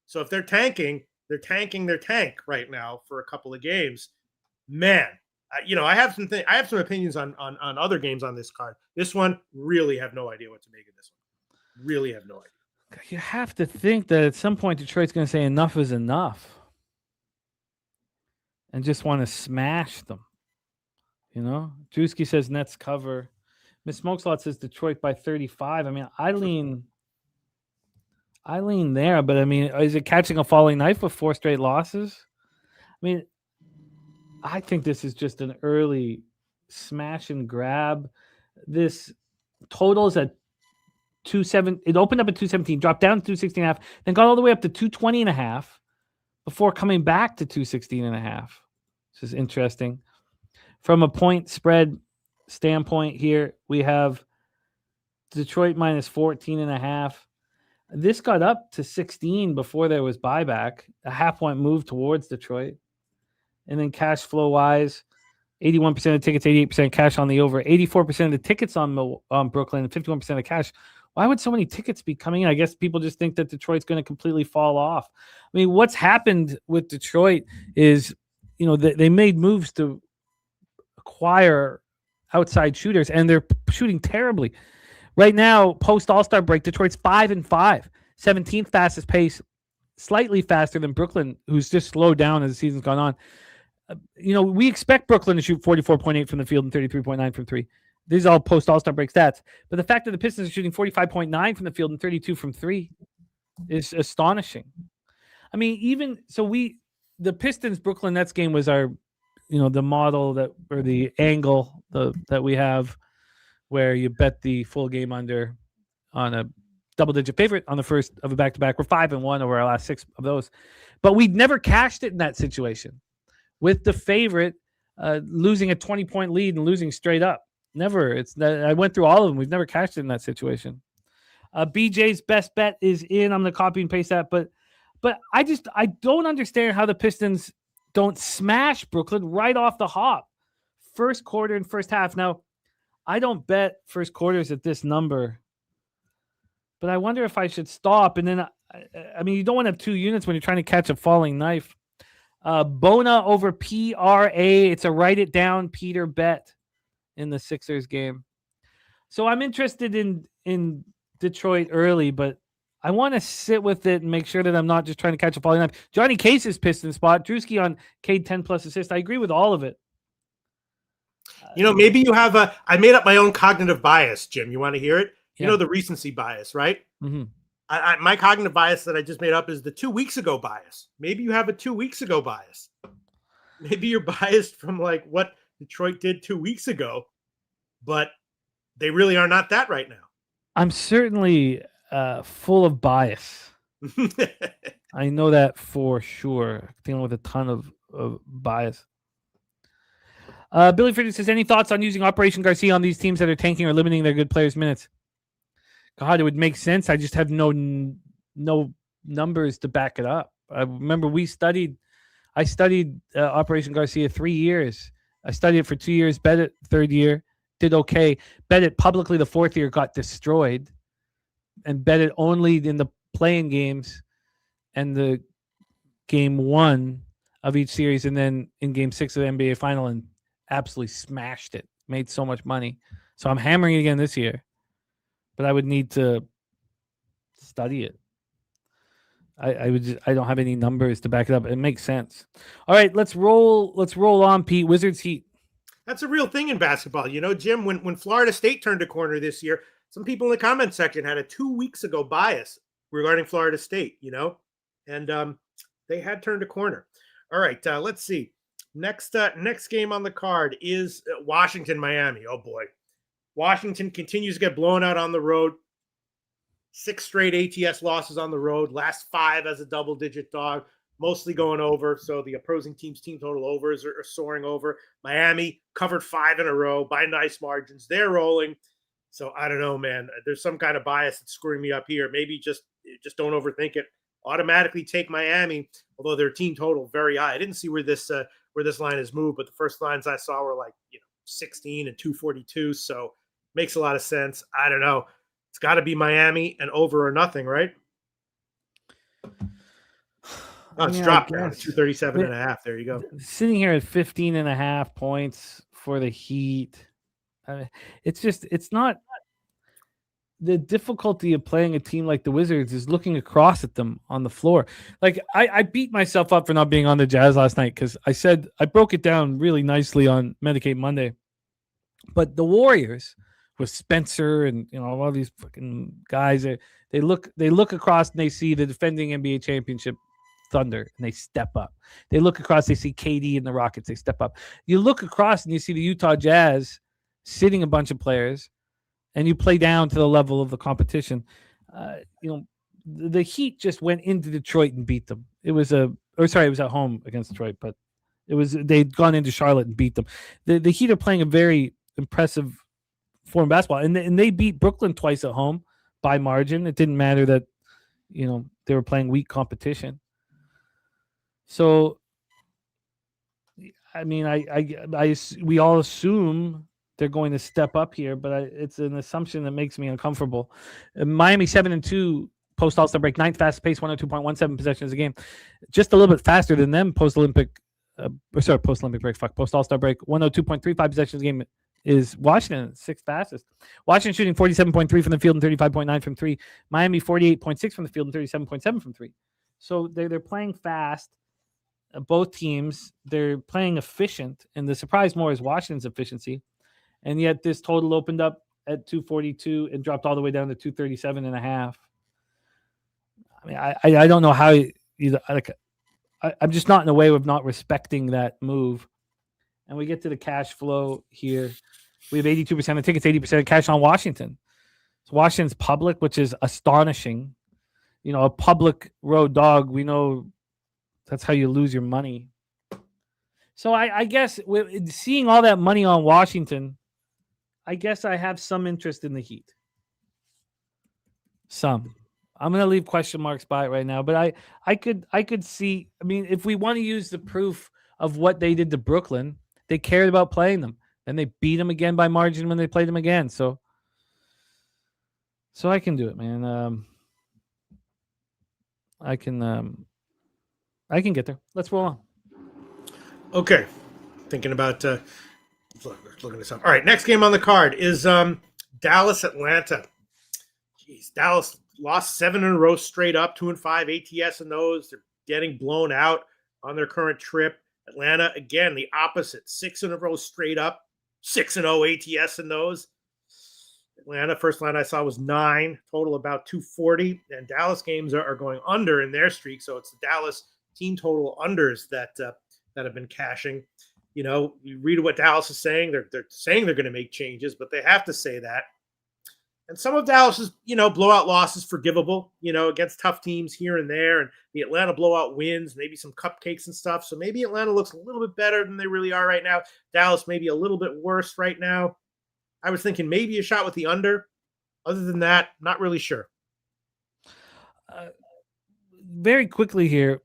So if they're tanking their tank right now for a couple of games. Man, I have some opinions on other games on this card. This one, really have no idea what to make of this one. Really have no idea. You have to think that at some point Detroit's going to say enough is enough and just want to smash them. Drewski says Nets cover. Miss Smokeslot says Detroit by 35. I mean, I lean there, but I mean, is it catching a falling knife with 4 straight losses? I mean, I think this is just an early smash and grab. This total is at 2.7. It opened up at 217, dropped down to 216.5, then got all the way up to 220.5 before coming back to 216.5. This is interesting. From a point spread standpoint here, we have Detroit minus 14.5. This got up to 16 before there was buyback, a half-point move towards Detroit. And then cash flow wise, 81% of tickets, 88% cash on the over, 84% of the tickets on Brooklyn, and 51% of cash. Why would so many tickets be coming in? I guess people just think that Detroit's going to completely fall off. I mean, what's happened with Detroit is, they made moves to acquire outside shooters, and they're shooting terribly. Right now, post All-Star break, Detroit's 5-5, 17th fastest pace, slightly faster than Brooklyn, who's just slowed down as the season's gone on. We expect Brooklyn to shoot 44.8 from the field and 33.9 from 3. These are all post All-Star break stats. But the fact that the Pistons are shooting 45.9 from the field and 32 from 3 is astonishing. I mean, the Pistons Brooklyn Nets game was our, the model or the angle that we have where you bet the full game under on a double-digit favorite on the first of a back-to-back. We're 5-1 over our last 6 of those. But we'd never cashed it in that situation with the favorite losing a 20-point lead and losing straight up. Never. I went through all of them. We've never cashed it in that situation. BJ's best bet is in. I'm going to copy and paste that. But I don't understand how the Pistons don't smash Brooklyn right off the hop. First quarter and first half. Now, I don't bet first quarters at this number, but I wonder if I should stop. And then, I mean, you don't want to have 2 units when you're trying to catch a falling knife. Bona over PRA. It's a write it down Peter bet in the Sixers game. So I'm interested in Detroit early, but I want to sit with it and make sure that I'm not just trying to catch a falling knife. Johnny Case's Piston spot. Drewski on Cade 10 plus assist. I agree with all of it. Maybe you have I made up my own cognitive bias, Jim. You want to hear it? Yeah. The recency bias, right? Mm-hmm. My cognitive bias that I just made up is the 2 weeks ago bias. Maybe you have a 2 weeks ago bias. Maybe you're biased from like what Detroit did 2 weeks ago, but they really are not that right now. I'm certainly full of bias. I know that for sure. Dealing with a ton of bias. Billy Fridge says, any thoughts on using Operation Garcia on these teams that are tanking or limiting their good players' minutes? God, it would make sense. I just have no numbers to back it up. I remember I studied Operation Garcia 3 years. I studied it for 2 years, bet it 3rd year, did okay. Bet it publicly the 4th year, got destroyed. And bet it only in the playing games and the game 1 of each series, and then in game 6 of the NBA final, and absolutely smashed it. Made so much money. So I'm hammering it again this year. But I would need to study it. I don't have any numbers to back it up. It makes sense. All right, let's roll on, Pete. Wizards Heat. That's a real thing in basketball. Jim, when Florida State turned a corner this year, some people in the comment section had a 2 weeks ago bias regarding Florida State, and they had turned a corner. All right, let's see. Next game on the card is Washington, Miami. Oh boy. Washington continues to get blown out on the road. 6 straight ATS losses on the road. Last 5 as a double-digit dog, mostly going over. So the opposing team's team total overs are soaring over. Miami covered 5 in a row by nice margins. They're rolling. So I don't know, man. There's some kind of bias that's screwing me up here. Maybe just don't overthink it. Automatically take Miami, although their team total very high. I didn't see where this line is moved, but the first lines I saw were like 16 and 242. So makes a lot of sense. I don't know. It's got to be Miami and over or nothing, right? Oh, it's dropped down to 237.5. There you go. Sitting here at 15.5 points for the Heat. It's not the difficulty of playing a team like the Wizards is looking across at them on the floor. Like I beat myself up for not being on the Jazz last night because I broke it down really nicely on Medicate Monday. But the Warriors with Spencer and all of these fucking guys, they look across and they see the defending NBA championship Thunder and they step up. They look across, they see KD and the Rockets, they step up. You look across and you see the Utah Jazz sitting a bunch of players, and you play down to the level of the competition. The Heat just went into Detroit and beat them. It was at home against Detroit, but they'd gone into Charlotte and beat them. The Heat are playing a very impressive form of basketball, and they beat Brooklyn twice at home by margin. It didn't matter that they were playing weak competition. So, I mean, we all assume they're going to step up here, but it's an assumption that makes me uncomfortable. Miami 7-2 post All-Star break, 9th fastest pace, 102.17 possessions a game, just a little bit faster than them post All-Star break, 102.35 possessions a game is Washington, 6th fastest. Washington shooting 47.3 from the field and 35.9 from three. Miami 48.6 from the field and 37.7 from three. So they're playing fast. Both teams, they're playing efficient, and the surprise more is Washington's efficiency. And yet this total opened up at 242 and dropped all the way down to 237.5. I mean, I don't know how I'm just not in a way of not respecting that move. And we get to the cash flow here. We have 82% of tickets, 80% of cash on Washington. So Washington's public, which is astonishing. A public road dog, we know that's how you lose your money. So I guess seeing all that money on Washington, I guess I have some interest in the Heat. Some. I'm going to leave question marks by it right now, but I could see, I mean, if we want to use the proof of what they did to Brooklyn, they cared about playing them. And they beat them again by margin when they played them again. So I can do it, man. I can get there. Let's roll on. Okay. Thinking about looking this up. All right, next game on the card is Dallas Atlanta. Jeez, Dallas lost 7 in a row straight up, 2-5 ATS in those. They're getting blown out on their current trip. Atlanta, again, the opposite, 6 in a row straight up, 6-0 ATS in those. Atlanta, first line I saw was 9, total about 240. And Dallas games are going under in their streak, so it's the Dallas team total unders that have been cashing. You read what Dallas is saying. They're saying they're going to make changes, but they have to say that. And some of Dallas's, blowout losses forgivable, against tough teams here and there. And the Atlanta blowout wins, maybe some cupcakes and stuff. So maybe Atlanta looks a little bit better than they really are right now. Dallas maybe a little bit worse right now. I was thinking maybe a shot with the under. Other than that, not really sure. Very quickly here,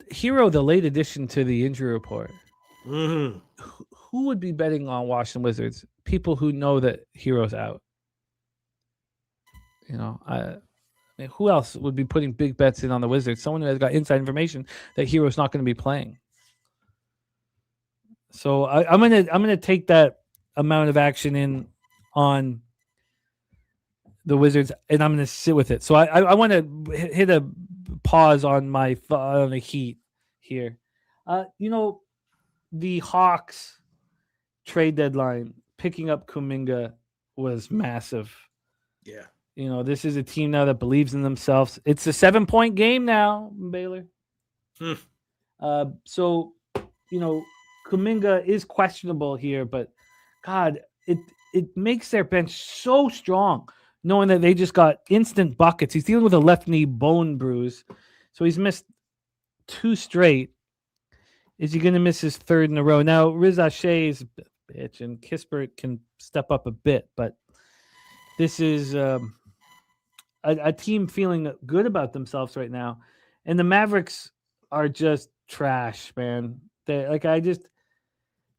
Hero, the late addition to the injury report. Mm-hmm. Who would be betting on Washington Wizards? People who know that Hero's out. Who else would be putting big bets in on the Wizards? Someone who has got inside information that Hero's not going to be playing. So I'm gonna take that amount of action in on the Wizards, and I'm going to sit with it. So I want to hit a pause on the Heat here. The Hawks trade deadline, picking up Kuminga was massive. Yeah. This is a team now that believes in themselves. It's a 7-point game now, Baylor. So, Kuminga is questionable here, but God, it makes their bench so strong, knowing that they just got instant buckets. He's dealing with a left knee bone bruise, so he's missed 2 straight. Is he going to miss his 3rd in a row? Now, Riz Ahshey is a bitch, and Kispert can step up a bit, but this is a team feeling good about themselves right now. And the Mavericks are just trash, man. They're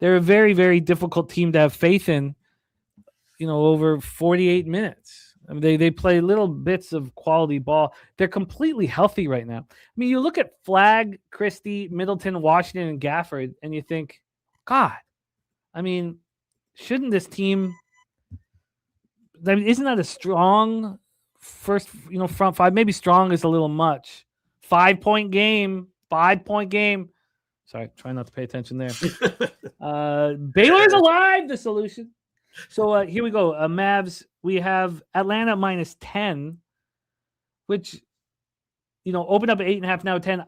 they're a very, very difficult team to have faith in, over 48 minutes. I mean, they play little bits of quality ball. They're completely healthy right now. I mean, you look at Flagg, Christie, Middleton, Washington, and Gafford, and you think, God, I mean, shouldn't this team, I mean, isn't that a strong first, front five? Maybe strong is a little much. 5-point game. Sorry, try not to pay attention there. Baylor's alive, the solution. So here we go. Mavs, we have Atlanta -10, which, opened up at 8.5, now 10.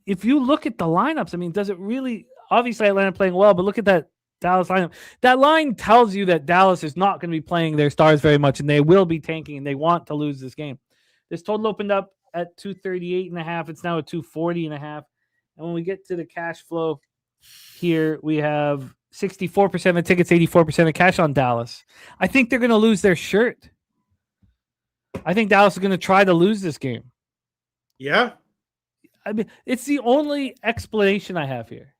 If you look at the lineups, I mean, does it really, obviously Atlanta playing well, but look at that Dallas lineup. That line tells you that Dallas is not going to be playing their stars very much, and they will be tanking, and they want to lose this game. This total opened up at 238.5. It's now at 240.5. And when we get to the cash flow here, we have 64% of tickets, 84% of cash on Dallas. I think they're going to lose their shirt. I think Dallas is going to try to lose this game. Yeah. I mean, it's the only explanation I have here,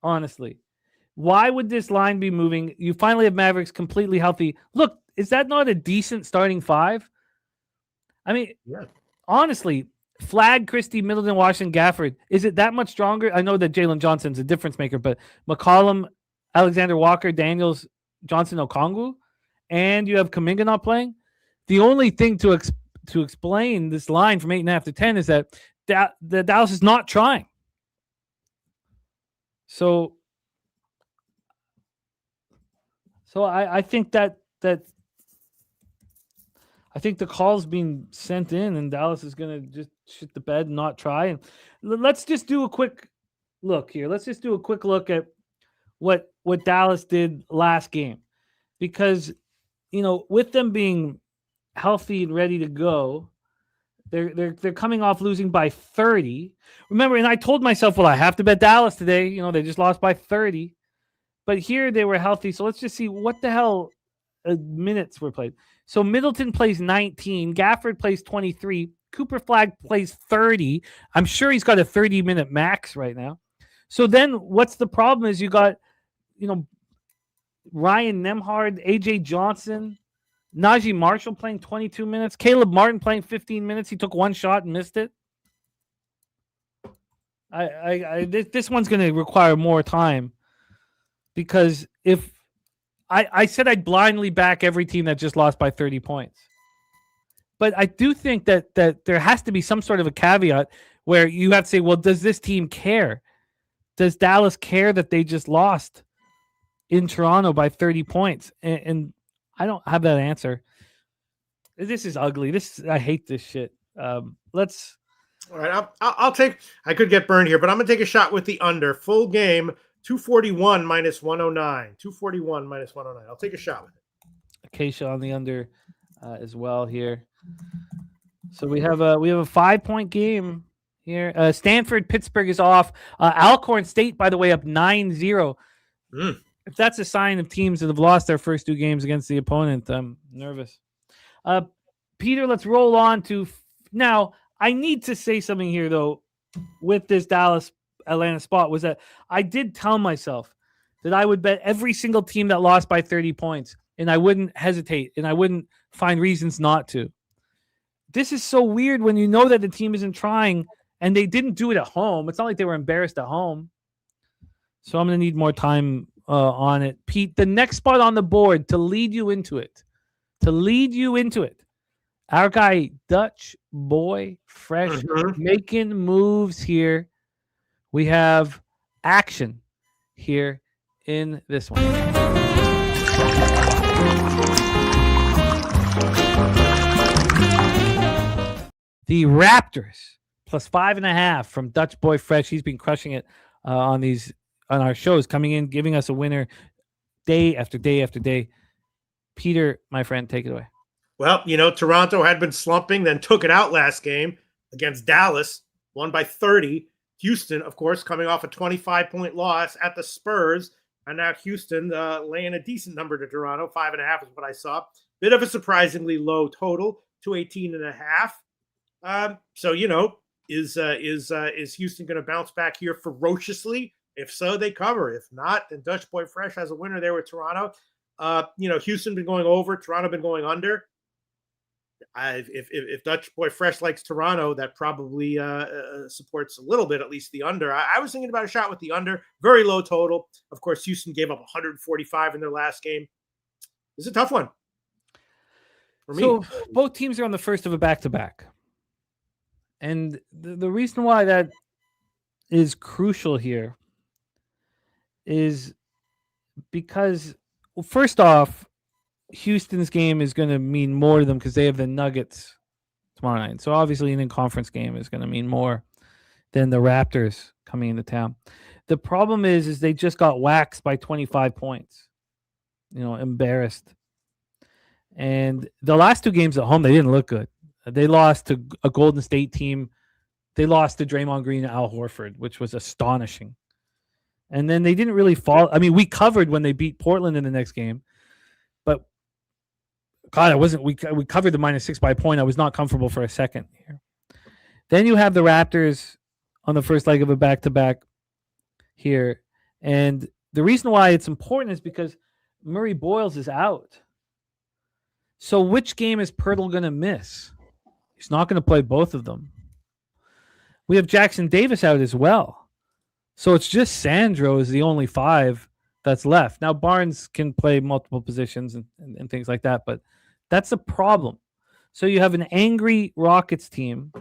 honestly. Why would this line be moving? You finally have Mavericks completely healthy. Look, is that not a decent starting five? I mean, honestly, Flagg, Christie, Middleton, Washington, Gafford, is it that much stronger? I know that Jalen Johnson's a difference maker, but McCollum, Alexander Walker, Daniels, Johnson, Okongwu, and you have Kuminga not playing. The only thing to explain this line from 8.5 to 10 is that the Dallas is not trying. So I think that I think the call's being sent in, and Dallas is going to just shit the bed and not try. And let's just do a quick look here. Let's just do a quick look at what Dallas did last game, because with them being healthy and ready to go, they're coming off losing by 30. Remember, and I told myself, well, I have to bet Dallas today. They just lost by 30, but here they were healthy. So let's just see what the hell minutes were played. So Middleton plays 19, Gafford plays 23, Cooper Flagg plays 30. I'm sure he's got a 30-minute max right now. So then what's the problem is you got, Ryan Nembhard, AJ Johnson, Najee Marshall playing 22 minutes, Caleb Martin playing 15 minutes. He took one shot and missed it. This one's going to require more time, because if I said I'd blindly back every team that just lost by 30 points. But I do think that there has to be some sort of a caveat where you have to say, well, does this team care? Does Dallas care that they just lost in Toronto by 30 points? And I don't have that answer. This is ugly. I hate this shit. Let's. All right, I'll take. I could get burned here, but I'm gonna take a shot with the under. Full game, 241 minus 109. 241 minus 109. I'll take a shot with it. Acacia on the under as well here. So we have a 5-point game here. Stanford, Pittsburgh is off. Alcorn State, by the way, up 9-0. If that's a sign of teams that have lost their first two games against the opponent, I'm nervous. Peter, let's roll on to now. I need to say something here, though, with this Dallas-Atlanta spot, was that I did tell myself that I would bet every single team that lost by 30 points, and I wouldn't hesitate, and I wouldn't find reasons not to. This is so weird when you know that the team isn't trying, and they didn't do it at home. It's not like they were embarrassed at home. So I'm going to need more time on it. Pete, the next spot on the board to lead you into it, our guy, Dutch Boy Fresh, making moves here. We have action here in this one. The Raptors plus 5.5 from Dutch Boy Fresh. He's been crushing it on our shows, coming in, giving us a winner day after day after day. Peter, my friend, take it away. Well, Toronto had been slumping, then took it out last game against Dallas, won by 30. Houston, of course, coming off a 25-point loss at the Spurs. And now Houston laying a decent number to Toronto. 5.5 is what I saw. Bit of a surprisingly low total, 218.5. So, is Houston going to bounce back here ferociously If so, they cover. If not, then Dutch Boy Fresh has a winner there with Toronto. Houston been going over, Toronto been going under. If Dutch Boy Fresh likes Toronto, that probably supports a little bit, at least the under. I was thinking about a shot with the under. Very low total. Of course, Houston gave up 145 in their last game. It's a tough one for me. So both teams are on the first of a back-to-back. And the reason why that is crucial here is because, well, first off, Houston's game is going to mean more to them because they have the Nuggets tomorrow night. So obviously an in-conference game is going to mean more than the Raptors coming into town. The problem is they just got waxed by 25 points. Embarrassed. And the last two games at home, they didn't look good. They lost to a Golden State team. They lost to Draymond Green and Al Horford, which was astonishing. And then they didn't really fall. I mean, we covered when they beat Portland in the next game. But, God, we covered the -6 by a point. I was not comfortable for a second here. Then you have the Raptors on the first leg of a back-to-back here. And the reason why it's important is because Murray Boyles is out. So which game is Pirtle going to miss? He's not going to play both of them. We have Jackson Davis out as well. So it's just Sandro is the only 5 that's left. Now, Barnes can play multiple positions and things like that, but that's a problem. So you have an angry Rockets team,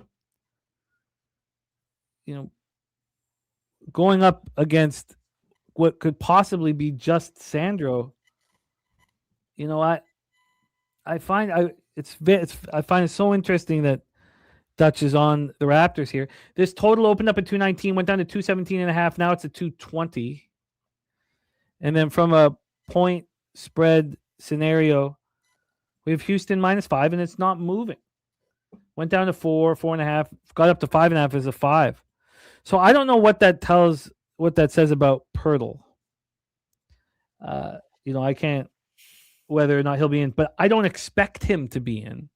going up against what could possibly be just Sandro. I find it so interesting that Dutch is on the Raptors here. This total opened up at 219, went down to 217.5. Now it's at 220. And then from a point spread scenario, we have Houston -5, and it's not moving. Went down to 4, 4.5, got up to 5.5 as a 5. So I don't know what that says about Pirtle. I can't, whether or not he'll be in, but I don't expect him to be in.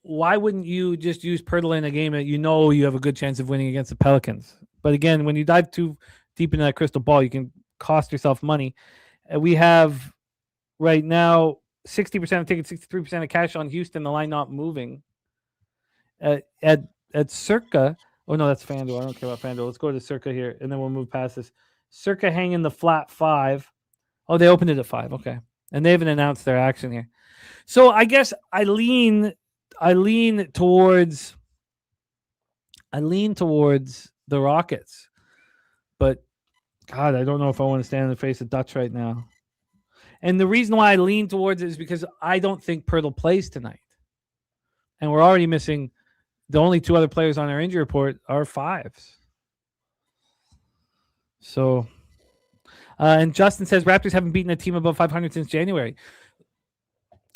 Why wouldn't you just use Pirtle in a game that you have a good chance of winning against the Pelicans? But again, when you dive too deep into that crystal ball, you can cost yourself money. We have right now 60% of tickets, 63% of cash on Houston, the line not moving. At Circa, oh no, that's FanDuel. I don't care about FanDuel. Let's go to Circa here, and then we'll move past this. Circa hanging the flat 5. Oh, they opened it at 5. Okay. And they haven't announced their action here. So I guess I lean towards the Rockets. But God, I don't know if I want to stand in the face of Dutch right now. And the reason why I lean towards it is because I don't think Pirtle plays tonight. And we're already missing the only 2 other players on our injury report are 5s. So and Justin says Raptors haven't beaten a team above 500 since January.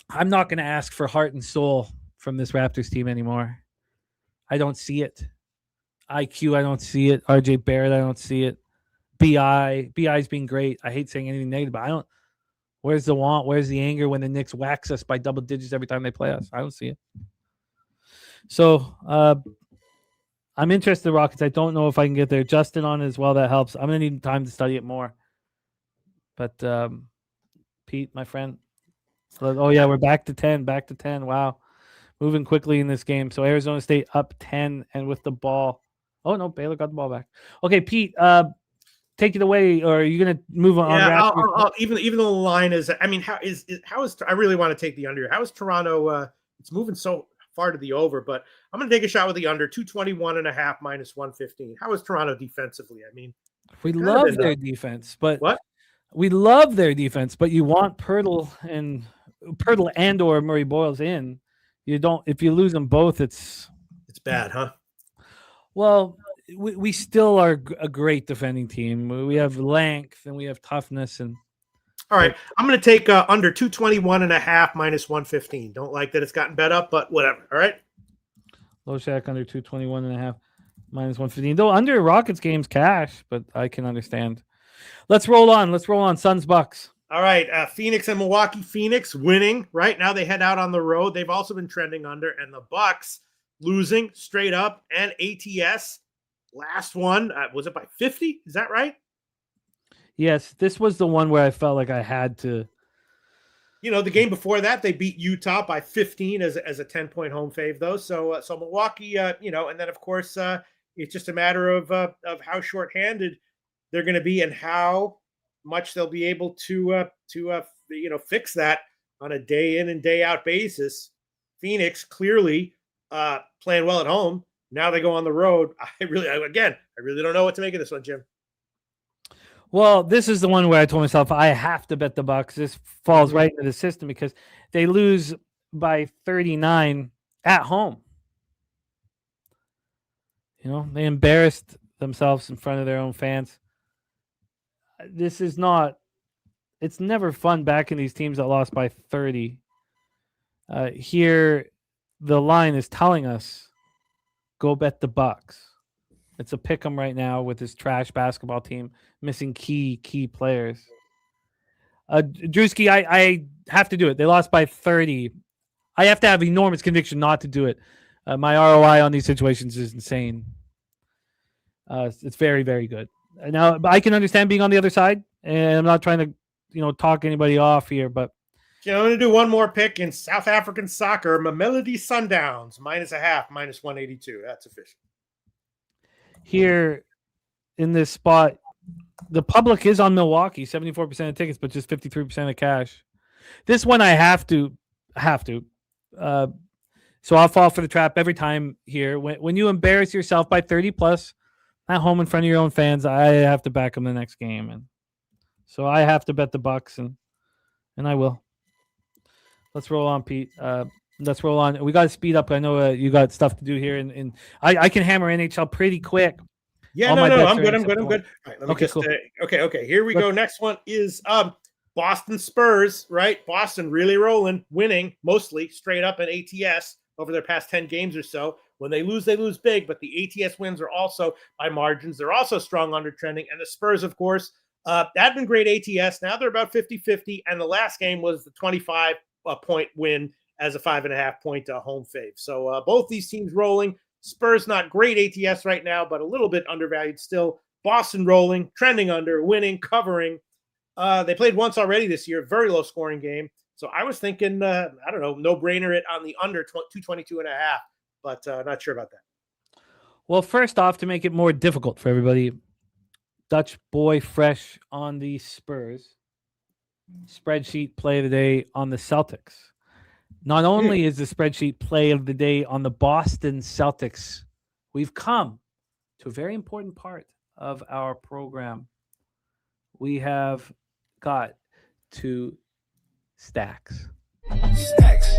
I'm not going to ask for heart and soul from this Raptors team anymore. I don't see it. IQ, I don't see it. RJ Barrett, I don't see it. BI's been great. I hate saying anything negative, but I don't. Where's the want? Where's the anger when the Knicks wax us by double digits every time they play us? I don't see it. So I'm interested in the Rockets. I don't know if I can get there. Justin on as well. That helps. I'm going to need time to study it more. But Pete, my friend. Oh, yeah, we're back to 10. Back to 10. Wow. Moving quickly in this game. So Arizona State up 10 and with the ball. Oh, no, Baylor got the ball back. Okay, Pete, take it away, or are you going to move on? Yeah, even though the line is, I mean, how is I really want to take the under. How is Toronto? It's moving so far to the over, but I'm going to take a shot with the under 221.5 -115. How is Toronto defensively? I mean, we love their defense, but what? We love their defense, but you want Pirtle and or Murray Boyles in. You don't. If you lose them both, it's bad, huh? Well, we still are a great defending team. We have length and we have toughness. And all right, I'm going to take under 221.5 -115. Don't like that it's gotten bet up, but whatever. All right. Loshak under 221.5 -115. Though under Rockets games cash, but I can understand. Let's roll on. Suns Bucks. All right. Phoenix and Milwaukee. Phoenix winning. Right now they head out on the road. They've also been trending under, and the Bucks losing straight up and ATS. last one, was it by 50? Is that right? Yes, this was the one where I felt like I had to. The game before that, they beat Utah by 15 as a 10-point home fave, though. So Milwaukee, and then of course it's just a matter of how shorthanded they're going to be and how much they'll be able to fix that on a day in and day out basis. Phoenix clearly playing well at home. Now they go on the road. I really don't know what to make of this one, Jim. Well, this is the one where I told myself I have to bet the Bucks. This falls right into the system because they lose by 39 at home. They embarrassed themselves in front of their own fans. This is not – it's never fun backing these teams that lost by 30. Here, the line is telling us, go bet the Bucks. It's a pick 'em right now with this trash basketball team missing key players. Drewski, I have to do it. They lost by 30. I have to have enormous conviction not to do it. My ROI on these situations is insane. It's very, very good. Now, I can understand being on the other side, and I'm not trying to, talk anybody off here, but I'm going to do one more pick in South African soccer. Mamelodi Sundowns, -0.5, -182. That's official. Here in this spot, the public is on Milwaukee, 74% of tickets, but just 53% of cash. This one I have to. So I'll fall for the trap every time here. When you embarrass yourself by 30 plus at home in front of your own fans, I have to back them the next game, and so I have to bet the Bucks, and I will. Let's roll on, Pete. Let's roll on. We got to speed up. I know you got stuff to do here, and I can hammer NHL pretty quick. Yeah, no, I'm good. I'm good. All right, let me cool. Okay. Here we go. Next one is Boston Spurs, right? Boston really rolling, winning mostly straight up at ATS over their past 10 games or so. When they lose big, but the ATS wins are also by margins. They're also strong under trending. And the Spurs, of course, had been great ATS. Now they're about 50-50. And the last game was the 25-point win as a 5.5-point home fave. So both these teams rolling. Spurs not great ATS right now, but a little bit undervalued still. Boston rolling, trending under, winning, covering. They played once already this year, very low scoring game. So I was thinking, no brainer it on the under 222.5, but not sure about that. Well, first off, to make it more difficult for everybody, Dutch boy fresh on the Spurs. Spreadsheet play of the day on the Celtics. Not only is the spreadsheet play of the day on the Boston Celtics, we've come to a very important part of our program. We have got to stacks. Stacks.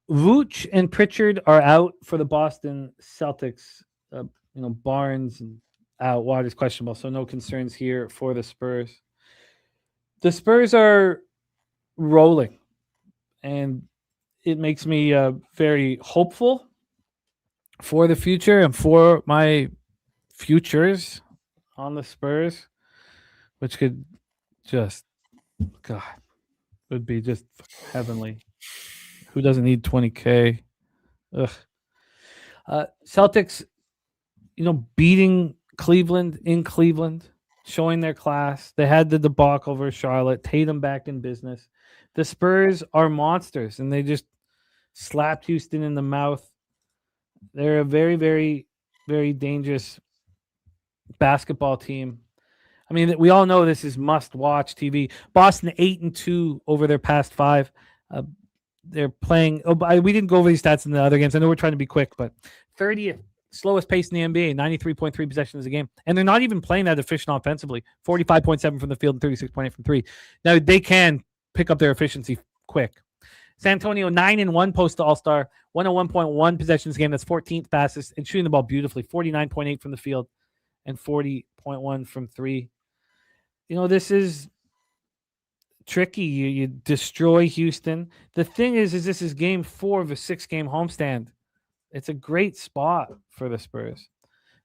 Vooch and Pritchard are out for the Boston Celtics. Barnes and out. Water's questionable, so no concerns here for the Spurs. The Spurs are rolling, and it makes me very hopeful for the future and for my futures on the Spurs, which could just, God, would be just heavenly. Who doesn't need 20K? Ugh. Celtics, beating Cleveland in Cleveland, showing their class. They had the debacle over Charlotte. Tatum back in business. The Spurs are monsters, and they just slapped Houston in the mouth. They're a very, very, very dangerous basketball team. I mean, we all know this is must-watch TV. Boston 8-2 over their past 5. They're playing. We didn't go over these stats in the other games. I know we're trying to be quick, but 30th slowest pace in the NBA, 93.3 possessions a game, and they're not even playing that efficient offensively. 45.7 from the field and 36.8 from three. Now they can pick up their efficiency quick. San Antonio 9-1 post All-Star, 101.1 possessions a game. That's 14th fastest and shooting the ball beautifully. 49.8 from the field and 40.1 from three. This is tricky. You destroy Houston. The thing is this is game 4 of a 6-game homestand. It's a great spot for the Spurs.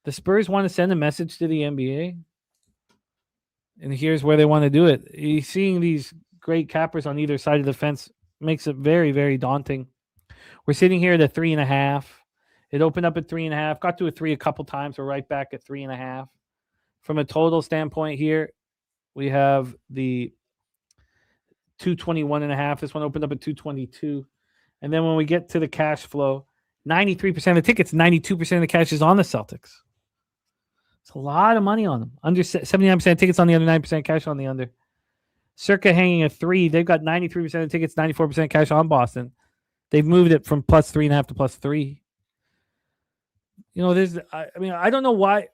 The Spurs want to send a message to the NBA, and here's where they want to do it. Seeing these great cappers on either side of the fence makes it very, very daunting. We're sitting here at a 3.5. It opened up at 3.5, got to a 3 a couple times. We're right back at 3.5. From a total standpoint here, we have the 221.5. This one opened up at 222. And then when we get to the cash flow, 93% of the tickets, 92% of the cash is on the Celtics. It's a lot of money on them. Under 79% of tickets on the under, 9% cash on the under. Circa hanging a 3. They've got 93% of the tickets, 94% cash on Boston. They've moved it from plus 3.5 to plus 3. I don't know why.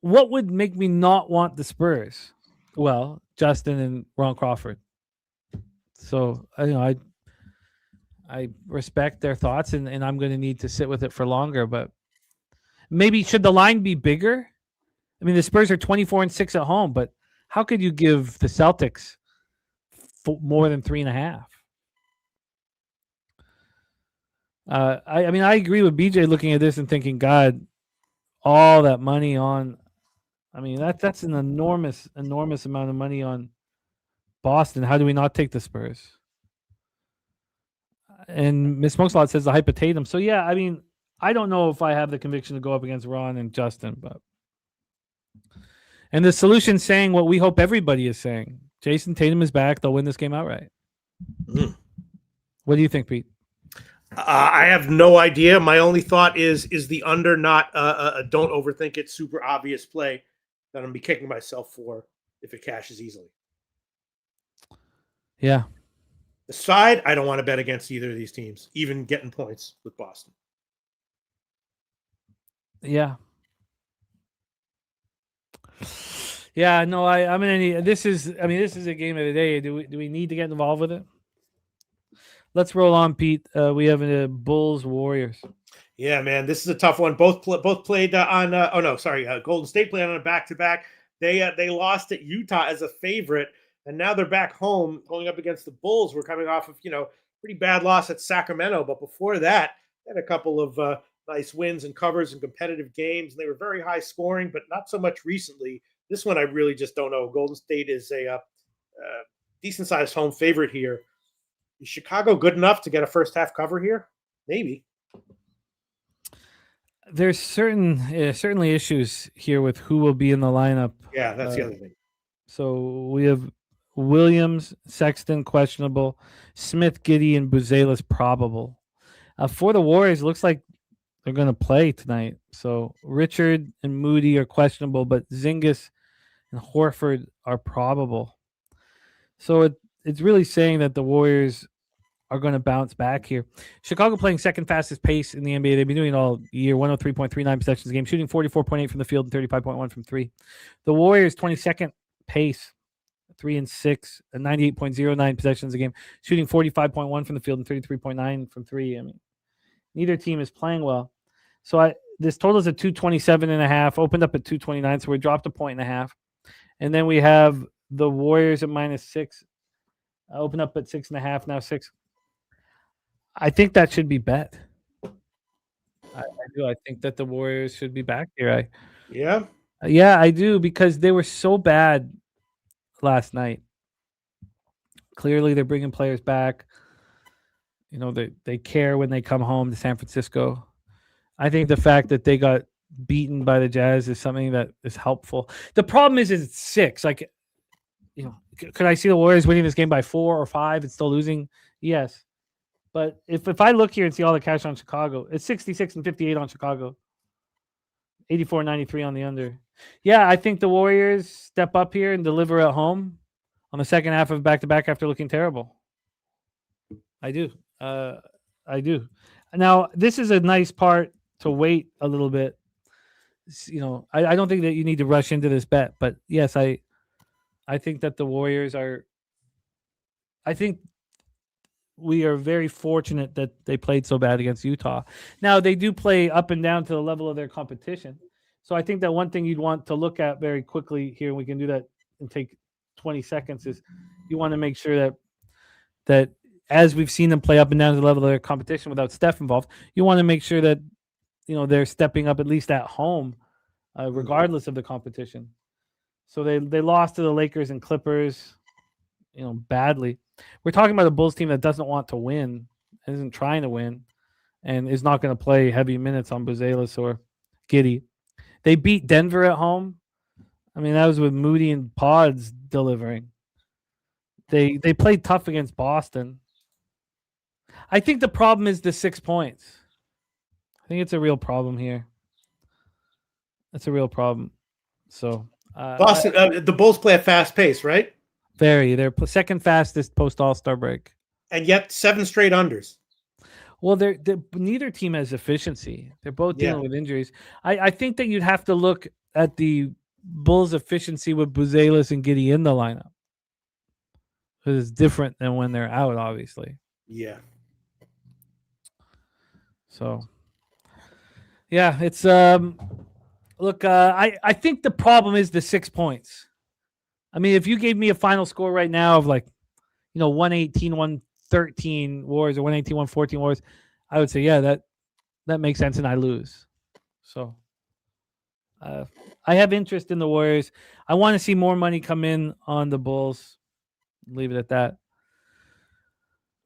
What would make me not want the Spurs? Well, Justin and Ron Crawford. So, I respect their thoughts, and I'm going to need to sit with it for longer. But maybe should the line be bigger? I mean, the Spurs are 24-6 at home, but how could you give the Celtics more than 3.5? I agree with BJ looking at this and thinking, God, all that money on. I mean, that's an enormous amount of money on Boston. How do we not take the Spurs? And Miss Smokeslot says the hype of Tatum. So yeah, I mean, I don't know if I have the conviction to go up against Ron and Justin, but and the solution saying what we hope everybody is saying. Jason Tatum is back. They'll win this game outright. Mm. What do you think, Pete? I have no idea. My only thought is the under not don't overthink it, super obvious play that I'm going to be kicking myself for if it cashes easily. Yeah. The side, I don't want to bet against either of these teams, even getting points with Boston. Yeah. Yeah, no, this is a game of the day. Do we need to get involved with it? Let's roll on, Pete. We have a Bulls Warriors. Yeah, man, this is a tough one. Both played on. Golden State played on a back-to-back. They lost at Utah as a favorite, and now they're back home going up against the Bulls. We're coming off of pretty bad loss at Sacramento, but before that, they had a couple of nice wins and covers and competitive games. And they were very high scoring, but not so much recently. This one I really just don't know. Golden State is a decent-sized home favorite here. Is Chicago good enough to get a first-half cover here? Maybe. There's certainly issues here with who will be in the lineup. Yeah, that's the other thing. So we have Williams, Sexton questionable, Smith, Giddey, and Buzelis probable. For the Warriors, it looks like they're going to play tonight. So Richard and Moody are questionable, but Zingis and Horford are probable. So it's really saying that the Warriors are going to bounce back here. Chicago playing second fastest pace in the NBA. They've been doing it all year, 103.39 possessions a game, shooting 44.8 from the field and 35.1 from three. The Warriors 22nd pace, 3-6, and 98.09 possessions a game, shooting 45.1 from the field and 33.9 from three. I mean, neither team is playing well. So this total is at 227.5, opened up at 229, so we dropped 1.5. And then we have the Warriors at -6, open up at 6.5, now 6. I think that should be bet. I do. I think that the Warriors should be back here. Yeah, I do, because they were so bad last night. Clearly, they're bringing players back. They care when they come home to San Francisco. I think the fact that they got beaten by the Jazz is something that is helpful. The problem is it's 6. Like, could I see the Warriors winning this game by 4 or 5 and still losing? Yes. But if I look here and see all the cash on Chicago, it's 66 and 58 on Chicago. 84-93 on the under. Yeah, I think the Warriors step up here and deliver at home on the second half of back-to-back after looking terrible. I do. I do. Now, this is a nice part to wait a little bit. I don't think that you need to rush into this bet, but yes, I think that the Warriors are. I think we are very fortunate that they played so bad against Utah. Now, they do play up and down to the level of their competition. So I think that one thing you'd want to look at very quickly here, and we can do that and take 20 seconds, is you want to make sure that as we've seen them play up and down to the level of their competition without Steph involved, you want to make sure that they're stepping up at least at home regardless of the competition. So they lost to the Lakers and Clippers, badly. We're talking about a Bulls team that doesn't want to win, isn't trying to win, and is not going to play heavy minutes on Buzelis or Giddey. They beat Denver at home. I mean, that was with Moody and Pods delivering. They played tough against Boston. I think the problem is the 6 points. I think it's a real problem here. It's a real problem. So Boston, the Bulls play a fast pace, right? They're second fastest post All-Star break, and yet 7 straight unders. Well, they're neither team has efficiency. They're both dealing with injuries. I think that you'd have to look at the Bulls' efficiency with Buzelis and Giddey in the lineup, because it's different than when they're out, obviously. Yeah. So, yeah, it's look. I think the problem is the 6 points. I mean, if you gave me a final score right now of 118, 113 Warriors or 118, 114 Warriors, I would say, yeah, that makes sense, and I lose. So I have interest in the Warriors. I want to see more money come in on the Bulls. Leave it at that.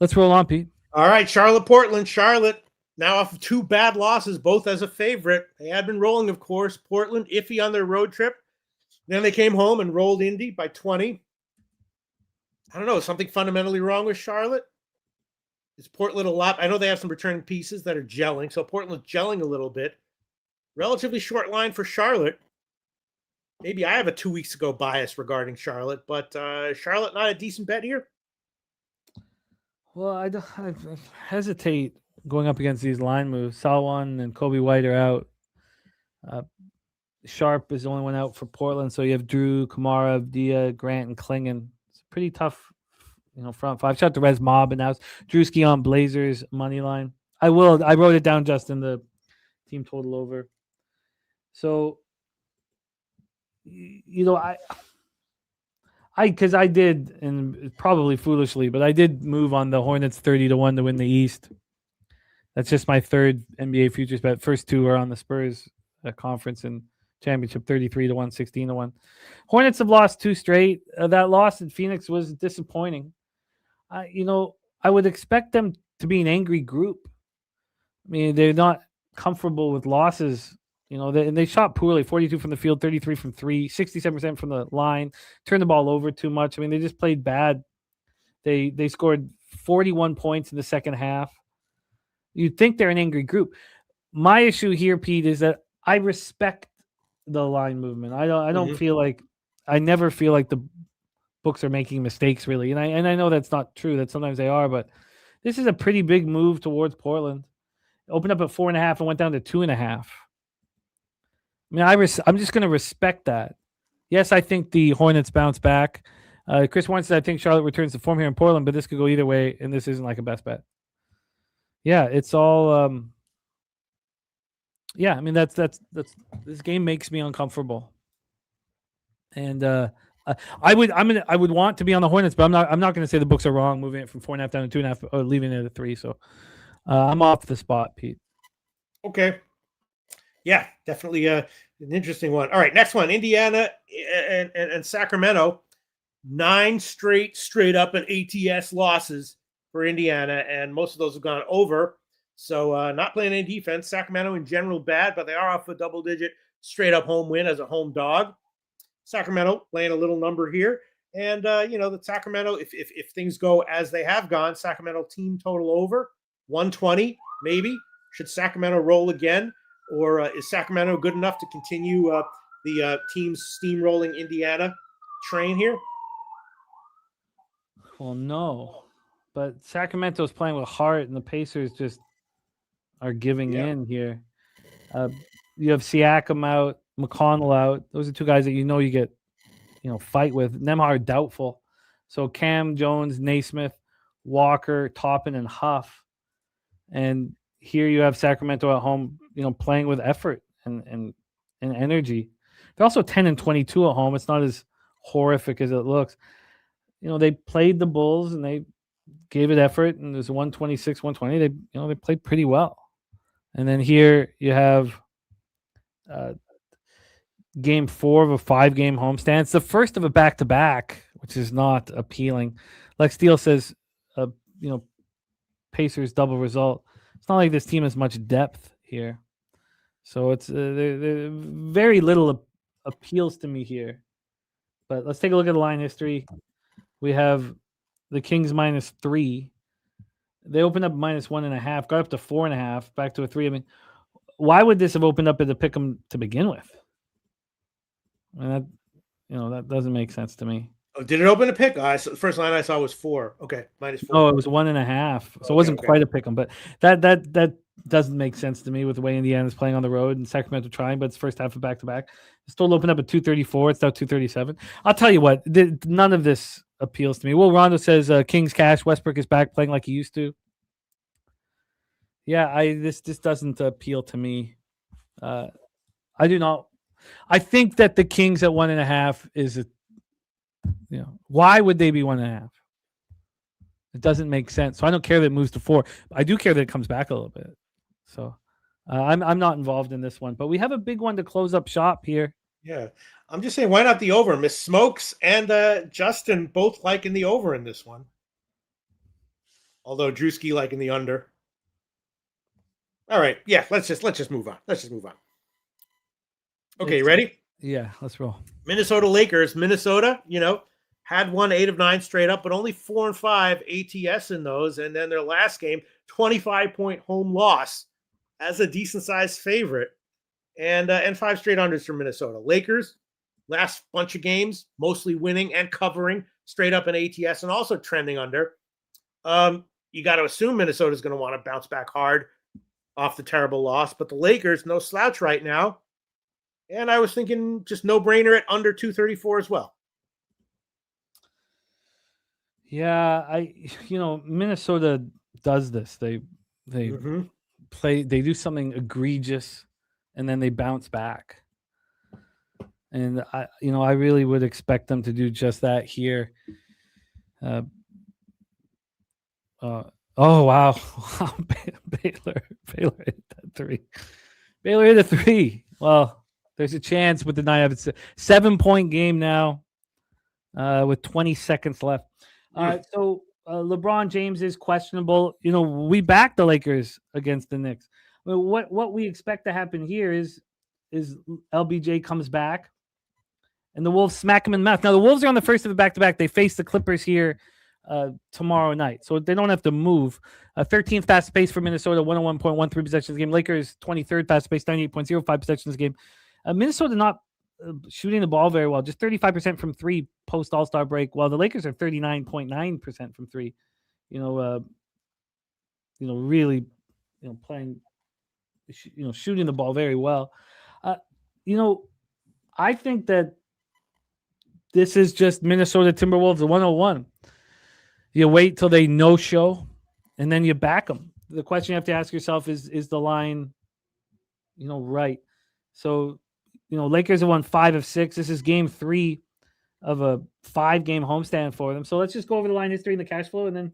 Let's roll on, Pete. All right, Charlotte, Charlotte, now off of 2 bad losses, both as a favorite. They had been rolling, of course. Portland, iffy on their road trip. Then they came home and rolled Indy by 20. I don't know. Is something fundamentally wrong with Charlotte? Is Portland a lot? I know they have some returning pieces that are gelling, so Portland's gelling a little bit. Relatively short line for Charlotte. Maybe I have a 2 weeks ago bias regarding Charlotte, but Charlotte not a decent bet here? Well, I hesitate going up against these line moves. Salwan and Kobe White are out. Sharp is the only one out for Portland, so you have Drew, Kamara, Dia, Grant, and Klingon. It's pretty tough, front five. Shout out to Rez Mob and now Drewski on Blazers money line. I wrote it down, Justin, the team total over. So, because I did, and probably foolishly, but I did move on the Hornets 30-1 to win the East. That's just my third NBA futures bet. First 2 are on the Spurs conference and championship, 33-1, 16-1. Hornets have lost 2 straight. That loss in Phoenix was disappointing. I would expect them to be an angry group. I mean, they're not comfortable with losses. And they shot poorly, 42 from the field, 33 from 3, 67% from the line, turned the ball over too much. I mean, they just played bad. They scored 41 points in the second half. You'd think they're an angry group. My issue here, Pete, is that I respect the line movement. I don't feel like, I never feel like the books are making mistakes, really. And I know that's not true, that sometimes they are, but this is a pretty big move towards Portland. Opened up at 4.5 and went down to 2.5. I mean, I'm just going to respect that. Yes, I think the Hornets bounce back. Chris Warren said, I think Charlotte returns to form here in Portland, but this could go either way, and this isn't like a best bet. Yeah, it's all. Yeah, I mean that's this game makes me uncomfortable, and I would want to be on the Hornets, but I'm not going to say the books are wrong, moving it from 4.5 down to 2.5, or leaving it at 3. So I'm off the spot, Pete. Okay. Yeah, definitely an interesting one. All right, next one, Indiana and Sacramento. 9 straight up and ATS losses for Indiana, and most of those have gone over. So not playing any defense. Sacramento in general bad, but they are off a double-digit straight-up home win as a home dog. Sacramento laying a little number here. And, the Sacramento, if things go as they have gone, Sacramento team total over, 120 maybe. Should Sacramento roll again? Or is Sacramento good enough to continue the team's steamrolling Indiana train here? Well, no. But Sacramento's playing with heart, and the Pacers just are giving in here. You have Siakam out, McConnell out. Those are 2 guys that you get, fight with. Nembhard doubtful. So Cam, Jones, Naismith, Walker, Toppin, and Huff. And here you have Sacramento at home, playing with effort and energy. They're also 10-22 at home. It's not as horrific as it looks. They played the Bulls and they gave it effort, and there's 126, 120. They played pretty well. And then here you have game 4 of a 5-game homestand. It's the first of a back-to-back, which is not appealing. Lex Steele says, Pacers double result. It's not like this team has much depth here. So it's there very little appeals to me here. But let's take a look at the line history. We have the Kings -3. They opened up -1.5, got up to 4.5, back to a 3. I mean, why would this have opened up at a pick 'em to begin with? I mean, that doesn't make sense to me. Oh, did it open a pick? The first line I saw was 4. Okay, -4. Oh, it was 1.5. So it wasn't quite a pick 'em, but that doesn't make sense to me with the way Indiana's playing on the road and Sacramento trying, but it's first half of back-to-back. It's still opened up at 234. It's now 237. I'll tell you what, none of this appeals to me. Will Rondo says Kings cash. Westbrook is back playing like he used to. Yeah, this doesn't appeal to me. I do not. I think that the Kings at 1.5 is why would they be 1.5? It doesn't make sense. So I don't care that it moves to 4. I do care that it comes back a little bit. So I'm not involved in this one, but we have a big one to close up shop here. Yeah, I'm just saying, why not the over? Miss Smokes and Justin both liking the over in this one, although Drewski liking the under. All right, yeah, let's just move on. Okay, ready? Yeah, let's roll. Minnesota Lakers. Minnesota, had won 8 of 9 straight up, but only 4 and 5 ATS in those. And then their last game, 25-point home loss as a decent-sized favorite, and 5 straight unders for Minnesota. Lakers, last bunch of games, mostly winning and covering straight up in ATS and also trending under. You got to assume Minnesota's going to want to bounce back hard off the terrible loss, but the Lakers, no slouch right now. And I was thinking just no-brainer at under 234 as well. Yeah, Minnesota does this. They play, they do something egregious, and then they bounce back. And I really would expect them to do just that here. Oh wow, Baylor hit that 3. Baylor hit a 3. Well, there's a chance with the 9. It's a 7-point game now, with 20 seconds left. So LeBron James is questionable. We backed the Lakers against the Knicks. I mean, what we expect to happen here is LBJ comes back, and the Wolves smack him in the mouth. Now the Wolves are on the first of the back-to-back. They face the Clippers here tomorrow night, so they don't have to move. 13th fast pace for Minnesota, 101.13 possessions a game. Lakers 23rd fast pace, 98.05 possessions a game. Minnesota not shooting the ball very well, just 35% from 3 post All-Star break, while the Lakers are 39.9% from 3. Really, playing, shooting the ball very well. I think that this is just Minnesota Timberwolves 101. You wait till they no-show, and then you back them. The question you have to ask yourself is the line, right? So, Lakers have won 5 of 6. This is game 3 of a 5-game homestand for them. So let's just go over the line history and the cash flow, and then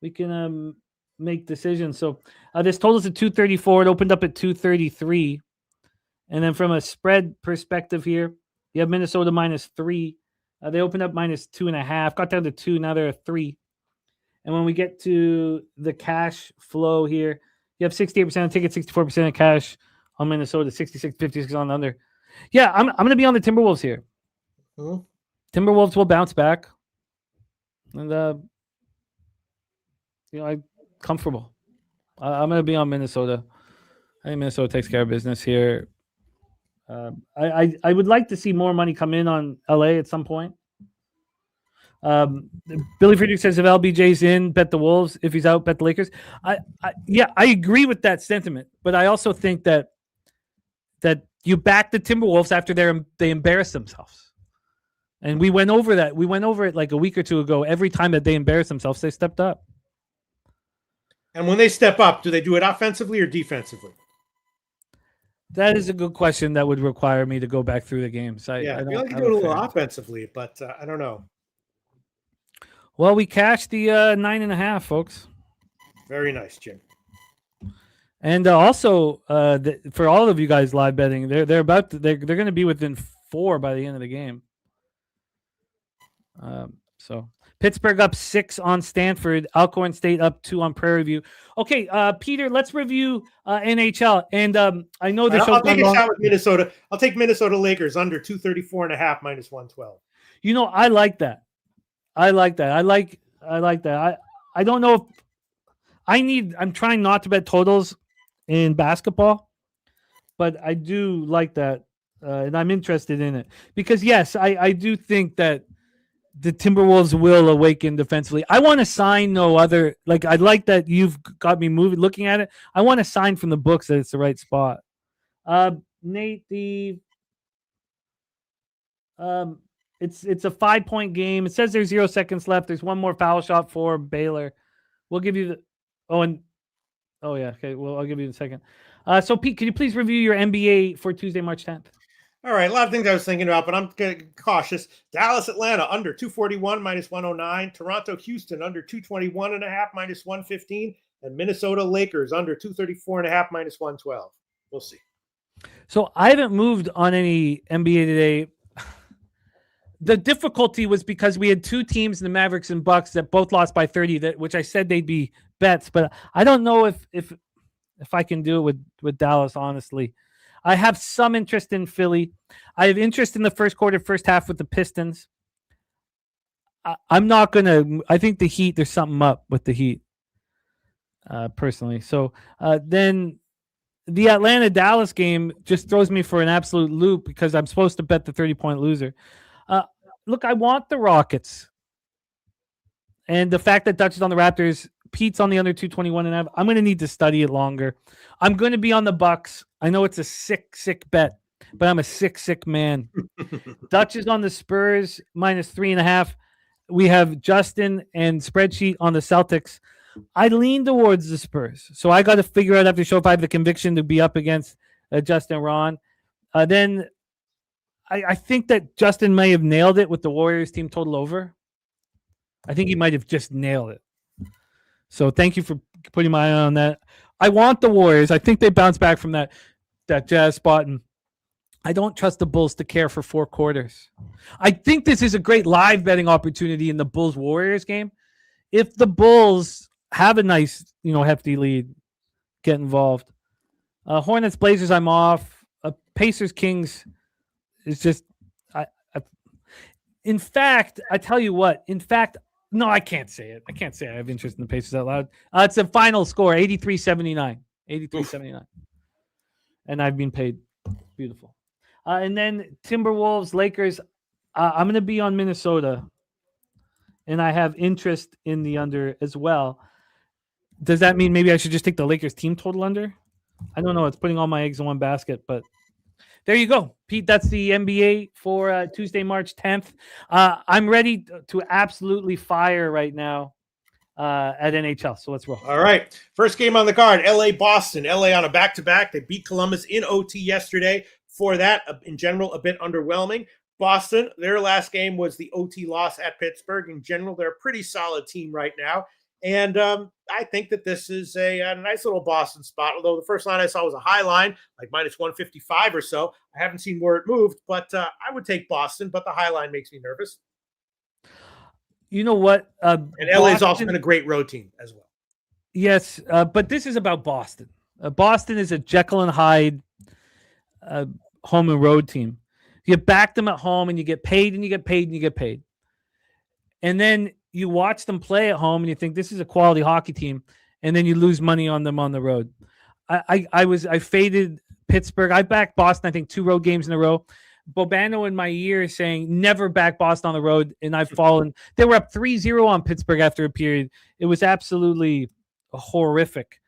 we can make decisions. So this totals at 234. It opened up at 233. And then from a spread perspective here, you have Minnesota -3. They opened up -2.5, got down to 2. Now they're a 3. And when we get to the cash flow here, you have 68% of tickets, 64% of cash on Minnesota, 66, 56 on the under. Yeah, I'm going to be on the Timberwolves here. Mm-hmm. Timberwolves will bounce back. And, I'm comfortable. I'm going to be on Minnesota. I think Minnesota takes care of business here. I would like to see more money come in on LA at some point. Billy Friedrich says if LBJ's in, bet the Wolves. If he's out, bet the Lakers. I agree with that sentiment, but I also think that you back the Timberwolves after they embarrass themselves. And we went over that. We went over it like a week or two ago. Every time that they embarrass themselves, they stepped up. And when they step up, do they do it offensively or defensively? That is a good question that would require me to go back through the games. I feel like you do it a little offensively, but I don't know. Well, we cashed the 9.5, folks. Very nice, Jim. And also, for all of you guys live betting, they're going to be within 4 by the end of the game. So Pittsburgh up 6 on Stanford, Alcorn State up 2 on Prairie View. Okay, Peter, let's review NHL. And I know the I'll take a shot with Minnesota. I'll take Minnesota Lakers under 234.5 minus 112. You know, I like that. I like that. I don't know if I'm trying not to bet totals in basketball, but I do like that. And I'm interested in it because yes, I do think that the Timberwolves will awaken defensively. I want to sign no other. Like, I like that you've got me moving, looking at it. I want to sign from the books that it's the right spot. Nate, it's a 5-point game. It says there's 0 seconds left. There's one more foul shot for Baylor. We'll give you the. Okay. Well, I'll give you in a second. So Pete, can you please review your NBA for Tuesday, March 10th? All right, a lot of things I was thinking about, but I'm cautious. Dallas, Atlanta, under 241 minus 109. Toronto, Houston, under 221.5 minus 115. And Minnesota Lakers, under 234.5 minus 112. We'll see. So I haven't moved on any NBA today. The difficulty was because we had 2 teams, the Mavericks and Bucks, that both lost by 30, which I said they'd be bets, but I don't know if I can do it with Dallas, honestly. I have some interest in Philly. I have interest in the first quarter, first half with the Pistons. I'm not going to – I think the Heat, there's something up with the Heat, personally. So then the Atlanta-Dallas game just throws me for an absolute loop because I'm supposed to bet the 30-point loser. Look, I want the Rockets. And the fact that Dutch is on the Raptors – Pete's on the under 221.5. I'm going to need to study it longer. I'm going to be on the Bucks. I know it's a sick bet, but I'm a sick man. Dutch is on the Spurs minus 3.5. We have Justin and Spreadsheet on the Celtics. I lean towards the Spurs, so I got to figure out after show if I have the conviction to be up against Justin Ron. Then I think that Justin may have nailed it with the Warriors team total over. I think he might have just nailed it. So thank you for putting my eye on that. I want the Warriors. I think they bounce back from that Jazz spot, and I don't trust the Bulls to care for 4 quarters. I think this is a great live betting opportunity in the Bulls-Warriors game. If the Bulls have a nice, hefty lead, get involved. Hornets-Blazers, I'm off. Pacers-Kings is just in fact, I tell you what. No, I can't say it. I can't say I have interest in the Pacers out loud. It's a final score, 83-79. 83-79. And I've been paid. Beautiful. And then Timberwolves, Lakers. I'm going to be on Minnesota. And I have interest in the under as well. Does that mean maybe I should just take the Lakers team total under? I don't know. It's putting all my eggs in one basket, but there you go, Pete. That's the NBA for Tuesday, March 10th. I'm ready to absolutely fire right now at NHL. So let's roll. All right. First game on the card, LA-Boston. LA on a back-to-back. They beat Columbus in OT yesterday. For that, in general, a bit underwhelming. Boston, their last game was the OT loss at Pittsburgh. In general, they're a pretty solid team right now. And I think that this is a nice little Boston spot, although the first line I saw was a high line, like minus 155 or so. I haven't seen where it moved, but I would take Boston, but the high line makes me nervous. You know what? And LA's also been a great road team as well. Yes, but this is about Boston. Boston is a Jekyll and Hyde home and road team. You back them at home and you get paid and you get paid and you get paid. And then you watch them play at home and you think this is a quality hockey team, and then you lose money on them on the road. I faded Pittsburgh. I backed Boston, I think 2 road games in a row. Bobano in my ear saying never back Boston on the road, and I've fallen. They were up 3-0 on Pittsburgh after a period. It was absolutely horrific.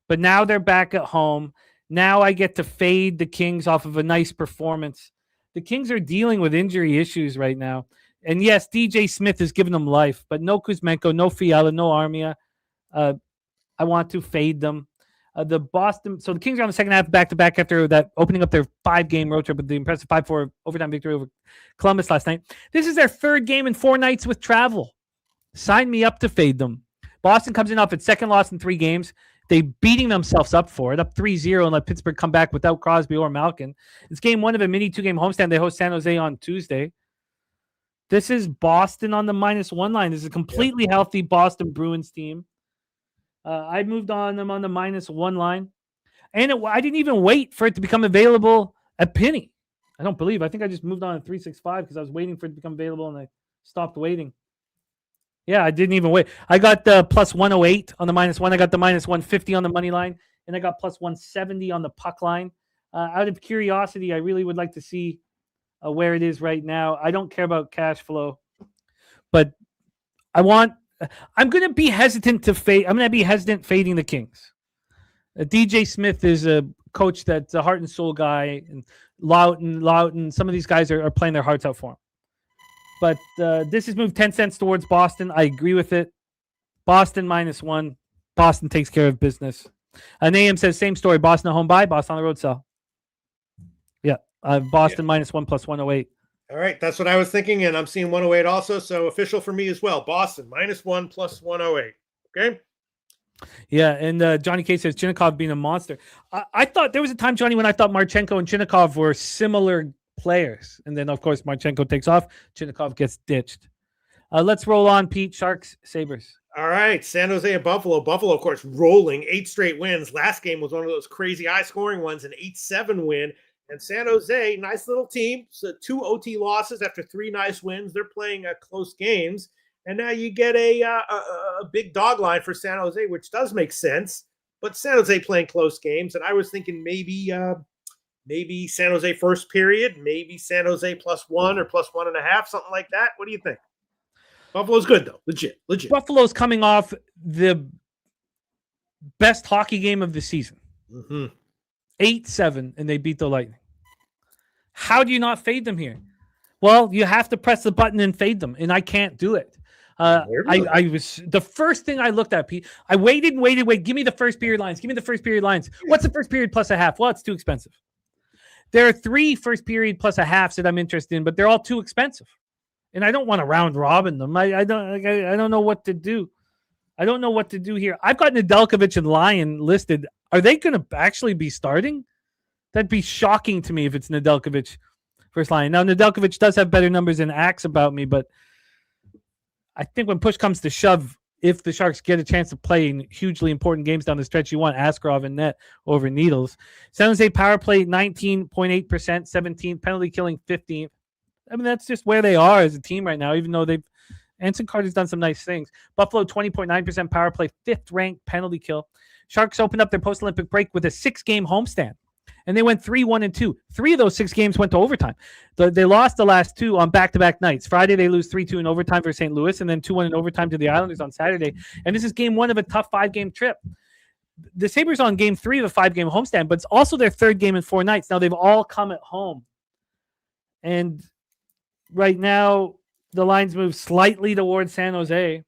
But now they're back at home. Now I get to fade the Kings off of a nice performance. The Kings are dealing with injury issues right now. And yes, DJ Smith has given them life, but no Kuzmenko, no Fiala, no Armia. I want to fade them. So the Kings are on the second half back-to-back after that opening up their 5-game road trip with the impressive 5-4 overtime victory over Columbus last night. This is their 3rd game in 4 nights with travel. Sign me up to fade them. Boston comes in off its 2nd loss in 3 games. They beating themselves up for it, up 3-0, and let Pittsburgh come back without Crosby or Malkin. It's game one of a mini 2-game homestand. They host San Jose on Tuesday. This is Boston on the -1 line. This is a completely healthy Boston Bruins team. I moved on them on the -1 line. And I didn't even wait for it to become available at Penny. I don't believe. I think I just moved on to 365 because I was waiting for it to become available, and I stopped waiting. Yeah, I didn't even wait. I got the +108 on the -1. I got the -150 on the money line, and I got +170 on the puck line. Out of curiosity, I really would like to see where it is right now. I don't care about cash flow, but I'm going to be hesitant to fade. I'm going to be hesitant fading the Kings. DJ Smith is a coach that's a heart and soul guy, and Loughton. Some of these guys are playing their hearts out for him. But this has moved 10 cents towards Boston. I agree with it. Boston -1. Boston takes care of business. Nahum says, same story. Boston at home buy, Boston on the road sell. Yeah. Boston -1 +108. All right. That's what I was thinking. And I'm seeing 108 also. So official for me as well. Boston -1 +108. Okay. Yeah, and Johnny K says Chinnikov being a monster. I thought there was a time, Johnny, when I thought Marchenko and Chinnikov were similar players. And then, of course, Marchenko takes off. Chinnikov gets ditched. Let's roll on, Pete. Sharks, Sabres. All right. San Jose and Buffalo. Buffalo, of course, rolling 8 straight wins. Last game was one of those crazy high-scoring ones, an 8-7 win. And San Jose, nice little team. So 2 OT losses after 3 nice wins. They're playing close games. And now you get a big dog line for San Jose, which does make sense. But San Jose playing close games. And I was thinking maybe San Jose first period, maybe San Jose +1 or +1.5, something like that. What do you think? Buffalo's good, though. Legit. Buffalo's coming off the best hockey game of the season. 8-7, and they beat the Lightning. How do you not fade them here? Well, you have to press the button and fade them, and I can't do it. I was the first thing I looked at, Pete. I waited. Give me the first period lines. What's the first period plus a half? Well, it's too expensive. There are 3 first period plus a halves that I'm interested in, but they're all too expensive, and I don't want to round robin them. I don't know what to do. I don't know what to do here. I've got Nedeljkovic and Lyon listed. Are they going to actually be starting? That'd be shocking to me if it's Nedeljkovic first line. Now, Nedeljkovic does have better numbers than Axe about me, but I think when push comes to shove, if the Sharks get a chance to play in hugely important games down the stretch, you want Askarov and net over Needles. San Jose power play 19.8%, 17th, penalty killing 15th. I mean, that's just where they are as a team right now, even though Anson Carter's done some nice things. Buffalo 20.9% power play, 5th ranked penalty kill. Sharks opened up their post-Olympic break with a 6-game homestand. And they went 3-1-2. 3 of those 6 games went to overtime. They lost the last 2 on back-to-back nights. Friday, they lose 3-2 in overtime for St. Louis, and then 2-1 in overtime to the Islanders on Saturday. And this is game 1 of a tough 5-game trip. The Sabres on game 3 of a 5-game homestand, but it's also their 3rd game in 4 nights. Now, they've all come at home. And right now, the lines move slightly towards San Jose.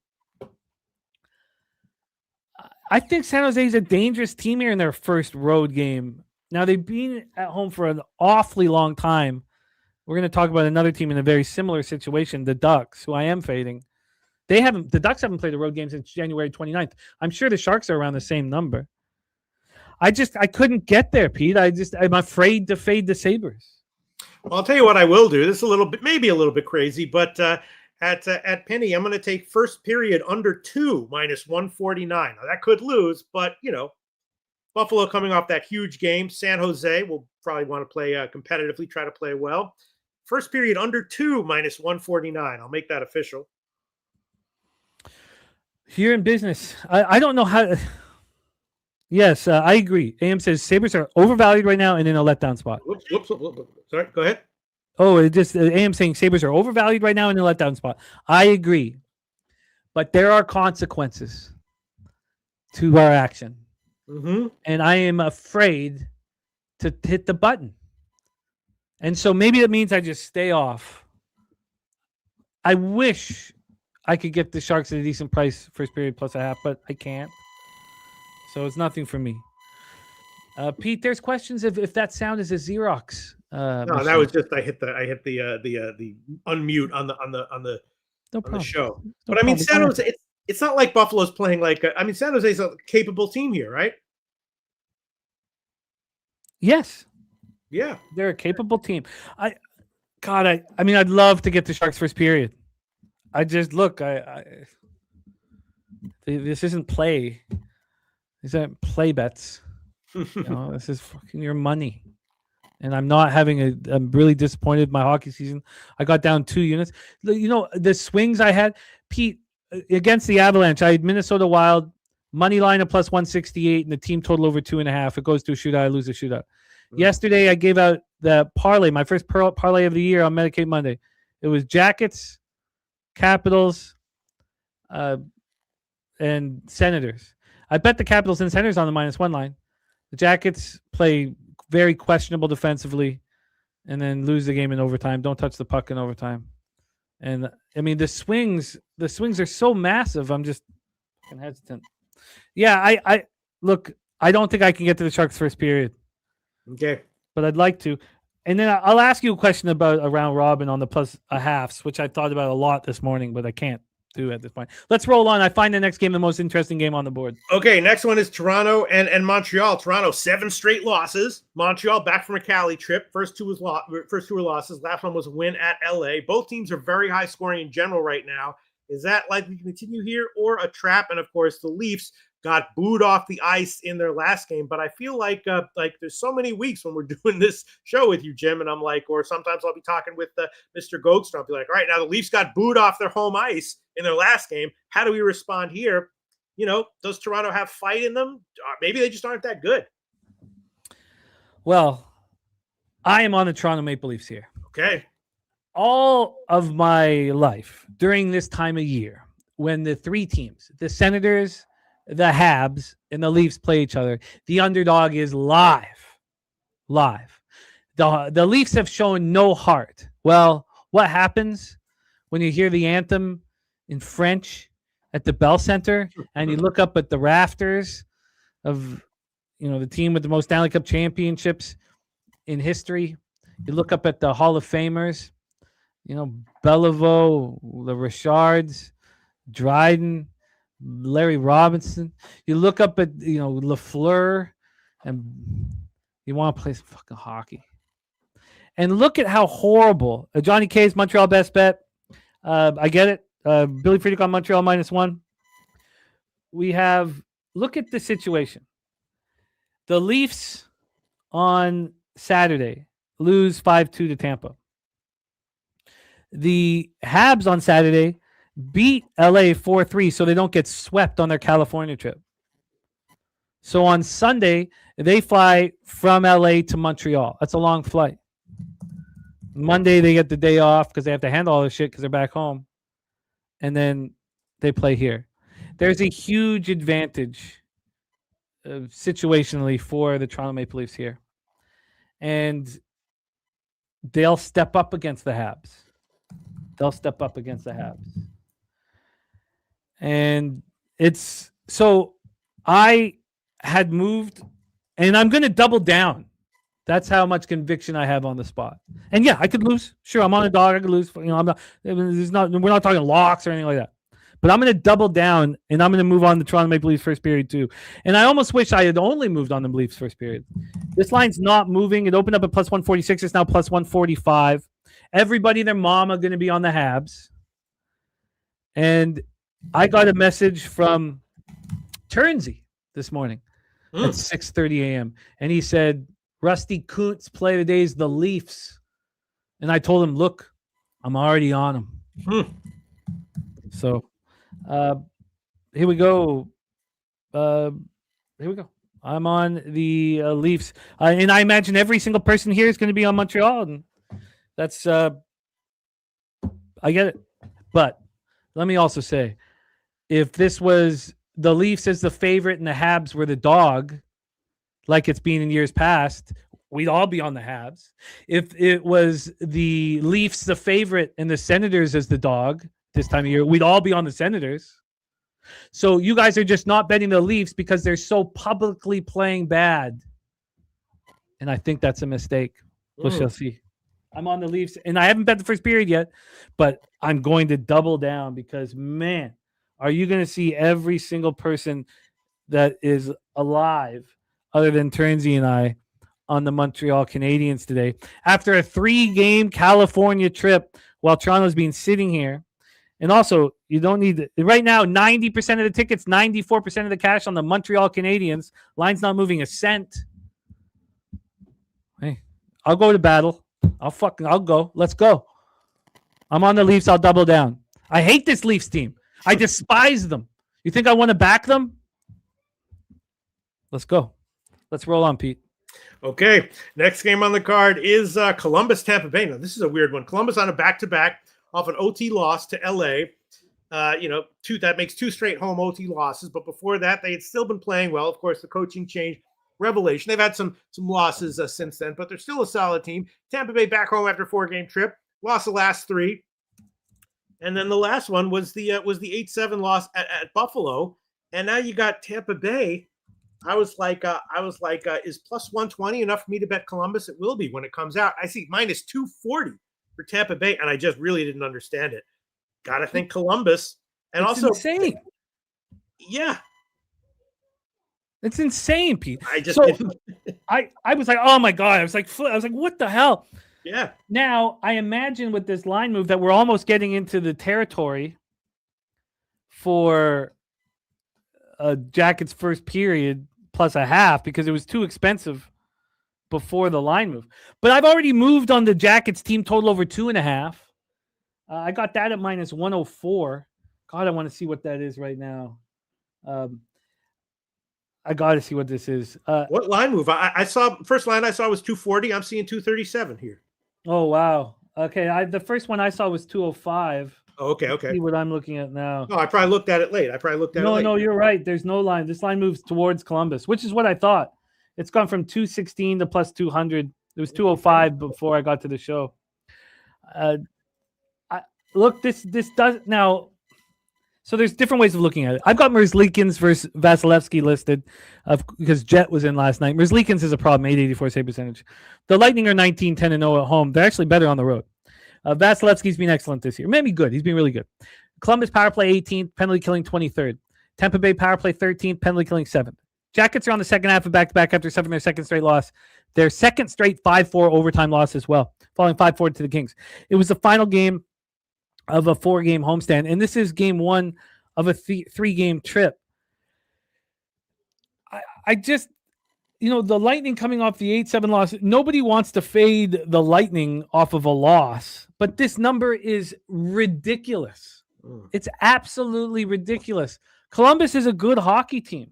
I think San Jose is a dangerous team here in their first road game. Now, they've been at home for an awfully long time. We're going to talk about another team in a very similar situation, the Ducks, who I am fading. The Ducks haven't played a road game since January 29th. I'm sure the Sharks are around the same number. I couldn't get there, Pete. I'm afraid to fade the Sabres. Well, I'll tell you what I will do. This is maybe a little bit crazy, but at Penny, I'm going to take first period under 2 -149. Now, that could lose, but, Buffalo coming off that huge game. San Jose will probably want to play competitively, try to play well. First period under 2 -149. I'll make that official. Here in business, I don't know how. Yes, I agree. AM says Sabres are overvalued right now and in a letdown spot. Whoops. Sorry, go ahead. Oh, it just AM saying Sabres are overvalued right now in a letdown spot. I agree. But there are consequences to our action. And I am afraid to hit the button. And so maybe that means I just stay off. I wish I could get the Sharks at a decent price, first period plus a half, but I can't. So it's nothing for me. Pete, there's questions if that sound is a Xerox. No, machine. That was just I hit the unmute on the show. But I mean, San Jose, it's not like Buffalo's playing San Jose's a capable team here, right? Yes. Yeah. They're a capable team. I'd love to get the Sharks first period. This isn't play. These aren't play bets. This is fucking your money. And I'm not I'm really disappointed in my hockey season. I got down 2 units. The swings I had, Pete, against the Avalanche, I had Minnesota Wild, money line of plus 168, and the team total over 2.5. It goes to a shootout. I lose a shootout. Mm-hmm. Yesterday, I gave out the parlay, my first parlay of the year on Medicaid Monday. It was Jackets, Capitals, and Senators. I bet the Capitals and Senators on the -1 line. The Jackets play very questionable defensively and then lose the game in overtime. Don't touch the puck in overtime. And the swings are so massive. I'm just hesitant. Yeah, I look, I don't think I can get to the Sharks first period. Okay. But I'd like to. And then I'll ask you a question about a round robin on the plus a halves, which I thought about a lot this morning, but I can't do at this point. Let's roll on. I find the next game the most interesting game on the board. Okay, next one is Toronto and Montreal. Toronto, 7 straight losses. Montreal back from a Cali trip. First two were losses. Last one was a win at LA. Both teams are very high scoring in general right now. Is that likely to continue here or a trap? And of course, the Leafs got booed off the ice in their last game. But I feel like there's so many weeks when we're doing this show with you, Jim, and I'm like, or sometimes I'll be talking with Mr. Goatstar. I'll be like, all right, now the Leafs got booed off their home ice in their last game. How do we respond here? Does Toronto have fight in them? Maybe they just aren't that good. Well, I am on the Toronto Maple Leafs here. Okay. All of my life during this time of year, when the 3 teams, the Senators, the Habs, and the Leafs play each other, the underdog is live. The Leafs have shown no heart. Well, what happens when you hear the anthem in French at the Bell Center and you look up at the rafters of the team with the most Stanley Cup championships in history? You look up at the Hall of Famers, Beliveau, the Richards, Dryden, Larry Robinson. You look up at Lafleur, and you want to play some fucking hockey. And look at how horrible Johnny K's Montreal best bet. I get it. Billy Friedrich on Montreal -1. Look at the situation. The Leafs on Saturday lose 5-2 to Tampa. The Habs on Saturday beat LA 4-3 so they don't get swept on their California trip. So on Sunday, they fly from LA to Montreal. That's a long flight. Monday, they get the day off because they have to handle all this shit because they're back home. And then they play here. There's a huge advantage situationally for the Toronto Maple Leafs here. And they'll step up against the Habs. And it's so I had moved, and I'm going to double down. That's how much conviction I have on the spot. And yeah, I could lose. Sure, I'm on a dog. I could lose. I'm not. We're not talking locks or anything like that. But I'm going to double down, and I'm going to move on to Toronto Maple Leafs first period too. And I almost wish I had only moved on the Leafs first period. This line's not moving. It opened up at plus 146. It's now plus 145. Everybody and their mom are going to be on the Habs. And I got a message from Turnsey this morning at 6:30 a.m. And he said, Rusty Kuntz play of the day is the Leafs. And I told him, look, I'm already on them. So here we go. I'm on the Leafs. And I imagine every single person here is going to be on Montreal. And that's, I get it. But let me also say, if this was the Leafs as the favorite and the Habs were the dog, like it's been in years past, we'd all be on the Habs. If it was the Leafs the favorite and the Senators as the dog this time of year, we'd all be on the Senators. So you guys are just not betting the Leafs because they're so publicly playing bad. And I think that's a mistake. We shall see. I'm on the Leafs, and I haven't bet the first period yet, but I'm going to double down because, man, are you going to see every single person that is alive other than Ternsey and I on the Montreal Canadiens today after a 3-game California trip while Toronto's been sitting here? And also, you don't need right now 90% of the tickets, 94% of the cash on the Montreal Canadiens. Line's not moving a cent. Hey, I'll go to battle. I'll go. Let's go. I'm on the Leafs. I'll double down. I hate this Leafs team. I despise them. You think I want to back them? Let's go. Let's roll on, Pete. Okay. Next game on the card is Columbus, Tampa Bay. Now, this is a weird one. Columbus on a back-to-back off an OT loss to LA. That makes 2 straight home OT losses. But before that, they had still been playing well. Of course, the coaching change, revelation. They've had some losses since then, but they're still a solid team. Tampa Bay back home after a 4-game trip. Lost the last 3. And then the last one was the 8-7 loss at Buffalo. And now you got Tampa Bay. I was like, is plus 120 enough for me to bet Columbus? It will be when it comes out. I see minus 240 for Tampa Bay, and I just really didn't understand it. Got to think Columbus. And it's also insane. Yeah. It's insane, Pete. I was like, oh my God. I was like, what the hell? Yeah. Now, I imagine with this line move that we're almost getting into the territory for Jackets first period plus a half because it was too expensive before the line move. But I've already moved on the Jackets team total over 2.5. I got that at minus 104. God, I want to see what that is right now. I got to see what this is. What line move? I saw first line I saw was 240. I'm seeing 237 here. Oh, wow. Okay. The first one I saw was 205. Oh, okay. Let's see what I'm looking at now. No, I probably looked at it late. No, you're right. There's no line. This line moves towards Columbus, which is what I thought. It's gone from 216 to plus 200. It was 205 before I got to the show. Look, this does now. So there's different ways of looking at it. I've got Merzlikins versus Vasilevsky listed because Jet was in last night. Merzlikins is a problem, 884 save percentage. The Lightning are 19-10-0 at home. They're actually better on the road. Vasilevsky's been excellent this year. Maybe good. He's been really good. Columbus power play 18th, penalty killing 23rd. Tampa Bay power play 13th, penalty killing 7th. Jackets are on the second half of back-to-back after suffering their second straight loss. Their second straight 5-4 overtime loss as well, falling 5-4 to the Kings. It was the final game of a 4-game homestand, and this is game 1 of a 3-game trip. I just, the Lightning coming off the 8-7 loss, nobody wants to fade the Lightning off of a loss, but this number is ridiculous. It's absolutely ridiculous. Columbus is a good hockey team.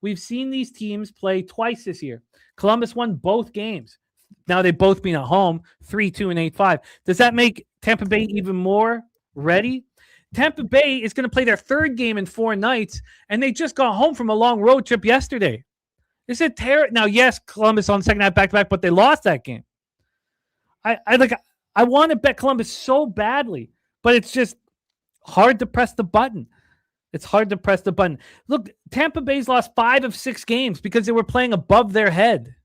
We've seen these teams play twice this year. Columbus won both games. Now they've both been at home, 3-2 and 8-5. Does that make Tampa Bay even more ready? Tampa Bay is going to play their 3rd game in 4 nights, and they just got home from a long road trip yesterday. Is it terrible? Now, yes, Columbus on the second half back-to-back, but they lost that game. I want to bet Columbus so badly, but it's just hard to press the button. It's hard to press the button. Look, Tampa Bay's lost 5 of 6 games because they were playing above their head.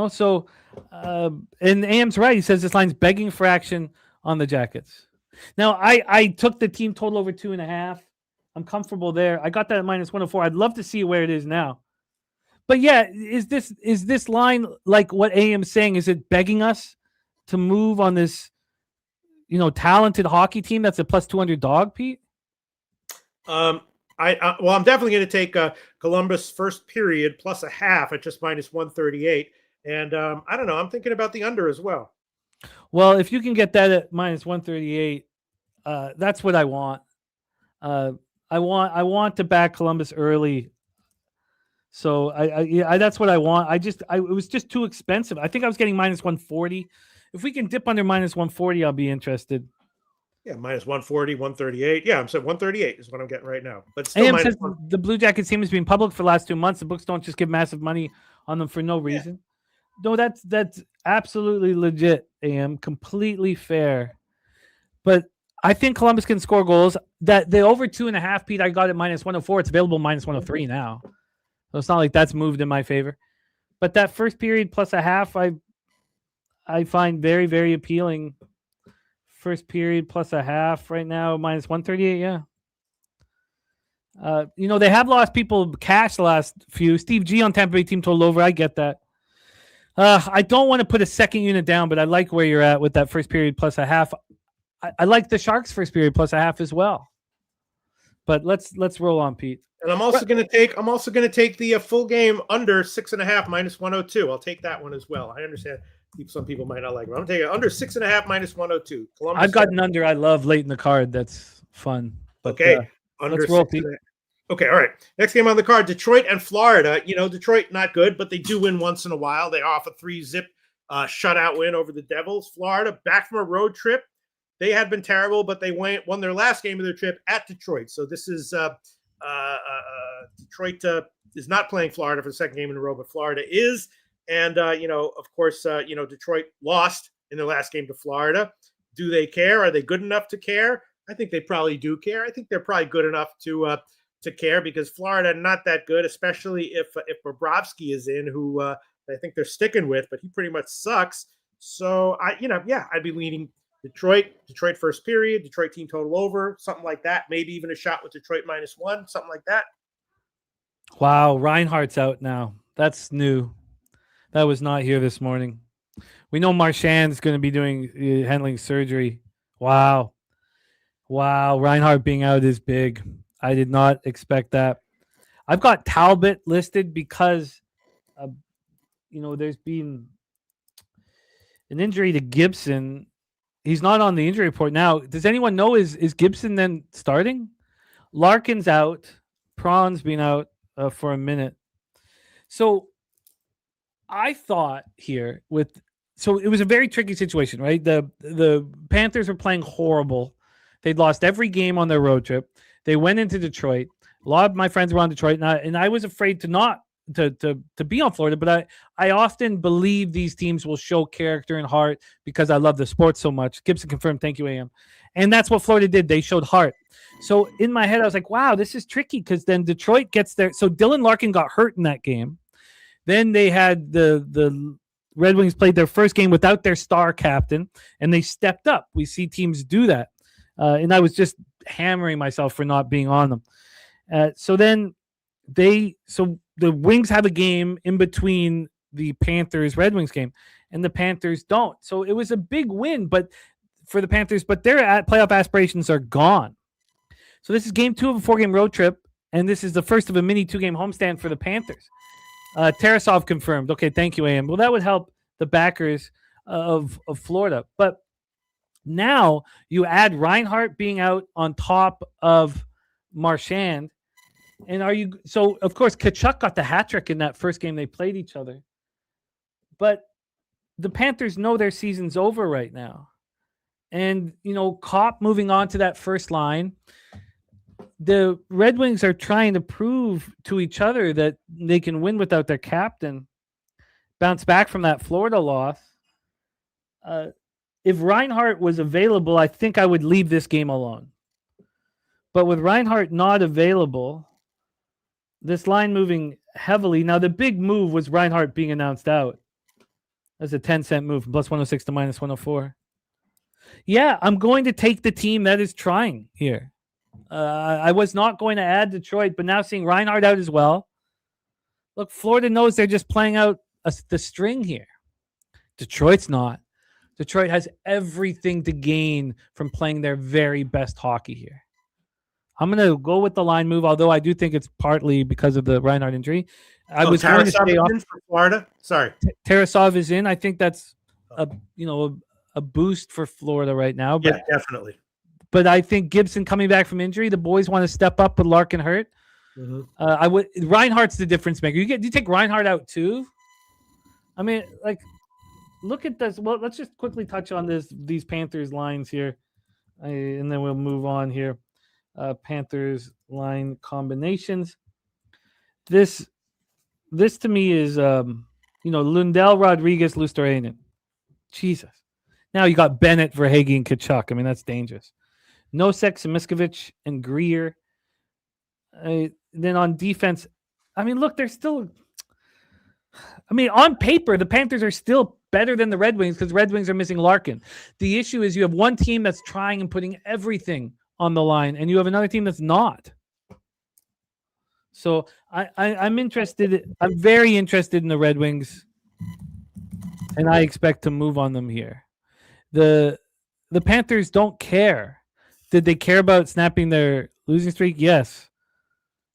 So, and Am's right. He says this line's begging for action on the Jackets. Now, I took the team total over 2.5. I'm comfortable there. I got that at minus 104. I'd love to see where it is now. But yeah, is this line like what AM's saying? Is it begging us to move on this, talented hockey team that's a plus 200 dog, Pete? I'm definitely going to take Columbus first period plus a half at just minus 138. And I don't know. I'm thinking about the under as well. Well, if you can get that at minus 138, that's what I want. I want to back Columbus early. So I that's what I want. It was just too expensive. I think I was getting minus 140. If we can dip under minus 140, I'll be interested. Yeah, minus 140, 138. Yeah, I'm saying 138 is what I'm getting right now. But still, says the Blue Jackets team has been public for the last 2 months. The books don't just give massive money on them for no reason. Yeah. No, that's absolutely legit, AM. Completely fair. But I think Columbus can score goals. That the over 2.5, Pete, I got it minus 104. It's available minus 103 now. So it's not like that's moved in my favor. But that first period plus a half, I find very, very appealing First period plus a half right now, minus 138. Yeah. They have lost people cash the last few. Steve G on Tampa Bay team total over. I get that. I don't want to put a second unit down, but I like where you're at with that first period plus a half. I like the Sharks first period plus a half as well. But let's roll on, Pete. And I'm also going to take the full game under 6.5 minus 102. I'll take that one as well. I understand some people might not like it. I'm taking it under 6.5 minus 102. Columbus, I've got an under I love late in the card. That's fun. But, okay. Under 6.5. Okay, all right. Next game on the card, Detroit and Florida. Detroit not good, but they do win once in a while. They off a 3-zip shutout win over the Devils. Florida back from a road trip. They had been terrible, but they won their last game of their trip at Detroit. So this is Detroit is not playing Florida for the second game in a row, but Florida is. And, of course, Detroit lost in their last game to Florida. Do they care? Are they good enough to care? I think they probably do care. I think they're probably good enough to care because Florida not that good, especially if Bobrovsky is in, who I think they're sticking with, but he pretty much sucks. So I'd be leaning Detroit first period, Detroit team total over, something like that. Maybe even a shot with Detroit -1, something like that. Wow, Reinhardt's out now. That's new. That was not here this morning. We know Marchand's going to be handling surgery. Wow, Reinhardt being out is big. I did not expect that. I've got Talbot listed because, there's been an injury to Gibson. He's not on the injury report now. Does anyone know, is Gibson then starting? Larkin's out. Prawn's been out for a minute. So I thought here so it was a very tricky situation, right? The Panthers were playing horrible. They'd lost every game on their road trip. They went into Detroit. A lot of my friends were on Detroit, and I was afraid to not to be on Florida, but I often believe these teams will show character and heart because I love the sport so much. Gibson confirmed. Thank you, AM. And that's what Florida did. They showed heart. So in my head, I was like, wow, this is tricky because then Detroit gets there. So Dylan Larkin got hurt in that game. Then they had the Red Wings played their first game without their star captain, and they stepped up. We see teams do that. And I was just hammering myself for not being on them. So then the Wings have a game in between the Panthers-Red Wings game, and the Panthers don't. So it was a big win for the Panthers, but their playoff aspirations are gone. So this is game 2 of a 4-game road trip, and this is the first of a mini 2-game homestand for the Panthers. Tarasov confirmed. Okay, thank you, AM. Well, that would help the backers of Florida. But now you add Reinhardt being out on top of Marchand. And so of course Tkachuk got the hat trick in that first game they played each other. But the Panthers know their season's over right now. And Kopp moving on to that first line. The Red Wings are trying to prove to each other that they can win without their captain. Bounce back from that Florida loss. If Reinhardt was available, I think I would leave this game alone. But with Reinhardt not available, this line moving heavily. Now, the big move was Reinhardt being announced out. That's a 10-cent move, plus 106 to minus 104. Yeah, I'm going to take the team that is trying here. I was not going to add Detroit, but now seeing Reinhardt out as well. Look, Florida knows they're just playing out the string here. Detroit's not. Detroit has everything to gain from playing their very best hockey here. I'm going to go with the line move, although I do think it's partly because of the Reinhardt injury. I was going to stay off for Florida. Sorry, Tarasov is in. I think that's a boost for Florida right now. But, yeah, definitely. But I think Gibson coming back from injury, the boys want to step up with Larkin hurt. Mm-hmm. Reinhardt's the difference maker. You take Reinhardt out too. I mean, look at this. Well, let's just quickly touch on these Panthers lines here, and then we'll move on here. Panthers line combinations. This to me is Lundell, Rodriguez, Luostarinen. Jesus. Now you got Bennett, Verhaeghe, and Tkachuk. I mean, that's dangerous. Nosek, Simiskovic, and Greer. Then on defense, I mean, look, they're still. I mean, on paper, the Panthers are still better than the Red Wings because Red Wings are missing Larkin. The issue is you have one team that's trying and putting everything on the line, and you have another team that's not. So I'm interested. I'm very interested in the Red Wings, and I expect to move on them here. The Panthers don't care. Did they care about snapping their losing streak? Yes.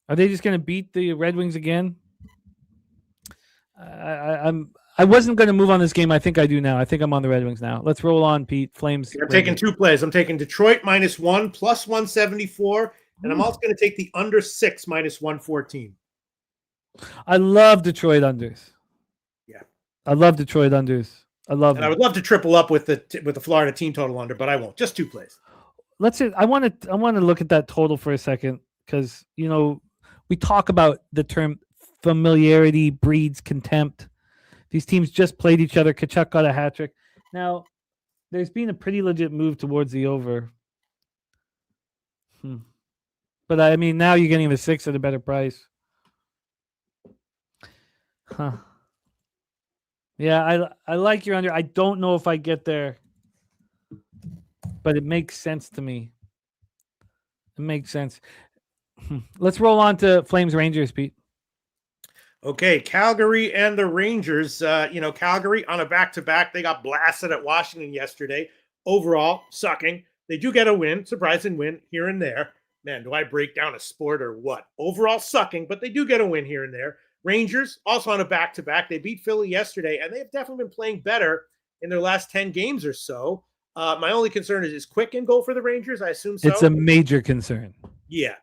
Are they just going to beat the Red Wings again? I wasn't going to move on this game. I think I do now. I think I'm on the Red Wings now. Let's roll on, Pete. Flames. I'm taking 2 plays. I'm taking Detroit -1 plus 174, and I'm also going to take the under 6 -114. I love Detroit unders. Yeah, I love Detroit unders. I would love to triple up with the Florida team total under, but I won't. Just 2 plays. Let's see. I want to look at that total for a second because we talk about the term familiarity breeds contempt. These teams just played each other. Tkachuk got a hat trick. Now, there's been a pretty legit move towards the over. But I mean, now you're getting the 6 at a better price. Huh. Yeah, I like your under. I don't know if I get there, but it makes sense to me. It makes sense. Let's roll on to Flames Rangers, Pete. Okay, Calgary and the Rangers. Calgary on a back-to-back. They got blasted at Washington yesterday. Overall, sucking. They do get a win, surprising win here and there. Man, do I break down a sport or what? Overall, sucking, but they do get a win here and there. Rangers also on a back-to-back. They beat Philly yesterday, and they've definitely been playing better in their last 10 games or so. My only concern is Quick in goal for the Rangers? I assume so. It's a major concern. Yeah.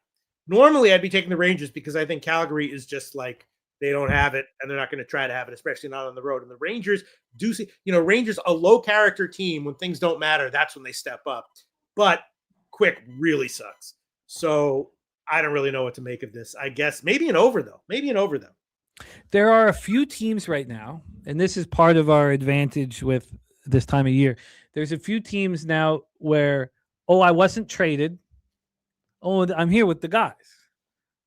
Normally, I'd be taking the Rangers because I think Calgary is just like, they don't have it, and they're not going to try to have it, especially not on the road. And the Rangers do see, Rangers, a low-character team, when things don't matter, that's when they step up. But Quick really sucks. So I don't really know what to make of this. I guess maybe an over, though. There are a few teams right now, and this is part of our advantage with this time of year. There's a few teams now where, I wasn't traded. I'm here with the guys.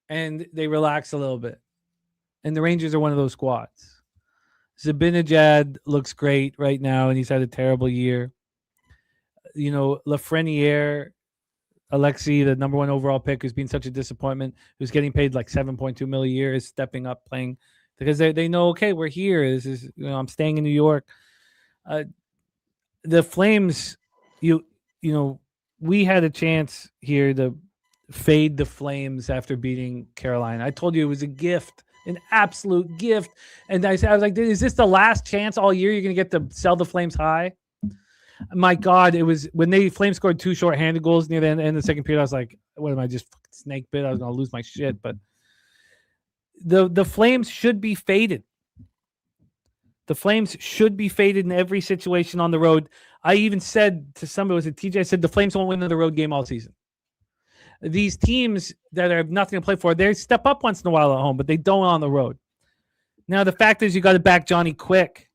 And they relax a little bit. And the Rangers are one of those squads. Zibanejad looks great right now, and he's had a terrible year. Lafreniere, Alexei, the number 1 overall pick, who's been such a disappointment, who's getting paid like $7.2 million a year, is stepping up playing because they know, okay, we're here. I'm staying in New York. The Flames, we had a chance here to fade the Flames after beating Carolina. I told you it was a gift. An absolute gift. And I was like, is this the last chance all year you're going to get to sell the Flames high? My God, it was when the Flames scored 2 shorthanded goals near the end of the second period. I was like, what am I, just snake bit? I was going to lose my shit. But the Flames should be faded. The Flames should be faded in every situation on the road. I even said to somebody, was it TJ? I said the Flames won't win the road game all season. These teams that have nothing to play for, they step up once in a while at home, but they don't on the road. Now, the fact is you got to back Johnny Quick.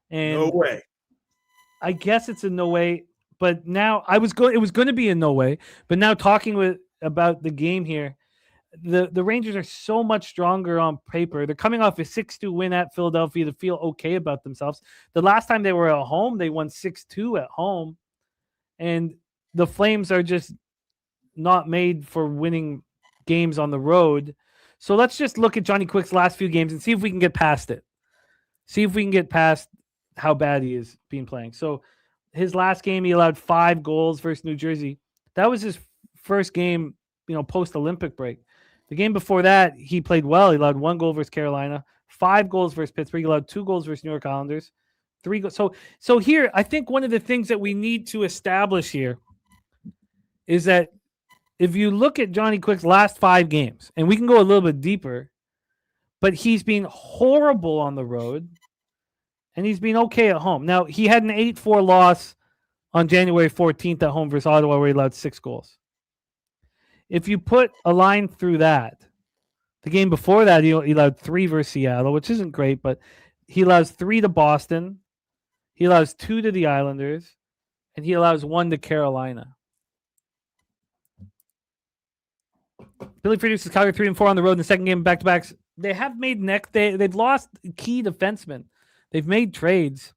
And no way. I guess it's a no way, but now it was going to be a no way. But now talking about the game here, the Rangers are so much stronger on paper. They're coming off a 6-2 win at Philadelphia to feel okay about themselves. The last time they were at home, they won 6-2 at home. And the Flames are just not made for winning games on the road. So let's just look at Johnny Quick's last few games and see if we can get past it. See if we can get past how bad he is being playing. So his last game, he allowed 5 goals versus New Jersey. That was his first game, post-Olympic break. The game before that, he played well. He allowed 1 goal versus Carolina, 5 goals versus Pittsburgh. He allowed 2 goals versus New York Islanders, 3 goals. So here, I think one of the things that we need to establish here is that if you look at Johnny Quick's last 5 games, and we can go a little bit deeper, but he's been horrible on the road, and he's been okay at home. Now, he had an 8-4 loss on January 14th at home versus Ottawa where he allowed 6 goals. If you put a line through that, the game before that, he allowed 3 versus Seattle, which isn't great, but he allows 3 to Boston, he allows 2 to the Islanders, and he allows 1 to Carolina. Billy produces Calgary 3-4 on the road in the second game back-to-backs. They have made they've lost key defensemen. They've made trades.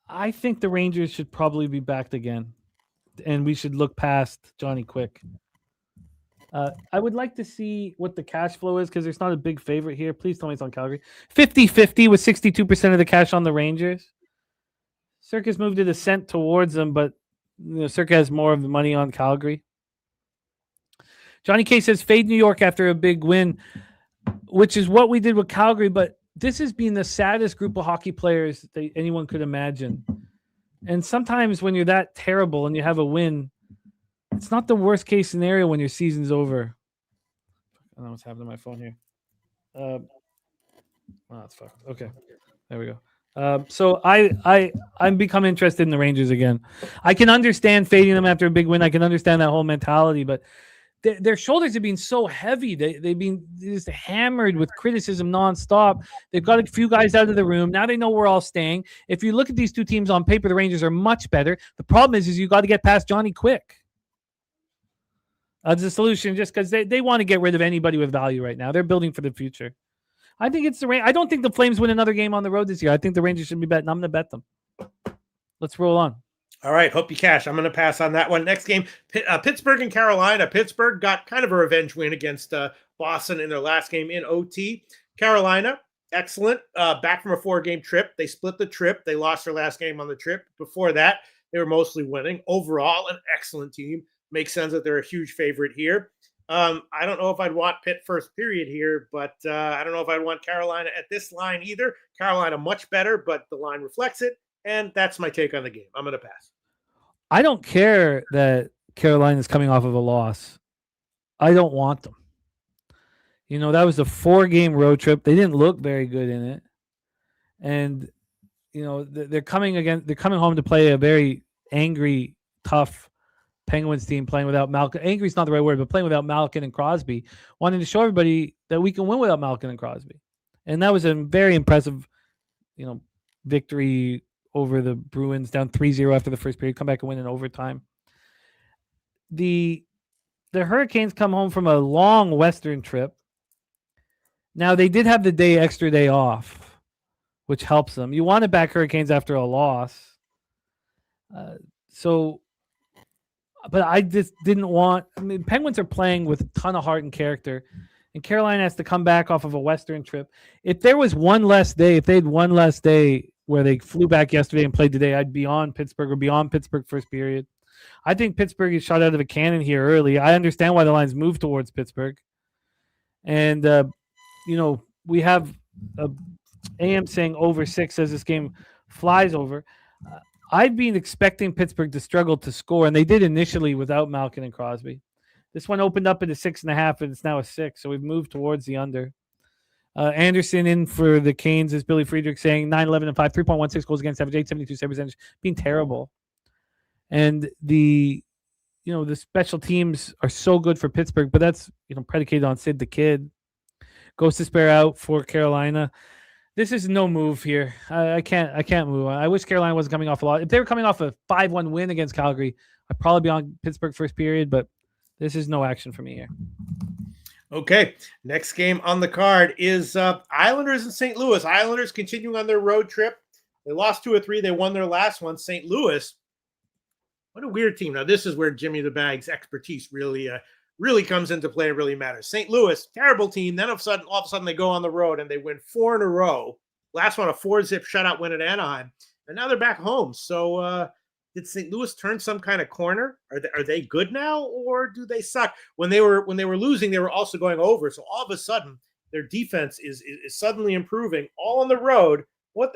I think the Rangers should probably be backed again, and we should look past Johnny Quick. I would like to see what the cash flow is because there's not a big favorite here. Please tell me it's on Calgary. 50-50 with 62% of the cash on the Rangers. Circus moved it a cent towards them, but Circa has more of the money on Calgary. Johnny K says fade New York after a big win, which is what we did with Calgary, but this has been the saddest group of hockey players that anyone could imagine. And sometimes when you're that terrible and you have a win, it's not the worst case scenario when your season's over. I don't know what's happening to my phone here. That's fine. Okay, there we go. So I'm become interested in the Rangers again. I can understand fading them after a big win. I can understand that whole mentality, but their shoulders have been so heavy. They've been just hammered with criticism nonstop. They've got a few guys out of the room. Now they know we're all staying. If you look at these two teams on paper, the Rangers are much better. The problem is you got to get past Johnny Quick. As a solution, just because they want to get rid of anybody with value right now. They're building for the future. I think it's the Rangers. I don't think the Flames win another game on the road this year. I think the Rangers should be betting. I'm going to bet them. Let's roll on. All right, hope you cash. I'm going to pass on that one. Next game, Pittsburgh and Carolina. Pittsburgh got kind of a revenge win against Boston in their last game in OT. Carolina, excellent. Back from a 4-game trip. They split the trip. They lost their last game on the trip. Before that, they were mostly winning. Overall, an excellent team. Makes sense that they're a huge favorite here. I don't know if I'd want Pitt first period here, but I don't know if I'd want Carolina at this line either. Carolina much better, but the line reflects it. And that's my take on the game. I'm going to pass. I don't care that Carolina is coming off of a loss. I don't want them. That was a 4-game road trip. They didn't look very good in it. And, they're coming home to play a very angry, tough Penguins team playing without Malkin. Angry is not the right word, but playing without Malkin and Crosby, wanting to show everybody that we can win without Malkin and Crosby. And that was a very impressive, victory over the Bruins, down 3-0 after the first period, come back and win in overtime. The Hurricanes come home from a long Western trip. Now, they did have the extra day off, which helps them. You want to back Hurricanes after a loss. But I just didn't want... Penguins are playing with a ton of heart and character, and Carolina has to come back off of a Western trip. If there was one less day, if they had one less day where they flew back yesterday and played today, I'd be on Pittsburgh or beyond Pittsburgh first period. I think Pittsburgh is shot out of a cannon here early. I understand why the lines move towards Pittsburgh. And, we have AM saying over 6 as this game flies over. I'd been expecting Pittsburgh to struggle to score, and they did initially without Malkin and Crosby. This one opened up at a 6.5, and it's now a 6, so we've moved towards the under. Anderson in for the Canes is Billy Friedrich saying 9-11-5, 3.16 goals against average, 872 save percentage, being terrible. And the special teams are so good for Pittsburgh, but that's predicated on Sid the Kid. Goes to spare out for Carolina. This is no move here. I can't move on. I wish Carolina wasn't coming off a lot. If they were coming off a 5-1 win against Calgary, I'd probably be on Pittsburgh first period, but this is no action for me here. Okay, next game on the card is Islanders and St. Louis. Islanders continuing on their road trip. They lost 2 or 3. They won their last one. St. Louis, what a weird team. Now, this is where Jimmy the Bag's expertise really comes into play and really matters. St. Louis, terrible team. Then all of a sudden they go on the road and they win 4 in a row. Last one, a 4-zip shutout win at Anaheim. And now they're back home. So did St. Louis turn some kind of corner? Are they good now, or do they suck? When they were losing, they were also going over. So all of a sudden, their defense is suddenly improving, all on the road.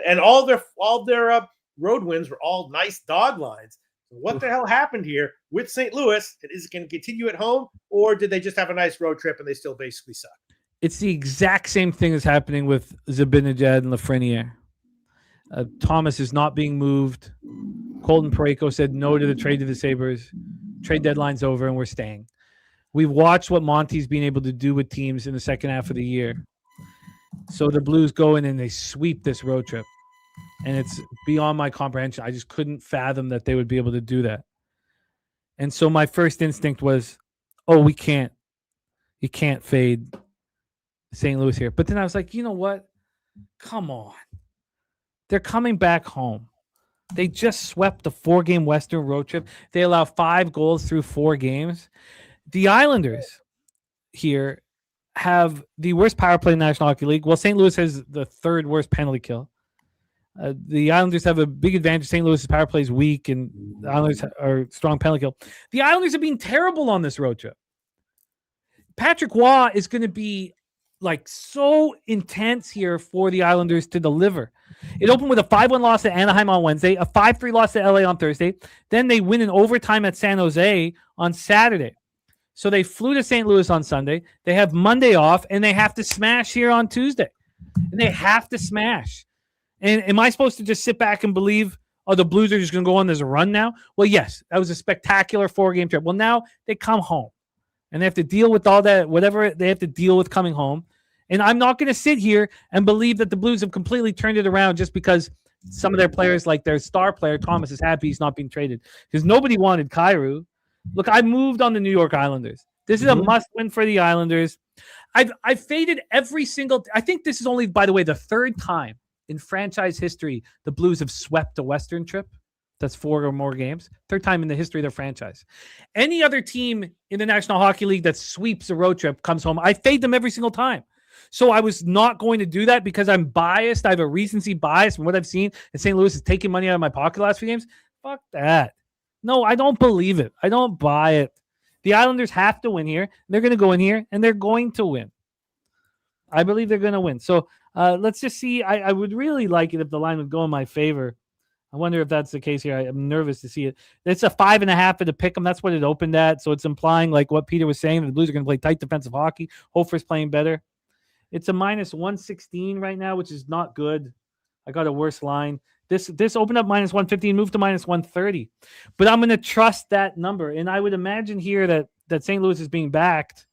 And all their road wins were all nice dog lines. What the hell happened here with St. Louis? Is it going to continue at home, or did they just have a nice road trip and they still basically suck? It's the exact same thing that's happening with Zibanejad and Lafreniere. Thomas is not being moved. Colton Parayko said no to the trade to the Sabres. Trade deadline's over, and we're staying. We've watched what Monty's been able to do with teams in the second half of the year. So the Blues go in and they sweep this road trip. And it's beyond my comprehension. I just couldn't fathom that they would be able to do that. And so my first instinct was, you can't fade St. Louis here. But then I was like, you know what? Come on. They're coming back home. They just swept the 4-game Western road trip. They allow 5 goals through 4 games. The Islanders here have the worst power play in the National Hockey League. Well, St. Louis has the 3rd worst penalty kill. The Islanders have a big advantage. St. Louis's power play is weak, and the Islanders are strong penalty kill. The Islanders have been terrible on this road trip. Patrick Waugh is going to be like so intense here for the Islanders to deliver. It opened with a 5-1 loss to Anaheim on Wednesday, a 5-3 loss to LA on Thursday. Then they win in overtime at San Jose on Saturday. So they flew to St. Louis on Sunday. They have Monday off, and they have to smash here on Tuesday. And they have to smash. And am I supposed to just sit back and believe, oh, the Blues are just going to go on this run now? Well, yes, that was a spectacular 4-game trip. Well, now they come home, and they have to deal with all that, whatever they have to deal with coming home. And I'm not going to sit here and believe that the Blues have completely turned it around just because some of their players, like their star player, Thomas, is happy he's not being traded. Because nobody wanted Kyrou. Look, I moved on the New York Islanders. This is a must-win for the Islanders. I've faded every single – I think this is only, by the way, the 3rd time in franchise history the Blues have swept a Western trip. That's 4 or more games. 3rd time in the history of their franchise. Any other team in the National Hockey League that sweeps a road trip comes home. I fade them every single time. So I was not going to do that because I'm biased. I have a recency bias from what I've seen. And St. Louis is taking money out of my pocket the last few games. Fuck that. No, I don't believe it. I don't buy it. The Islanders have to win here. They're going to go in here, and they're going to win. I believe they're going to win. So let's just see. I would really like it if the line would go in my favor. I wonder if that's the case here. I'm nervous to see it. It's a 5.5 at the pick 'em. That's what it opened at. So it's implying, like what Peter was saying, that the Blues are going to play tight defensive hockey. Hofer's playing better. It's a minus 116 right now, which is not good. I got a worse line. This opened up minus 115, moved to minus 130. But I'm going to trust that number. And I would imagine here that St. Louis is being backed.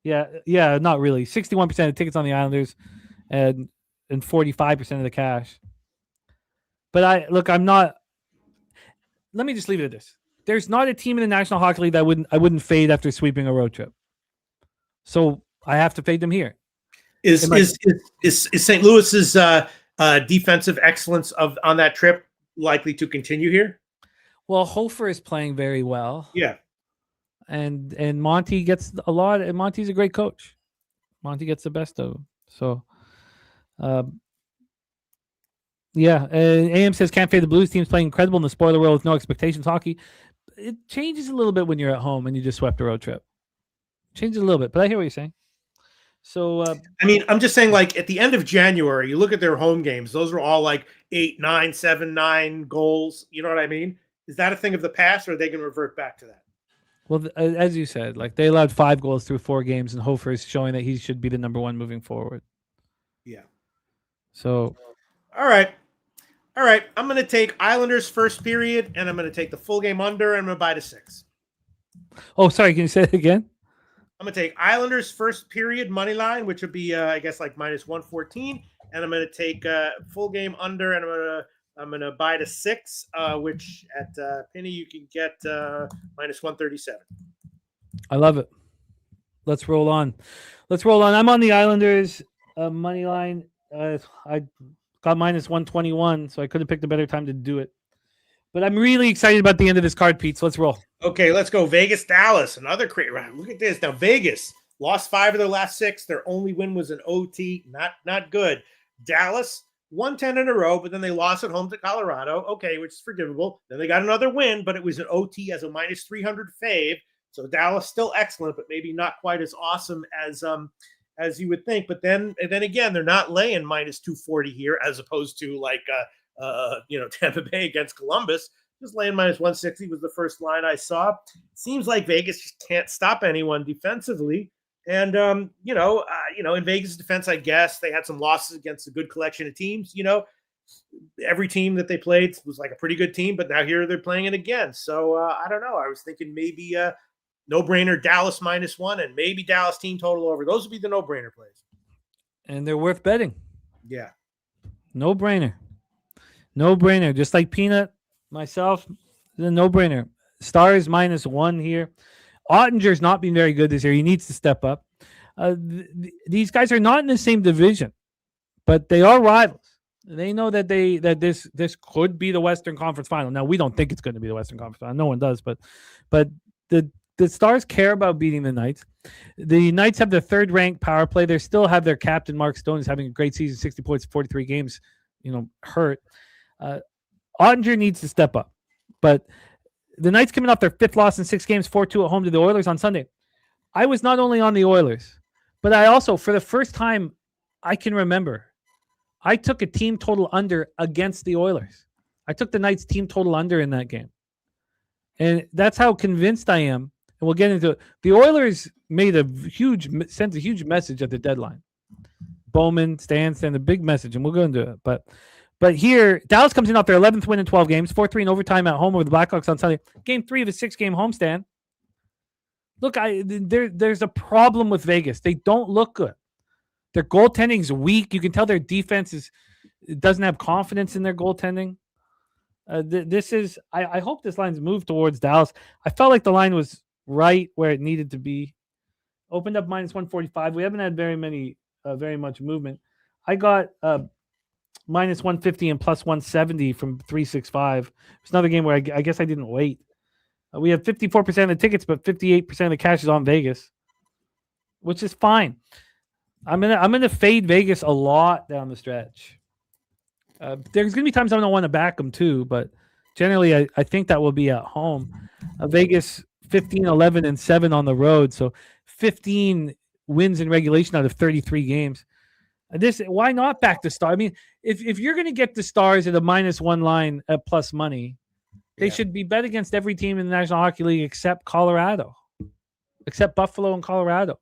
Yeah, not really. 61% of the tickets on the Islanders and 45% of the cash. But I'm not. Let me just leave it at this. There's not a team in the National Hockey League that I wouldn't fade after sweeping a road trip. So I have to fade them here. Is St. Louis's defensive excellence on that trip likely to continue here? Well, Hofer is playing very well. Yeah. And Monty gets a lot. And Monty's a great coach. Monty gets the best of him. So, AM says can't fade the Blues. Team's playing incredible in the spoiler world with no expectations. Hockey, it changes a little bit when you're at home and you just swept a road trip. Changes a little bit, but I hear what you're saying. So, I mean, I'm just saying, like, at the end of January, you look at their home games, those were all like 8, 9, 7, 9 goals. You know what I mean? Is that a thing of the past, or are they going to revert back to that? Well, as you said, like, they allowed 5 goals through 4 games, and Hofer is showing that he should be the number 1 moving forward. Yeah. So, all right. I'm going to take Islanders first period, and I'm going to take the full game under, and I'm going to buy the 6. Oh, sorry. Can you say it again? I'm going to take Islanders first period money line, which would be, I guess, like minus 114. And I'm going to take full game under, and I'm going to buy the 6, which at Penny you can get minus 137. I love it. Let's roll on. I'm on the Islanders money line. I got minus 121, so I could have picked a better time to do it. But I'm really excited about the end of this card, Pete. So let's roll. Okay, let's go. Vegas, Dallas, another great round. Look at this. Now, Vegas lost 5 of their last 6. Their only win was an OT. Not good. Dallas won 10 in a row, but then they lost at home to Colorado. Okay, which is forgivable. Then they got another win, but it was an OT as a minus 300 fave. So Dallas still excellent, but maybe not quite as awesome as you would think. But then again, they're not laying minus 240 here, as opposed to like Tampa Bay against Columbus. Just laying minus 160 was the first line I saw. Seems like Vegas just can't stop anyone defensively. And, in Vegas' defense, I guess they had some losses against a good collection of teams. Every team that they played was like a pretty good team, but now here they're playing it again. So I don't know. I was thinking maybe no-brainer Dallas minus 1 and maybe Dallas team total over. Those would be the no-brainer plays. And they're worth betting. Yeah. No-brainer. No-brainer. Just like Peanut, myself, the no-brainer. Stars minus 1 here. Ottinger's not been very good this year. He needs to step up. These guys are not in the same division, but they are rivals. They know that this could be the Western Conference Final. Now we don't think it's going to be the Western Conference Final. No one does, but the Stars care about beating the Knights. The Knights have the third-ranked power play. They still have their captain Mark Stone, who's having a great season, 60 points, 43 games. Hurt. Ottinger needs to step up, but the Knights coming off their 5th loss in 6 games, 4-2 at home to the Oilers on Sunday. I was not only on the Oilers, but I also, for the first time I can remember, I took a team total under against the Oilers. I took the Knights team total under in that game. And that's how convinced I am. And we'll get into it. The Oilers sent a huge message at the deadline. Bowman, Stan sent a big message, and we'll go into it. But here, Dallas comes in off their 11th win in 12 games, 4-3 in overtime at home over the Blackhawks on Sunday. Game 3 of a 6-game homestand. Look, there's a problem with Vegas. They don't look good. Their goaltending's weak. You can tell their defense doesn't have confidence in their goaltending. I hope this line's moved towards Dallas. I felt like the line was right where it needed to be. Opened up -145. We haven't had very much movement. I got -150 and +170 from 365. It's another game where I guess I didn't wait. We have 54% of the tickets, but 58% of the cash is on Vegas, which is fine. I'm gonna fade Vegas a lot down the stretch. There's gonna be times I don't want to back them too, but generally I think that will be at home. Vegas 15, 11, and 7 on the road, so 15 wins in regulation out of 33 games. Why not back the Stars? I mean, if you're gonna get the Stars at a -1 line at plus money, they should be bet against every team in the National Hockey League except Buffalo and Colorado.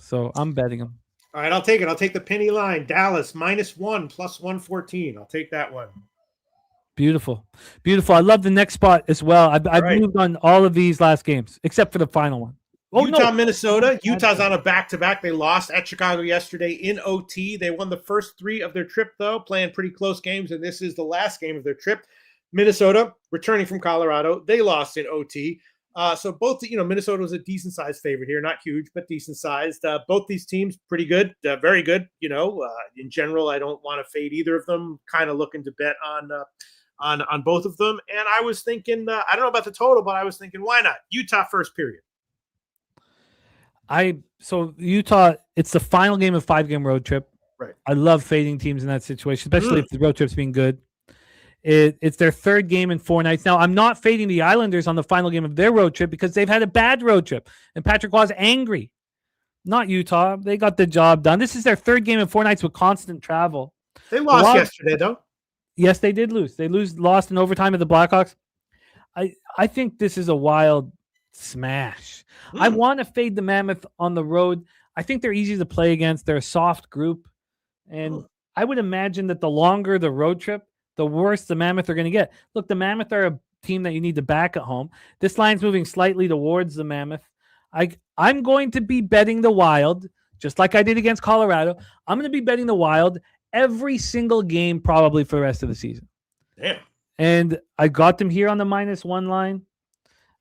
So I'm betting them. All right, I'll take it. I'll take the penny line. Dallas -1 +114. I'll take that one. Beautiful. I love the next spot as well. I've moved on all of these last games except for the final one. Utah, Minnesota. Utah's on a back-to-back. They lost at Chicago yesterday in OT. They won the first 3 of their trip, though, playing pretty close games, and this is the last game of their trip. Minnesota, returning from Colorado, they lost in OT. So both, Minnesota was a decent-sized favorite here. Not huge, but decent-sized. Both these teams, pretty good, very good. In general, I don't want to fade either of them. Kind of looking to bet on both of them. And I was thinking, I don't know about the total, but I was thinking, why not? Utah first period. So Utah, it's the final game of a 5-game road trip. Right. I love fading teams in that situation, especially if the road trip's being good. It's their 3rd game in 4 nights. Now, I'm not fading the Islanders on the final game of their road trip because they've had a bad road trip, and Patrick Waugh's angry. Not Utah. They got the job done. This is their 3rd game in 4 nights with constant travel. They lost yesterday, though. Yes, they did lose. They lost in overtime at the Blackhawks. I think this is a wild smash. I want to fade the Mammoth on the road. I think they're easy to play against. They're a soft group. And I would imagine that the longer the road trip, the worse the Mammoth are going to get. Look, the Mammoth are a team that you need to back at home. This line's moving slightly towards the Mammoth. I'm going to be betting the Wild, just like I did against Colorado. I'm going to be betting the Wild every single game probably for the rest of the season. Damn. And I got them here on the -1 line.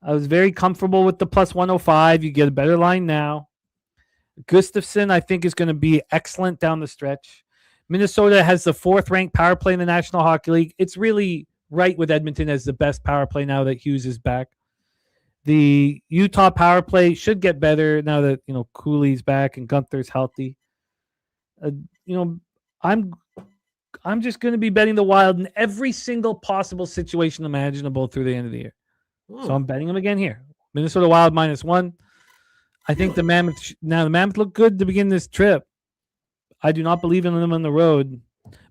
I was very comfortable with the +105. You get a better line now. Gustafsson, I think, is going to be excellent down the stretch. Minnesota has the 4th-ranked power play in the National Hockey League. It's really right with Edmonton as the best power play now that Hughes is back. The Utah power play should get better now that Cooley's back and Gunther's healthy. I'm just going to be betting the Wild in every single possible situation imaginable through the end of the year. So I'm betting them again here. Minnesota Wild -1. I think the Mammoth look good to begin this trip. I do not believe in them on the road.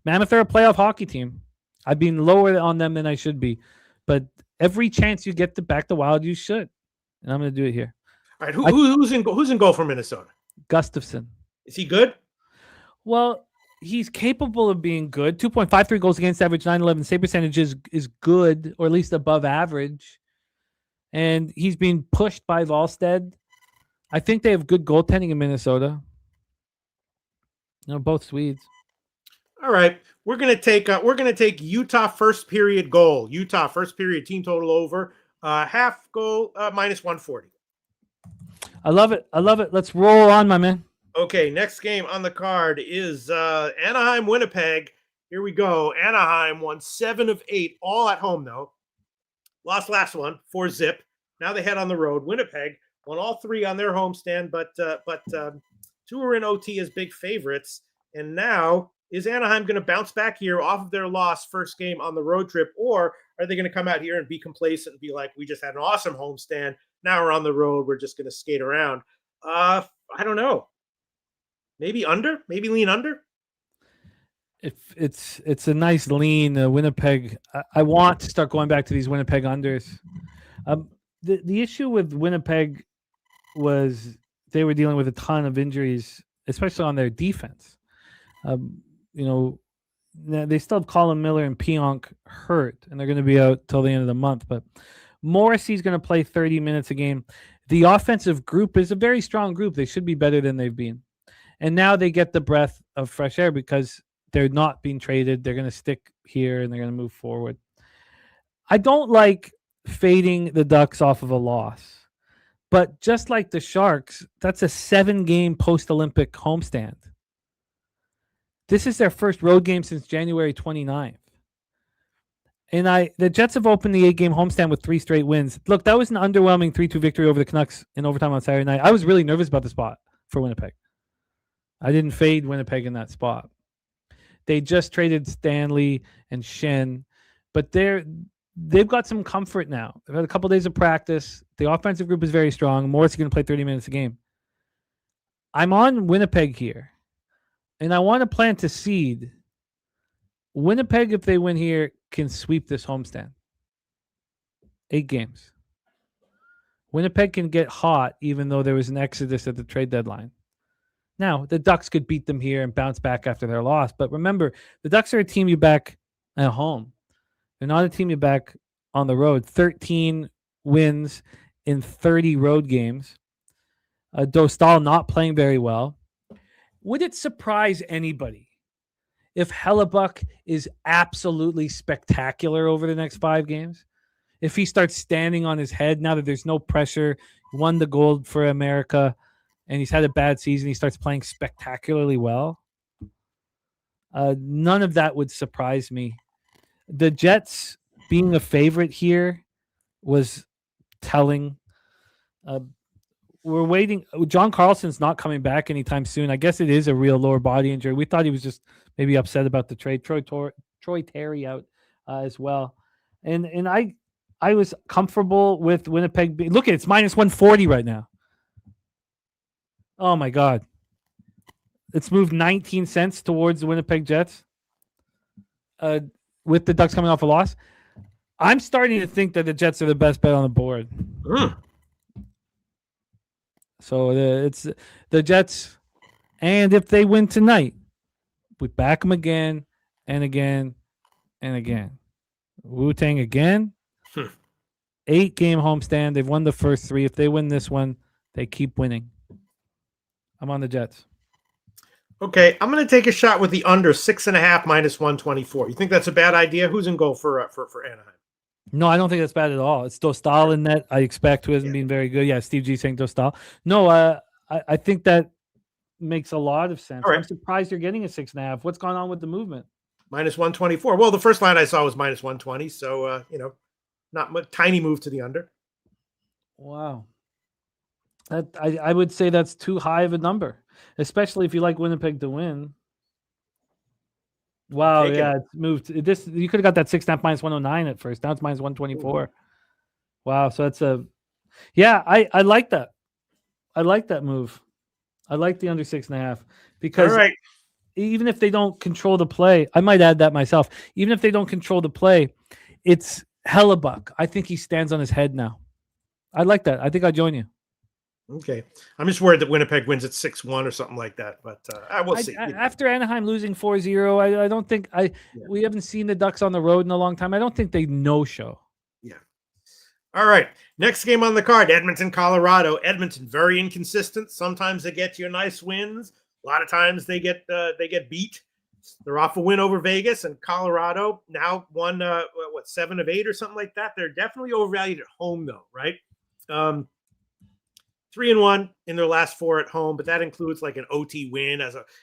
Mammoth are a playoff hockey team. I've been lower on them than I should be. But every chance you get to back the Wild, you should. And I'm going to do it here. All right, who's in goal for Minnesota? Gustafsson. Is he good? Well, he's capable of being good. 2.53 goals against average, 911 save percentage is good, or at least above average. And he's being pushed by Volstead. I think they have good goaltending in Minnesota. Both Swedes. All right, we're gonna take Utah first period goal. Utah first period team total over half goal -140. I love it. Let's roll on, my man. Okay, next game on the card is Anaheim, Winnipeg. Here we go. Anaheim won 7 of 8, all at home, though. Lost last one, 4-0. Now they head on the road. Winnipeg won all 3 on their homestand, but 2 are in OT as big favorites. And now, is Anaheim going to bounce back here off of their loss first game on the road trip, or are they going to come out here and be complacent and be like, we just had an awesome homestand, now we're on the road, we're just going to skate around? I don't know. Maybe under? Maybe lean under? It's a nice lean. Winnipeg. I want to start going back to these Winnipeg unders. The issue with Winnipeg was they were dealing with a ton of injuries, especially on their defense. They still have Colin Miller and Pionk hurt, and they're going to be out till the end of the month. But Morrissey's going to play 30 minutes a game. The offensive group is a very strong group. They should be better than they've been. And now they get the breath of fresh air because they're not being traded. They're going to stick here and they're going to move forward. I don't like fading the Ducks off of a loss. But just like the Sharks, that's a 7-game post-Olympic homestand. This is their first road game since January 29th. And the Jets have opened the 8-game homestand with 3 straight wins. Look, that was an underwhelming 3-2 victory over the Canucks in overtime on Saturday night. I was really nervous about the spot for Winnipeg. I didn't fade Winnipeg in that spot. They just traded Stanley and Shen, but they've got some comfort now. They've had a couple of days of practice. The offensive group is very strong. Morris is going to play 30 minutes a game. I'm on Winnipeg here, and I want to plant a seed. Winnipeg, if they win here, can sweep this homestand. 8 games. Winnipeg can get hot, even though there was an exodus at the trade deadline. Now, the Ducks could beat them here and bounce back after their loss. But remember, the Ducks are a team you back at home. They're not a team you back on the road. 13 wins in 30 road games. Dostal not playing very well. Would it surprise anybody if Hellebuck is absolutely spectacular over the next 5 games? If he starts standing on his head now that there's no pressure, won the gold for America, and he's had a bad season, he starts playing spectacularly well. None of that would surprise me. The Jets being a favorite here was telling. We're waiting. John Carlson's not coming back anytime soon. I guess it is a real lower body injury. We thought he was just maybe upset about the trade. Troy Terry out as well. And I was comfortable with Winnipeg. Look at it, it's minus 140 right now. Oh, my God. It's moved 19 cents towards the Winnipeg Jets with the Ducks coming off a loss. I'm starting to think that the Jets are the best bet on the board. So it's the Jets. And if they win tonight, we back them again and again and again. Wu-Tang again. 8-game homestand. They've won the first 3. If they win this one, they keep winning. I'm on the Jets. Okay, I'm going to take a shot with the under 6.5 minus 124. You think that's a bad idea? Who's in goal for Anaheim? No, I don't think that's bad at all. It's Dostal in net, I expect, who hasn't been very good. Yeah, Steve G saying Dostal. No, I think that makes a lot of sense. Right. I'm surprised you're getting a 6.5. What's going on with the movement? Minus 124. Well, the first line I saw was minus 120, so, not much, tiny move to the under. Wow. I would say that's too high of a number, especially if you like Winnipeg to win. Wow, it's moved. This you could have got that 6.5 minus 109 at first. Now it's minus 124. Ooh. Wow, so that's I like that. I like that move. I like the under 6.5 because even if they don't control the play, I might add that myself. Even if they don't control the play, it's Hellebuck. I think he stands on his head now. I like that. I think I'll join you. Okay. I'm just worried that Winnipeg wins at 6-1 or something like that, but I will see. After Anaheim losing 4-0, I don't think we haven't seen the Ducks on the road in a long time. I don't think they no-show. Yeah. All right. Next game on the card, Edmonton, Colorado. Edmonton, very inconsistent. Sometimes they get you nice wins. A lot of times they get beat. They're off a win over Vegas, and Colorado now won 7 of 8 or something like that. They're definitely overvalued at home, though, right? 3-1 in their last 4 at home, but that includes like an OT win.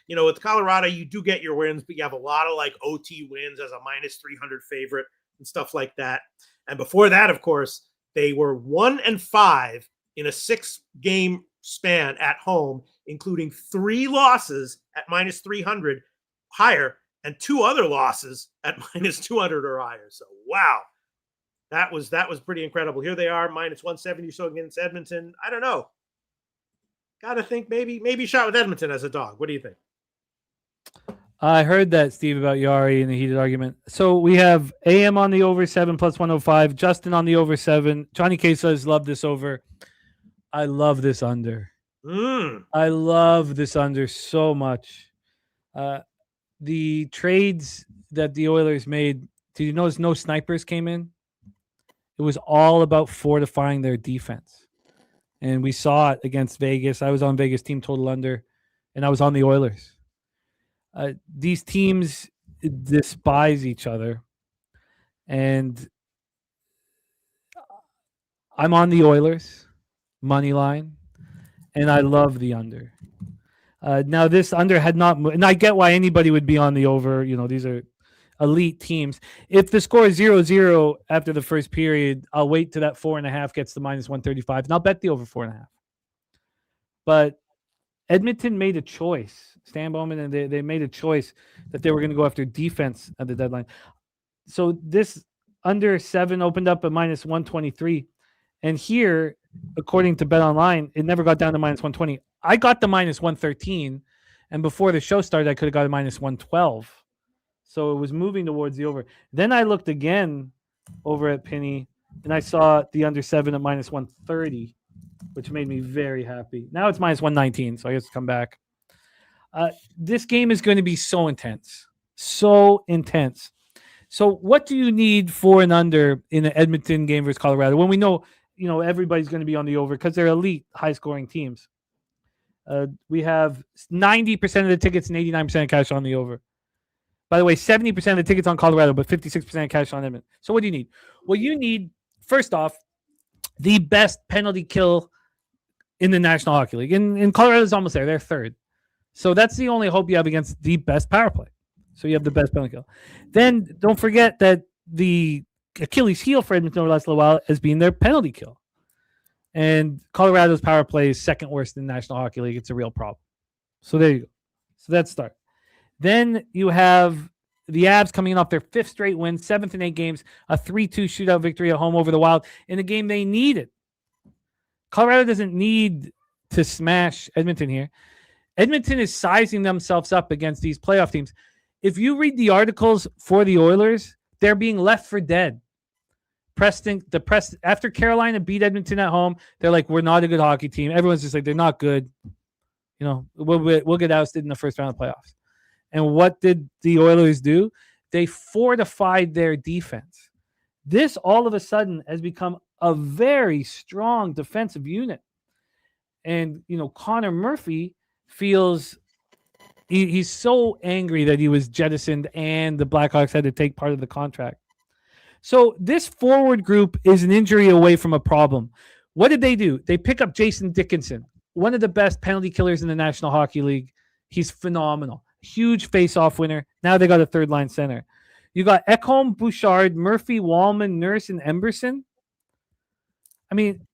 With Colorado, you do get your wins, but you have a lot of like OT wins as a -300 favorite and stuff like that. And before that, of course, they were 1-5 in a 6-game span at home, including 3 losses at -300 higher and 2 other losses at -200 or higher. So, wow. That was pretty incredible. Here they are, -170 or so against Edmonton. I don't know. Got to think maybe shot with Edmonton as a dog. What do you think? I heard that, Steve, about Yari in the heated argument. So we have AM on the over 7 plus 105. Justin on the over 7. Johnny K says, love this over. I love this under. I love this under so much. The trades that the Oilers made, did you notice no snipers came in? It was all about fortifying their defense. And we saw it against Vegas. I was on Vegas team total under, and I was on the Oilers. These teams despise each other. And I'm on the Oilers money line, and I love the under. Now, this under had not moved, and I get why anybody would be on the over. These are elite teams. If the score is 0-0 after the first period, I'll wait till that 4.5 gets to -135, and I'll bet the over 4.5. But Edmonton made a choice. Stan Bowman, and they made a choice that they were going to go after defense at the deadline. So this under 7 opened up at -123. And here, according to Bet Online, it never got down to -120. I got the -113, and before the show started, I could have got a -112. So it was moving towards the over. Then I looked again over at Penny, and I saw the under 7 at -130, which made me very happy. Now it's -119, so I guess come back. This game is going to be so intense. So intense. So what do you need for an under in an Edmonton game versus Colorado when we know, everybody's going to be on the over because they're elite, high-scoring teams? We have 90% of the tickets and 89% of cash on the over. By the way, 70% of the tickets on Colorado, but 56% of cash on Edmonton. So what do you need? Well, you need, first off, the best penalty kill in the National Hockey League. And Colorado's almost there. They're third. So that's the only hope you have against the best power play. So you have the best penalty kill. Then don't forget that the Achilles heel for Edmonton over the last little while has been their penalty kill. And Colorado's power play is second worst in the National Hockey League. It's a real problem. So there you go. So that's start. Then you have the Abs coming in off their 5th straight win, 7th in 8 games, a 3-2 shootout victory at home over the Wild in a game they needed. Colorado doesn't need to smash Edmonton here. Edmonton is sizing themselves up against these playoff teams. If you read the articles for the Oilers, they're being left for dead. After Carolina beat Edmonton at home, they're like, we're not a good hockey team. Everyone's just like, they're not good. We'll get ousted in the first round of playoffs. And what did the Oilers do? They fortified their defense. This all of a sudden has become a very strong defensive unit. And, Connor Murphy feels he's so angry that he was jettisoned and the Blackhawks had to take part of the contract. So this forward group is an injury away from a problem. What did they do? They pick up Jason Dickinson, one of the best penalty killers in the National Hockey League. He's phenomenal. Huge face-off winner. Now they got a third-line center. You got Ekholm, Bouchard, Murphy, Wallman, Nurse, and Emberson. I mean,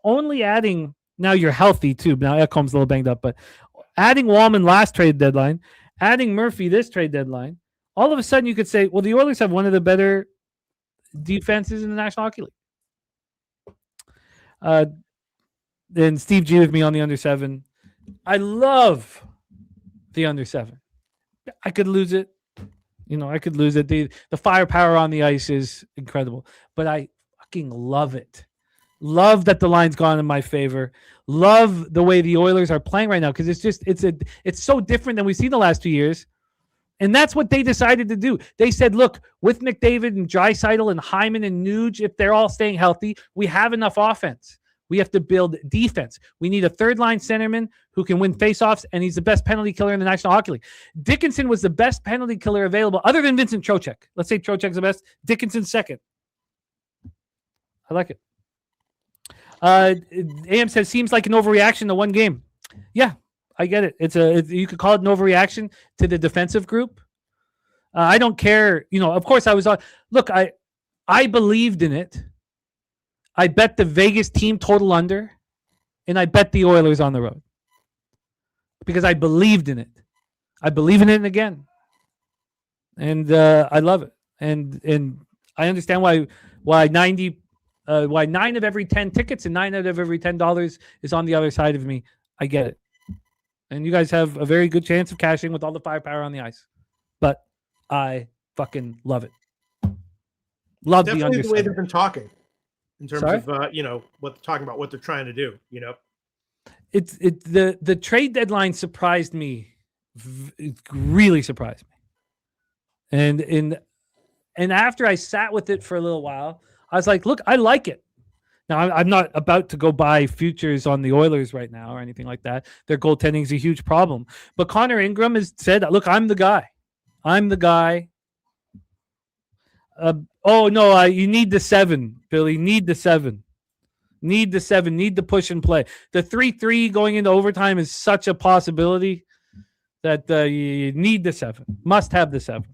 only adding, now you're healthy too. Now Ekholm's a little banged up, but adding Wallman last trade deadline, adding Murphy this trade deadline, all of a sudden you could say, well, the Oilers have one of the better defenses in the National Hockey League. Then Steve G with me on the under 7. I love the under 7. I could lose it. I could lose it. The firepower on the ice is incredible, but I fucking love it. Love that the line's gone in my favor. Love the way the Oilers are playing right now because it's so different than we've seen the last 2 years. And that's what they decided to do. They said, look, with McDavid and Draisaitl and Hyman and Nuge, if they're all staying healthy, we have enough offense. We have to build defense. We need a third-line centerman who can win faceoffs, and he's the best penalty killer in the National Hockey League. Dickinson was the best penalty killer available, other than Vincent Trocheck. Let's say Trocheck's the best. Dickinson's second. I like it. AM says seems like an overreaction to one game. Yeah, I get it. You could call it an overreaction to the defensive group. I don't care. Of course I was on. Look, I believed in it. I bet the Vegas team total under, and I bet the Oilers on the road because I believed in it. I believe in it again, and I love it. And I understand why 9 of every 10 tickets and 9 out of every $10 is on the other side of me. I get it, and you guys have a very good chance of cashing with all the firepower on the ice. But I fucking love it. Love definitely the way they've been talking. In terms of what talking about what they're trying to do, it's the trade deadline surprised me. It really surprised me, and after I sat with it for a little while, I was like, look, I like it. Now I'm not about to go buy futures on the Oilers right now or anything like that. Their goaltending is a huge problem, but Connor Ingram has said, look, I'm the guy. You need the 7, Billy. Need the 7. Need the 7. Need the push and play. The 3-3 going into overtime is such a possibility that you need the 7. Must have the 7.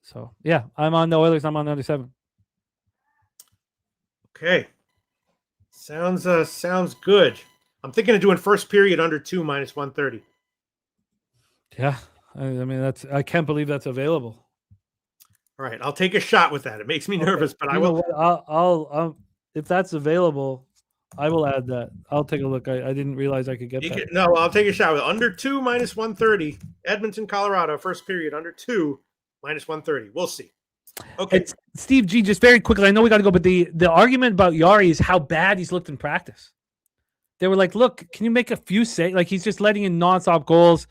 So, yeah, I'm on the Oilers. I'm on the under 7. Okay. Sounds good. I'm thinking of doing first period under 2 minus 130. Yeah. I mean, I can't believe that's available. All right, I'll take a shot with that. It makes me nervous, but I will. I'll if that's available, I will add that. I'll take a look. I didn't realize I could get that. No, I'll take a shot with under 2 minus 130. Edmonton, Colorado, first period under 2 minus 130. We'll see. Okay, Steve G. Just very quickly, I know we got to go, but the argument about Yari is how bad he's looked in practice. They were like, "Look, can you make a few saves? Like he's just letting in nonstop goals."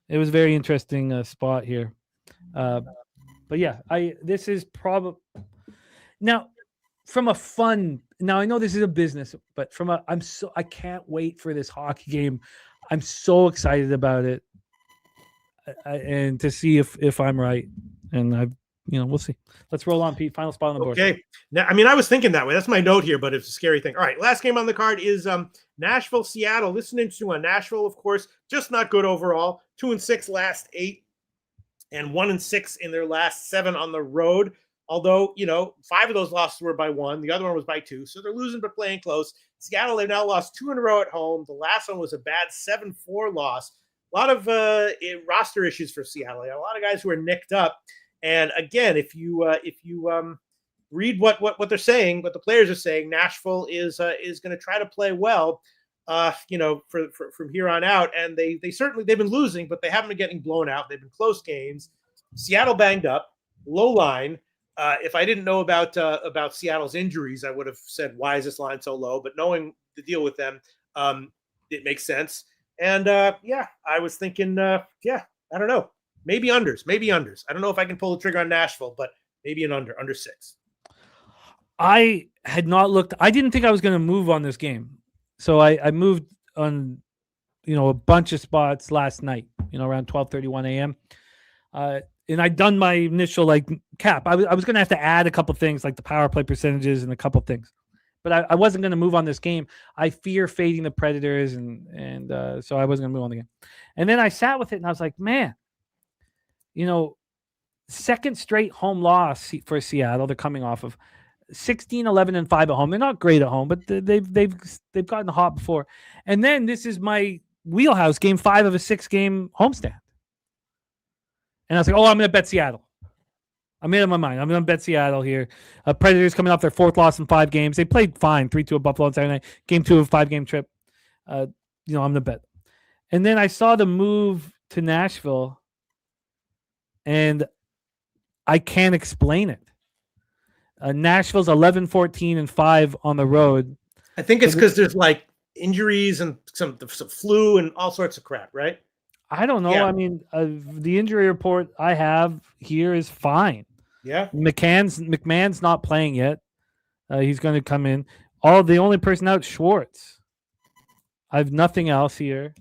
It was a very interesting spot here. But yeah, this is probably now from a fun. Now I know this is a business, but I can't wait for this hockey game. I'm so excited about it, and to see if I'm right. And we'll see. Let's roll on, Pete. Final spot on the board. Okay. Now, I mean, I was thinking that way. That's my note here, but it's a scary thing. All right, last game on the card is Nashville, Seattle. This is an interesting one. Nashville, of course, just not good overall. 2-6 last 8. And 1-6 in their last 7 on the road. Although, 5 of those losses were by 1. The other one was by 2. So they're losing but playing close. Seattle, they've now lost 2 in a row at home. The last one was a bad 7-4 loss. A lot of roster issues for Seattle. A lot of guys who are nicked up. And again, if you read what they're saying, what the players are saying, Nashville is going to try to play well. From here on out, and they've been losing, but they haven't been getting blown out. They've been close games. Seattle banged up, low line. If I didn't know about Seattle's injuries, I would have said, why is this line so low? But knowing the deal with them, it makes sense. And I was thinking, I don't know, maybe unders. I don't know if I can pull the trigger on Nashville, but maybe an under 6. I had not looked. I didn't think I was going to move on this game. So I moved on, a bunch of spots last night, around 12:31 a.m. And I'd done my initial cap. I was going to have to add a couple things like the power play percentages and a couple things, but I wasn't going to move on this game. I fear fading the Predators, and so I wasn't going to move on the game. And then I sat with it, and I was like, man, second straight home loss for Seattle. They're coming off of 16-11-5 at home. They're not great at home, but they've gotten hot before. And then this is my wheelhouse, game 5 of a 6-game homestand. And I was like, I'm going to bet Seattle. I made up my mind. I'm going to bet Seattle here. Predators coming off their 4th loss in 5 games. They played fine, 3-2 at Buffalo on Saturday night. Game 2 of a 5-game trip. I'm going to bet. And then I saw the move to Nashville, and I can't explain it. Nashville's 11-14-5 on the road. I think it's because there's injuries and some flu and all sorts of crap, right? I don't know. Yeah. I mean, the injury report I have here is fine. Yeah. McMahon's not playing yet. He's going to come in. The only person out, Schwartz. I have nothing else here.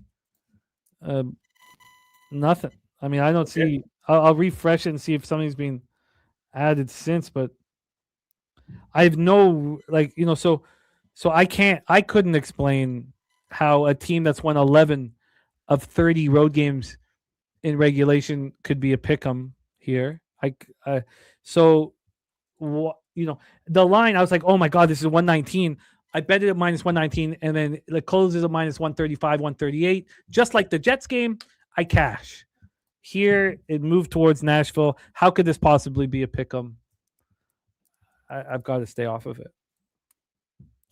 Nothing. I mean, I don't see. I'll refresh it and see if something's been added since, but I have no so I couldn't explain how a team that's won 11 of 30 road games in regulation could be a pick'em here. The line, I was like, oh my God, this is 119. I bet it at minus 119, and then it closes at minus 135, 138. Just like the Jets game, I cash. Here, it moved towards Nashville. How could this possibly be a pick'em? I've got to stay off of it.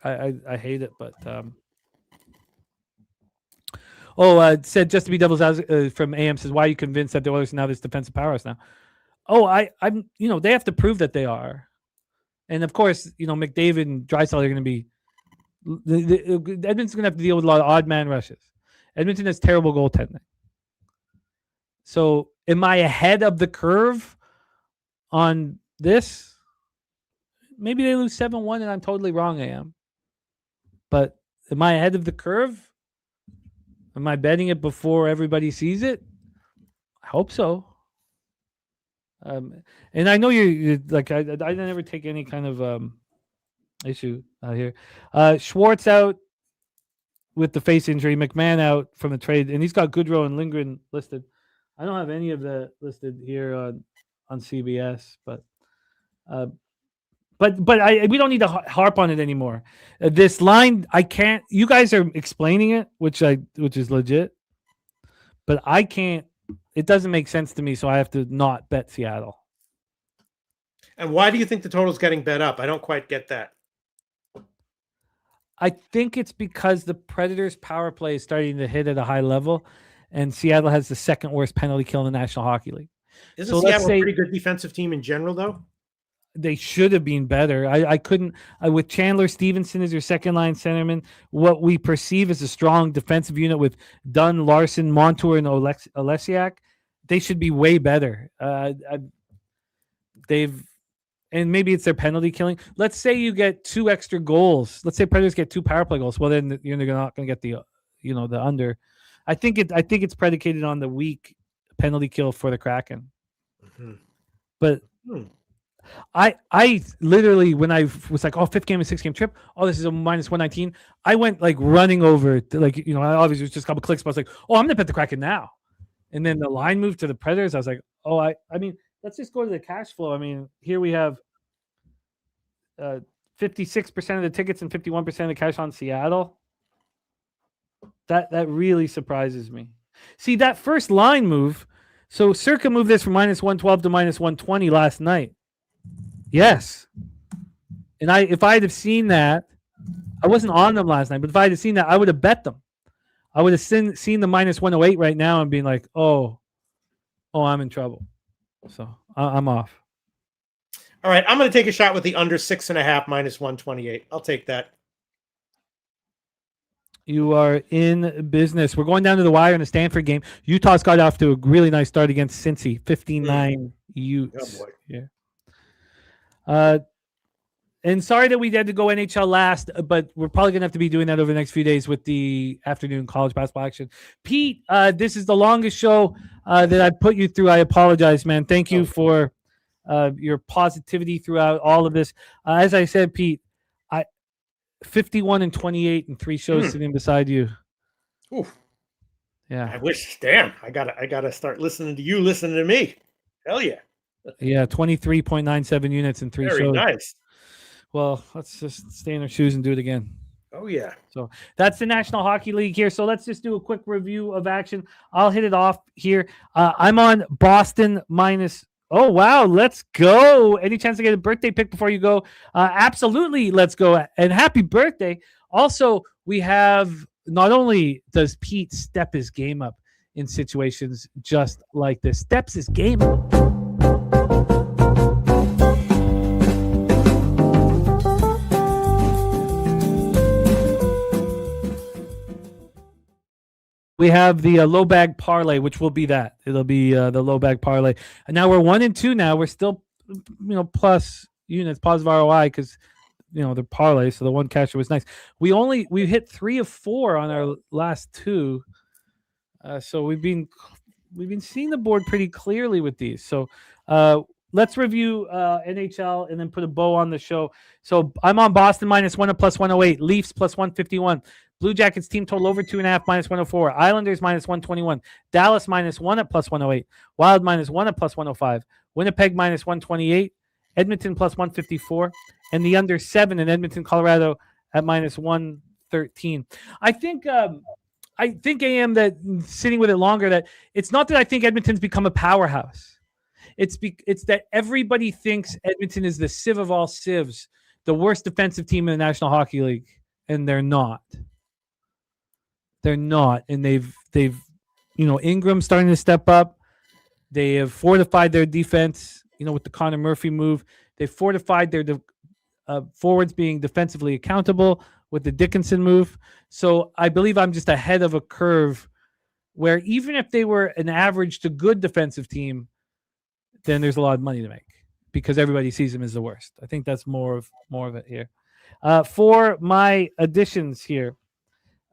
I hate it, but it said just to be devil's advocate from AM says, why are you convinced that the Oilers are now this defensive powerhouse now? I'm they have to prove that they are, and of course McDavid and Draisaitl are going to be. Edmonton's going to have to deal with a lot of odd man rushes. Edmonton has terrible goaltending. So, am I ahead of the curve on this? Maybe they lose 7-1 and I'm totally wrong, I am. But am I ahead of the curve? Am I betting it before everybody sees it? I hope so. And I know you're like, I never take any kind of issue here. Schwartz out with the face injury. McMahon out from the trade. And he's got Goodrow and Lindgren listed. I don't have any of that listed here on CBS, but we don't need to harp on it anymore. This line, I can't. You guys are explaining it, which is legit, but I can't. It doesn't make sense to me, so I have to not bet Seattle. And why do you think the total's getting bet up? I don't quite get that. I think it's because the Predators' power play is starting to hit at a high level, and Seattle has the second worst penalty kill in the National Hockey League. Isn't Seattle a pretty good defensive team in general, though? They should have been better. I couldn't with Chandler Stevenson as your second line centerman. What we perceive as a strong defensive unit with Dunn, Larson, Montour, and Olesiak, they should be way better. And maybe it's their penalty killing. Let's say you get 2 extra goals. Let's say Predators get 2 power play goals. Well, then you're not going to get the the under. I think it's predicated on the weak penalty kill for the Kraken. Mm-hmm. But I literally, when I was like, 5th game and 6th game trip, this is a minus 119. I went like running over to I obviously it was just a couple clicks, but I was like, I'm going to bet the Kraken now. And then the line moved to the Predators. I was like, I mean, let's just go to the cash flow. I mean, here we have 56% of the tickets and 51% of the cash on Seattle. That really surprises me. See, that first line move. So Circa moved this from minus 112 to minus 120 last night. Yes. And if I had have seen that, I wasn't on them last night, but if I had seen that, I would have bet them. I would have seen the minus 108 right now and being like, I'm in trouble. So I'm off. All right, I'm going to take a shot with the under 6.5 minus 128. I'll take that. You are in business. We're going down to the wire in the Stanford game. Utah's got off to a really nice start against Cincy, 59 Utes. Oh boy. Yeah. And sorry that we had to go NHL last, but we're probably going to have to be doing that over the next few days with the afternoon college basketball action. Pete, this is the longest show that I've put you through. I apologize, man. Thank you for your positivity throughout all of this. As I said, Pete, 51 and 28 and 3 shows sitting beside you. Oof. Yeah. I wish. Damn. I gotta start listening to you. Listening to me. Hell yeah. Yeah. 23.97 units in 3 shows. Very nice. Well, let's just stay in our shoes and do it again. Oh yeah. So that's the National Hockey League here. So let's just do a quick review of action. I'll hit it off here. I'm on Boston minus. Oh, wow. Let's go. Any chance to get a birthday pick before you go? Absolutely. Let's go. And happy birthday. Also, we have not only does Pete step his game up in situations just like this, steps his game up. We have the low bag parlay, which will be that. It'll be the low bag parlay. And now we're 1 and 2 now. We're still, plus units, positive ROI because, the parlay. So the one casher was nice. We hit 3 of 4 on our last 2. So we've been seeing the board pretty clearly with these. So let's review NHL and then put a bow on the show. So I'm on Boston -1 at +108, Leafs +151, Blue Jackets team total over 2.5 -104, Islanders -121, Dallas -1 at +108, Wild -1 at +105, Winnipeg -128, Edmonton +154, and the under 7 in Edmonton, Colorado at -113. I think AM that sitting with it longer that it's not that I think Edmonton's become a powerhouse. It's that everybody thinks Edmonton is the sieve of all sieves, the worst defensive team in the National Hockey League, and they're not. They're not, and they've Ingram starting to step up. They have fortified their defense, with the Connor Murphy move. They fortified their forwards being defensively accountable with the Dickinson move. So I believe I'm just ahead of a curve where even if they were an average to good defensive team, then there's a lot of money to make because everybody sees them as the worst. I think that's more of it here. For my additions here.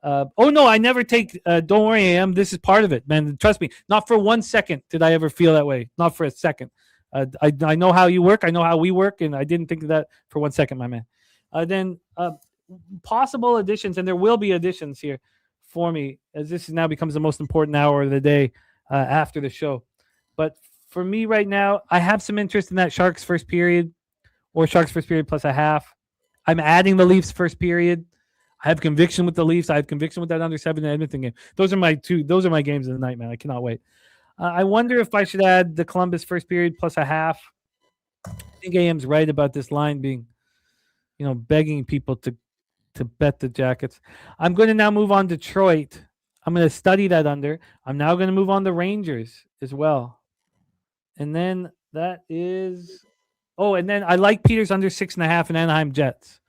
I never take, don't worry, AM. This is part of it, man. Trust me. Not for 1 second did I ever feel that way. Not for a second. I know how you work. I know how we work. And I didn't think of that for 1 second, my man. Then possible additions, and there will be additions here for me as this now becomes the most important hour of the day after the show. But for me right now, I have some interest in that Sharks first period or Sharks first period plus a half. I'm adding the Leafs first period. I have conviction with the Leafs. I have conviction with that under 7 Edmonton game. Those are my games of the night, man. I cannot wait. I wonder if I should add the Columbus first period plus a half. I think AM's right about this line being, begging people to bet the Jackets. I'm going to now move on to Detroit. I'm going to study that under. I'm now going to move on to Rangers as well. And then that is, and then I like Peters under 6.5 and Anaheim Jets.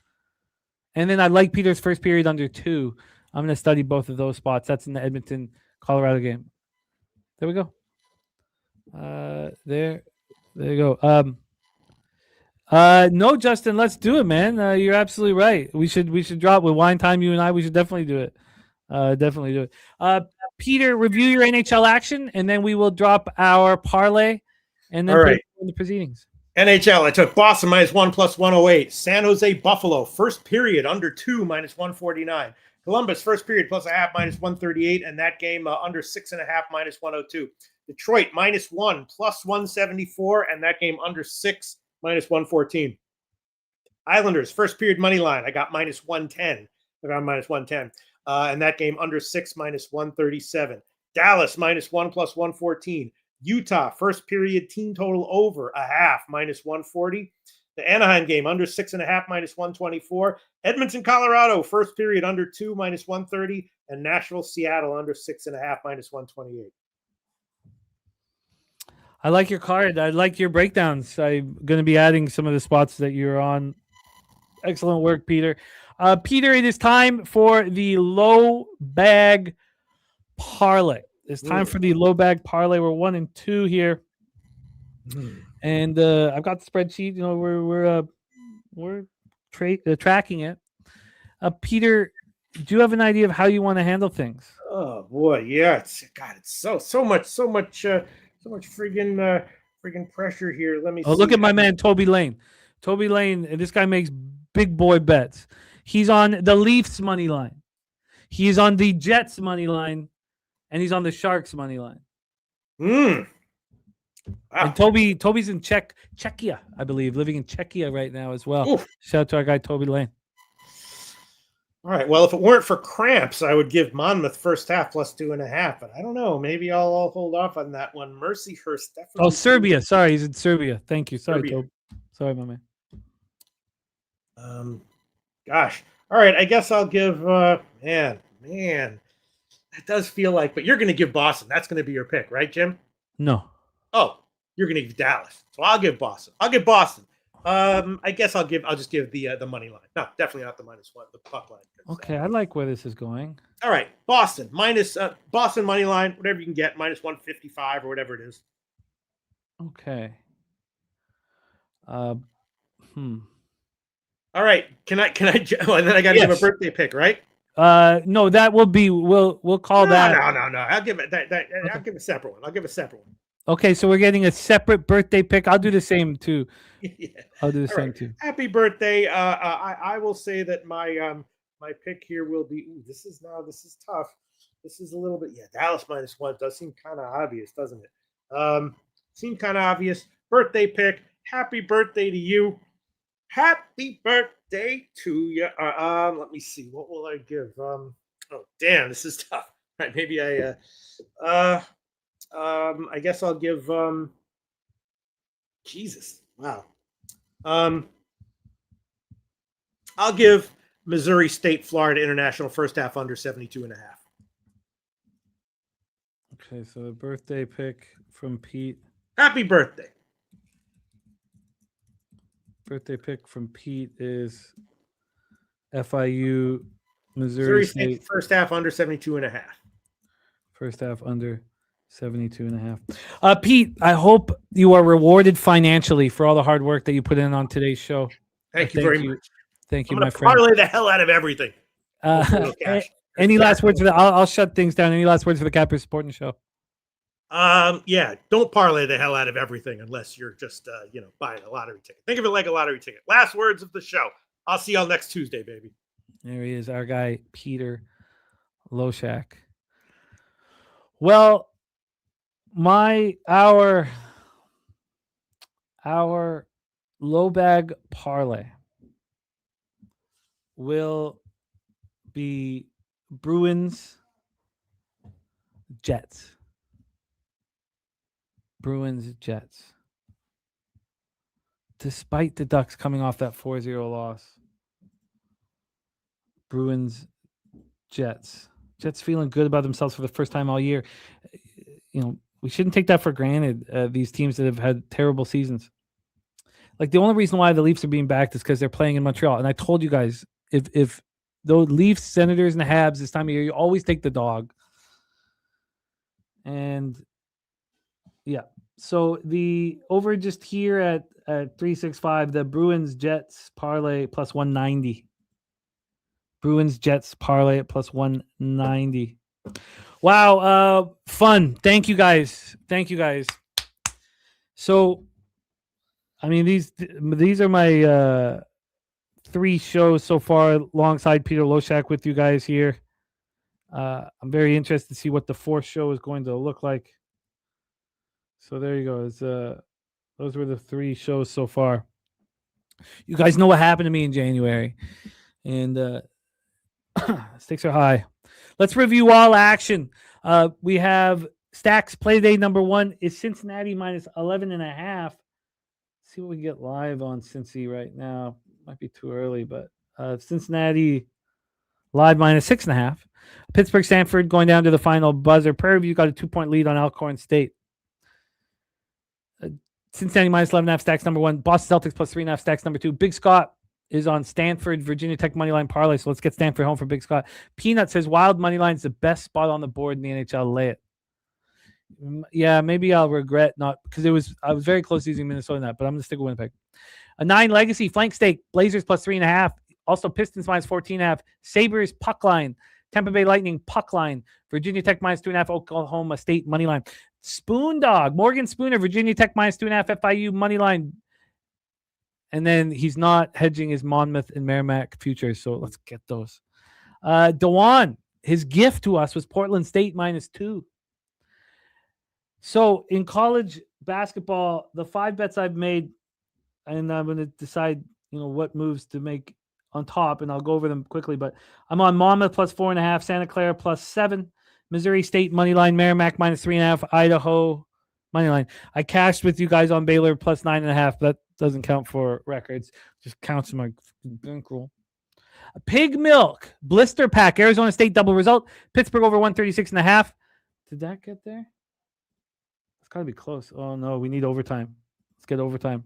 And then I like Peters first period under 2. I'm going to study both of those spots. That's in the Edmonton, Colorado game. There we go. There you go. No, Justin, let's do it, man. You're absolutely right. We should drop with wine time. You and I, we should definitely do it. Definitely do it. Peter, review your NHL action, and then we will drop our parlay, and then put it in the proceedings. NHL, I took Boston -1 +108. San Jose Buffalo, first period under 2 -149. Columbus, first period plus a half -138. And that game under 6.5 -102. Detroit -1 +174. And that game under 6 -114. Islanders, first period money line. I got -110. Around -110. And that game under 6 -137. Dallas -1 +114. Utah, first period team total over a half -140. The Anaheim game under 6.5 -124. Edmonton, Colorado, first period under 2 -130. And Nashville, Seattle under 6.5 -128. I like your card. I like your breakdowns. I'm going to be adding some of the spots that you're on. Excellent work, Peter. Peter, it is time for the low bag parlay. It's time for the low bag parlay. We're 1 and 2 here, and I've got the spreadsheet. We're tracking it. Peter, do you have an idea of how you want to handle things? Oh boy, yeah. It's so much friggin' pressure here. Let me. Oh, see. Look at my man Toby Lane. Toby Lane. This guy makes big boy bets. He's on the Leafs money line. He's on the Jets money line. And he's on the Sharks money line. Wow. And Toby's in Czechia, I believe, living in Czechia right now as well. Oof. Shout out to our guy Toby Lane. All right. Well, if it weren't for cramps, I would give Monmouth first half plus 2.5. But I don't know. Maybe I'll hold off on that one. Mercyhurst definitely. Oh, Serbia. Sorry, he's in Serbia. Thank you. Sorry, Toby. Sorry, my man. Gosh. All right. I guess I'll give. Man. That does feel like, but you're going to give Boston. That's going to be your pick, right, Jim? No. Oh, you're going to give Dallas. So I'll give Boston. I guess I'll just give the money line. No, definitely not the -1, the puck line. Okay, I like where this is going. All right, Boston Boston money line, whatever you can get, -155 or whatever it is. Okay. All right, can I? And then I got to give a birthday pick, right? No, that will be. We'll call that. No. I'll give it that. Okay. I'll give a separate one. Okay, so we're getting a separate birthday pick. I'll do the same too. Yeah. I'll do the same too. Happy birthday. I will say that my pick here will be. Ooh, this is tough. This is a little bit. Yeah, Dallas -1 does seem kind of obvious, doesn't it? Seem kind of obvious. Birthday pick. Happy birthday to you. Happy birthday to you. Let me see. What will I give? Oh, damn, this is tough. All right, maybe I guess I'll give. Jesus. Wow. I'll give Missouri State, Florida International first half under 72.5. Okay, so the birthday pick from Pete. Happy birthday. Birthday pick from Pete is FIU, Missouri State first half under 72.5. First half under 72.5. Pete, I hope you are rewarded financially for all the hard work that you put in on today's show. Thank you very much. Thank you, my friend. Parlay the hell out of everything. Any last words for the? I'll shut things down. Any last words for the Cappers supporting the show? Yeah, don't parlay the hell out of everything unless you're just buying a lottery ticket. Think of it like a lottery ticket. Last words of the show. I'll see y'all next Tuesday, baby. There he is, our guy Peter Loshak. Well, our low bag parlay will be Bruins Jets. Bruins Jets. Despite the Ducks coming off that 4-0 loss. Bruins Jets. Jets feeling good about themselves for the first time all year. We shouldn't take that for granted. These teams that have had terrible seasons. Like, the only reason why the Leafs are being backed is because they're playing in Montreal. And I told you guys, if the Leafs, Senators, and the Habs this time of year, you always take the dog. And yeah, so the over just here at 365, the Bruins Jets parlay plus 190. Bruins Jets parlay at plus 190. Wow, fun. Thank you guys. So, I mean, these are my 3 shows so far alongside Peter Loshak with you guys here. I'm very interested to see what the 4th show is going to look like. So there you go. Those were the 3 shows so far. You guys know what happened to me in January, and stakes are high. Let's review all action. We have Stacks play day number 1 is Cincinnati minus 11.5. See what we get live on Cincy right now. Might be too early, but Cincinnati live minus 6.5. Pittsburgh Stanford going down to the final buzzer. Prairie View got a 2-point lead on Alcorn State. Cincinnati minus 11.5 stacks number 1. Boston Celtics plus 3.5 stacks number 2. Big Scott is on Stanford, Virginia Tech moneyline parlay. So let's get Stanford home for Big Scott. Peanut says wild moneyline is the best spot on the board in the NHL. Lay it. Yeah, maybe I'll regret not, because I was very close to using Minnesota in that, but I'm gonna stick with Winnipeg. A 9 legacy flank stake. Blazers plus 3.5. Also Pistons minus 14.5. Sabres puck line. Tampa Bay Lightning puck line. Virginia Tech minus 2.5. Oklahoma State money line. Spoon Dog, Morgan Spooner, Virginia Tech minus 2.5, FIU money line. And then he's not hedging his Monmouth and Merrimack futures, so let's get those. Dewan, his gift to us was Portland State minus 2. So in college basketball, the 5 bets I've made, and I'm going to decide, what moves to make on top, and I'll go over them quickly. But I'm on Monmouth plus 4.5, Santa Clara plus 7. Missouri State money line, Merrimack minus 3.5, Idaho money line. I cashed with you guys on Baylor plus 9.5. That doesn't count for records. Just counts in my bankroll. Pig Milk blister pack, Arizona State double result. Pittsburgh over 136.5. Did that get there? It's got to be close. Oh no, we need overtime. Let's get overtime.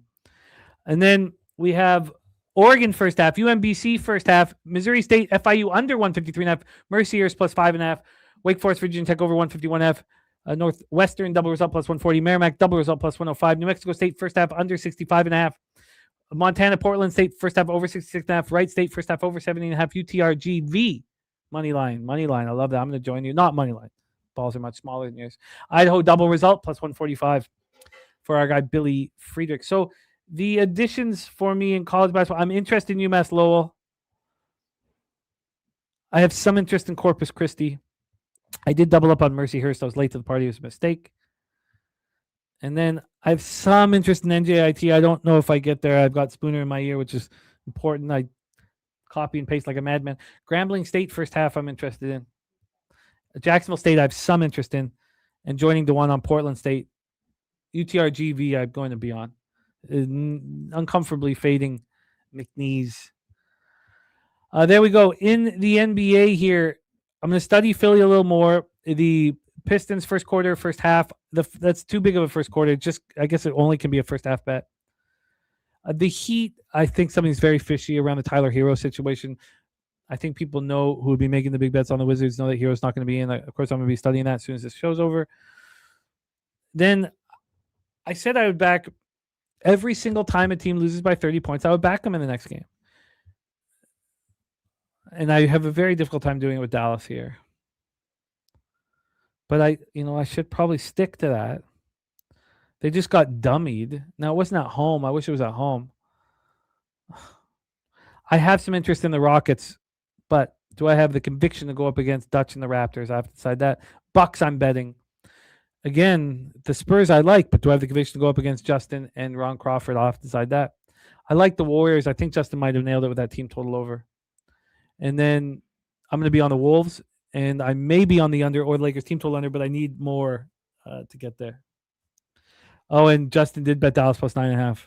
And then we have Oregon first half, UMBC first half, Missouri State FIU under 153.5, Mercyhurst plus 5.5. Wake Forest, Virginia Tech over 151.5. Northwestern double result plus 140. Merrimack double result plus 105. New Mexico State first half under 65.5. Montana, Portland State first half over 66.5. Wright State first half over 70.5. UTRGV money line. I love that. I'm going to join you. Not money line. balls are much smaller than yours. Idaho double result, plus 145 for our guy Billy Friedrich. So the additions for me in college basketball, I'm interested in UMass Lowell. I have some interest in Corpus Christi. I did double up on Mercyhurst. I was late to the party. It was a mistake. And then I have some interest in NJIT. I don't know if I get there. I've got Spooner in my ear, which is important. I copy and paste like a madman. Grambling State first half I'm interested in. Jacksonville State I have some interest in. And joining the one on Portland State. UTRGV I'm going to be on. Uncomfortably fading McNeese. There we go. In the NBA here, I'm going to study Philly a little more. The Pistons first quarter, first half. That's too big of a first quarter. Just I guess it only can be a first half bet. The Heat, I think something's very fishy around the Tyler Hero situation. I think people know who would be making the big bets on the Wizards know that Hero's not going to be in. Of course, I'm going to be studying that as soon as this show's over. Then I said I would back every single time a team loses by 30 points. I would back them in the next game. And I have a very difficult time doing it with Dallas here. But I should probably stick to that. They just got dummied. Now, it wasn't at home. I wish it was at home. I have some interest in the Rockets, but do I have the conviction to go up against Dutch and the Raptors? I have to decide that. Bucks, I'm betting. Again, the Spurs I like, but do I have the conviction to go up against Justin and Ron Crawford? I'll have to decide that. I like the Warriors. I think Justin might have nailed it with that team total over. And then I'm going to be on the Wolves, and I may be on the under or the Lakers team total under, but I need more to get there. Oh, and Justin did bet Dallas plus 9.5.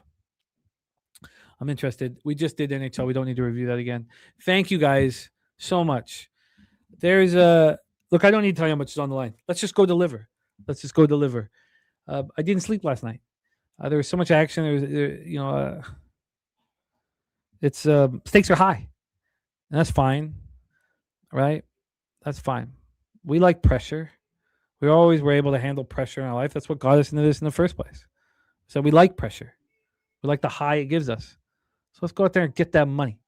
I'm interested. We just did NHL. We don't need to review that again. Thank you guys so much. There's look, I don't need to tell you how much is on the line. Let's just go deliver. I didn't sleep last night. There was so much action. It's stakes are high. And that's fine, right? That's fine. We like pressure. We always were able to handle pressure in our life. That's what got us into this in the first place. So we like pressure. We like the high it gives us. So let's go out there and get that money.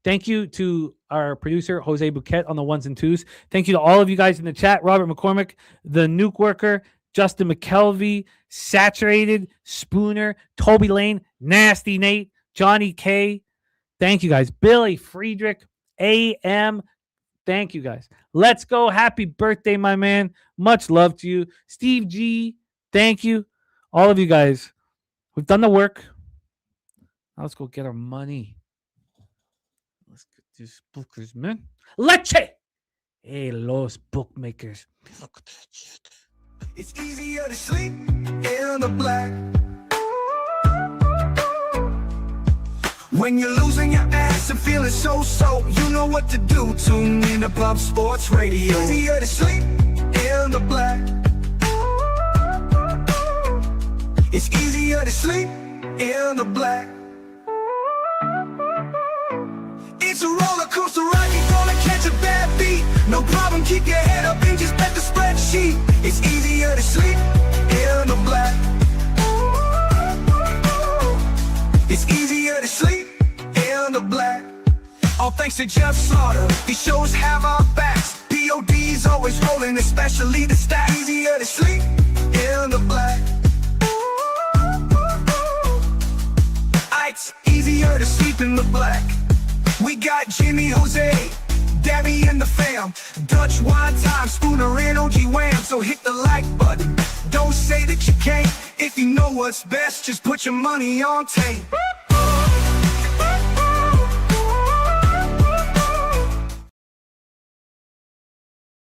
Thank you to our producer, Jose Bouquet, on the ones and twos. Thank you to all of you guys in the chat. Robert McCormick, the Nuke Worker, Justin McKelvey, Saturated, Spooner, Toby Lane, Nasty Nate, Johnny K. Thank you guys. Billy Friedrich, AM. Thank you guys. Let's go. Happy birthday, my man. Much love to you. Steve G, thank you. All of you guys. We've done the work. Now let's go get our money. Let's get these bookers, man. Leche! Hey, los bookmakers. Look at that shit. It's easier to sleep in the black. When you're losing your ass and feeling so, you know what to do. Tune in to Pop Sports Radio. Easier to sleep in the black. It's easier to sleep in the black. It's a roller coaster ride, you're gonna catch a bad beat. No problem, keep your head up and just bet the spreadsheet. It's easier to sleep in the black. It's easier to sleep in the black. All thanks to Jeff Slaughter, these shows have our backs. POD's always rolling, especially the stats. Easier to sleep in the black. It's easier to sleep in the black. We got Jimmy, Jose, Dabby and the fam, Dutch wine time, Spooner and OG Wham. So hit the like button, don't say that you can't. If you know what's best, just put your money on Taint.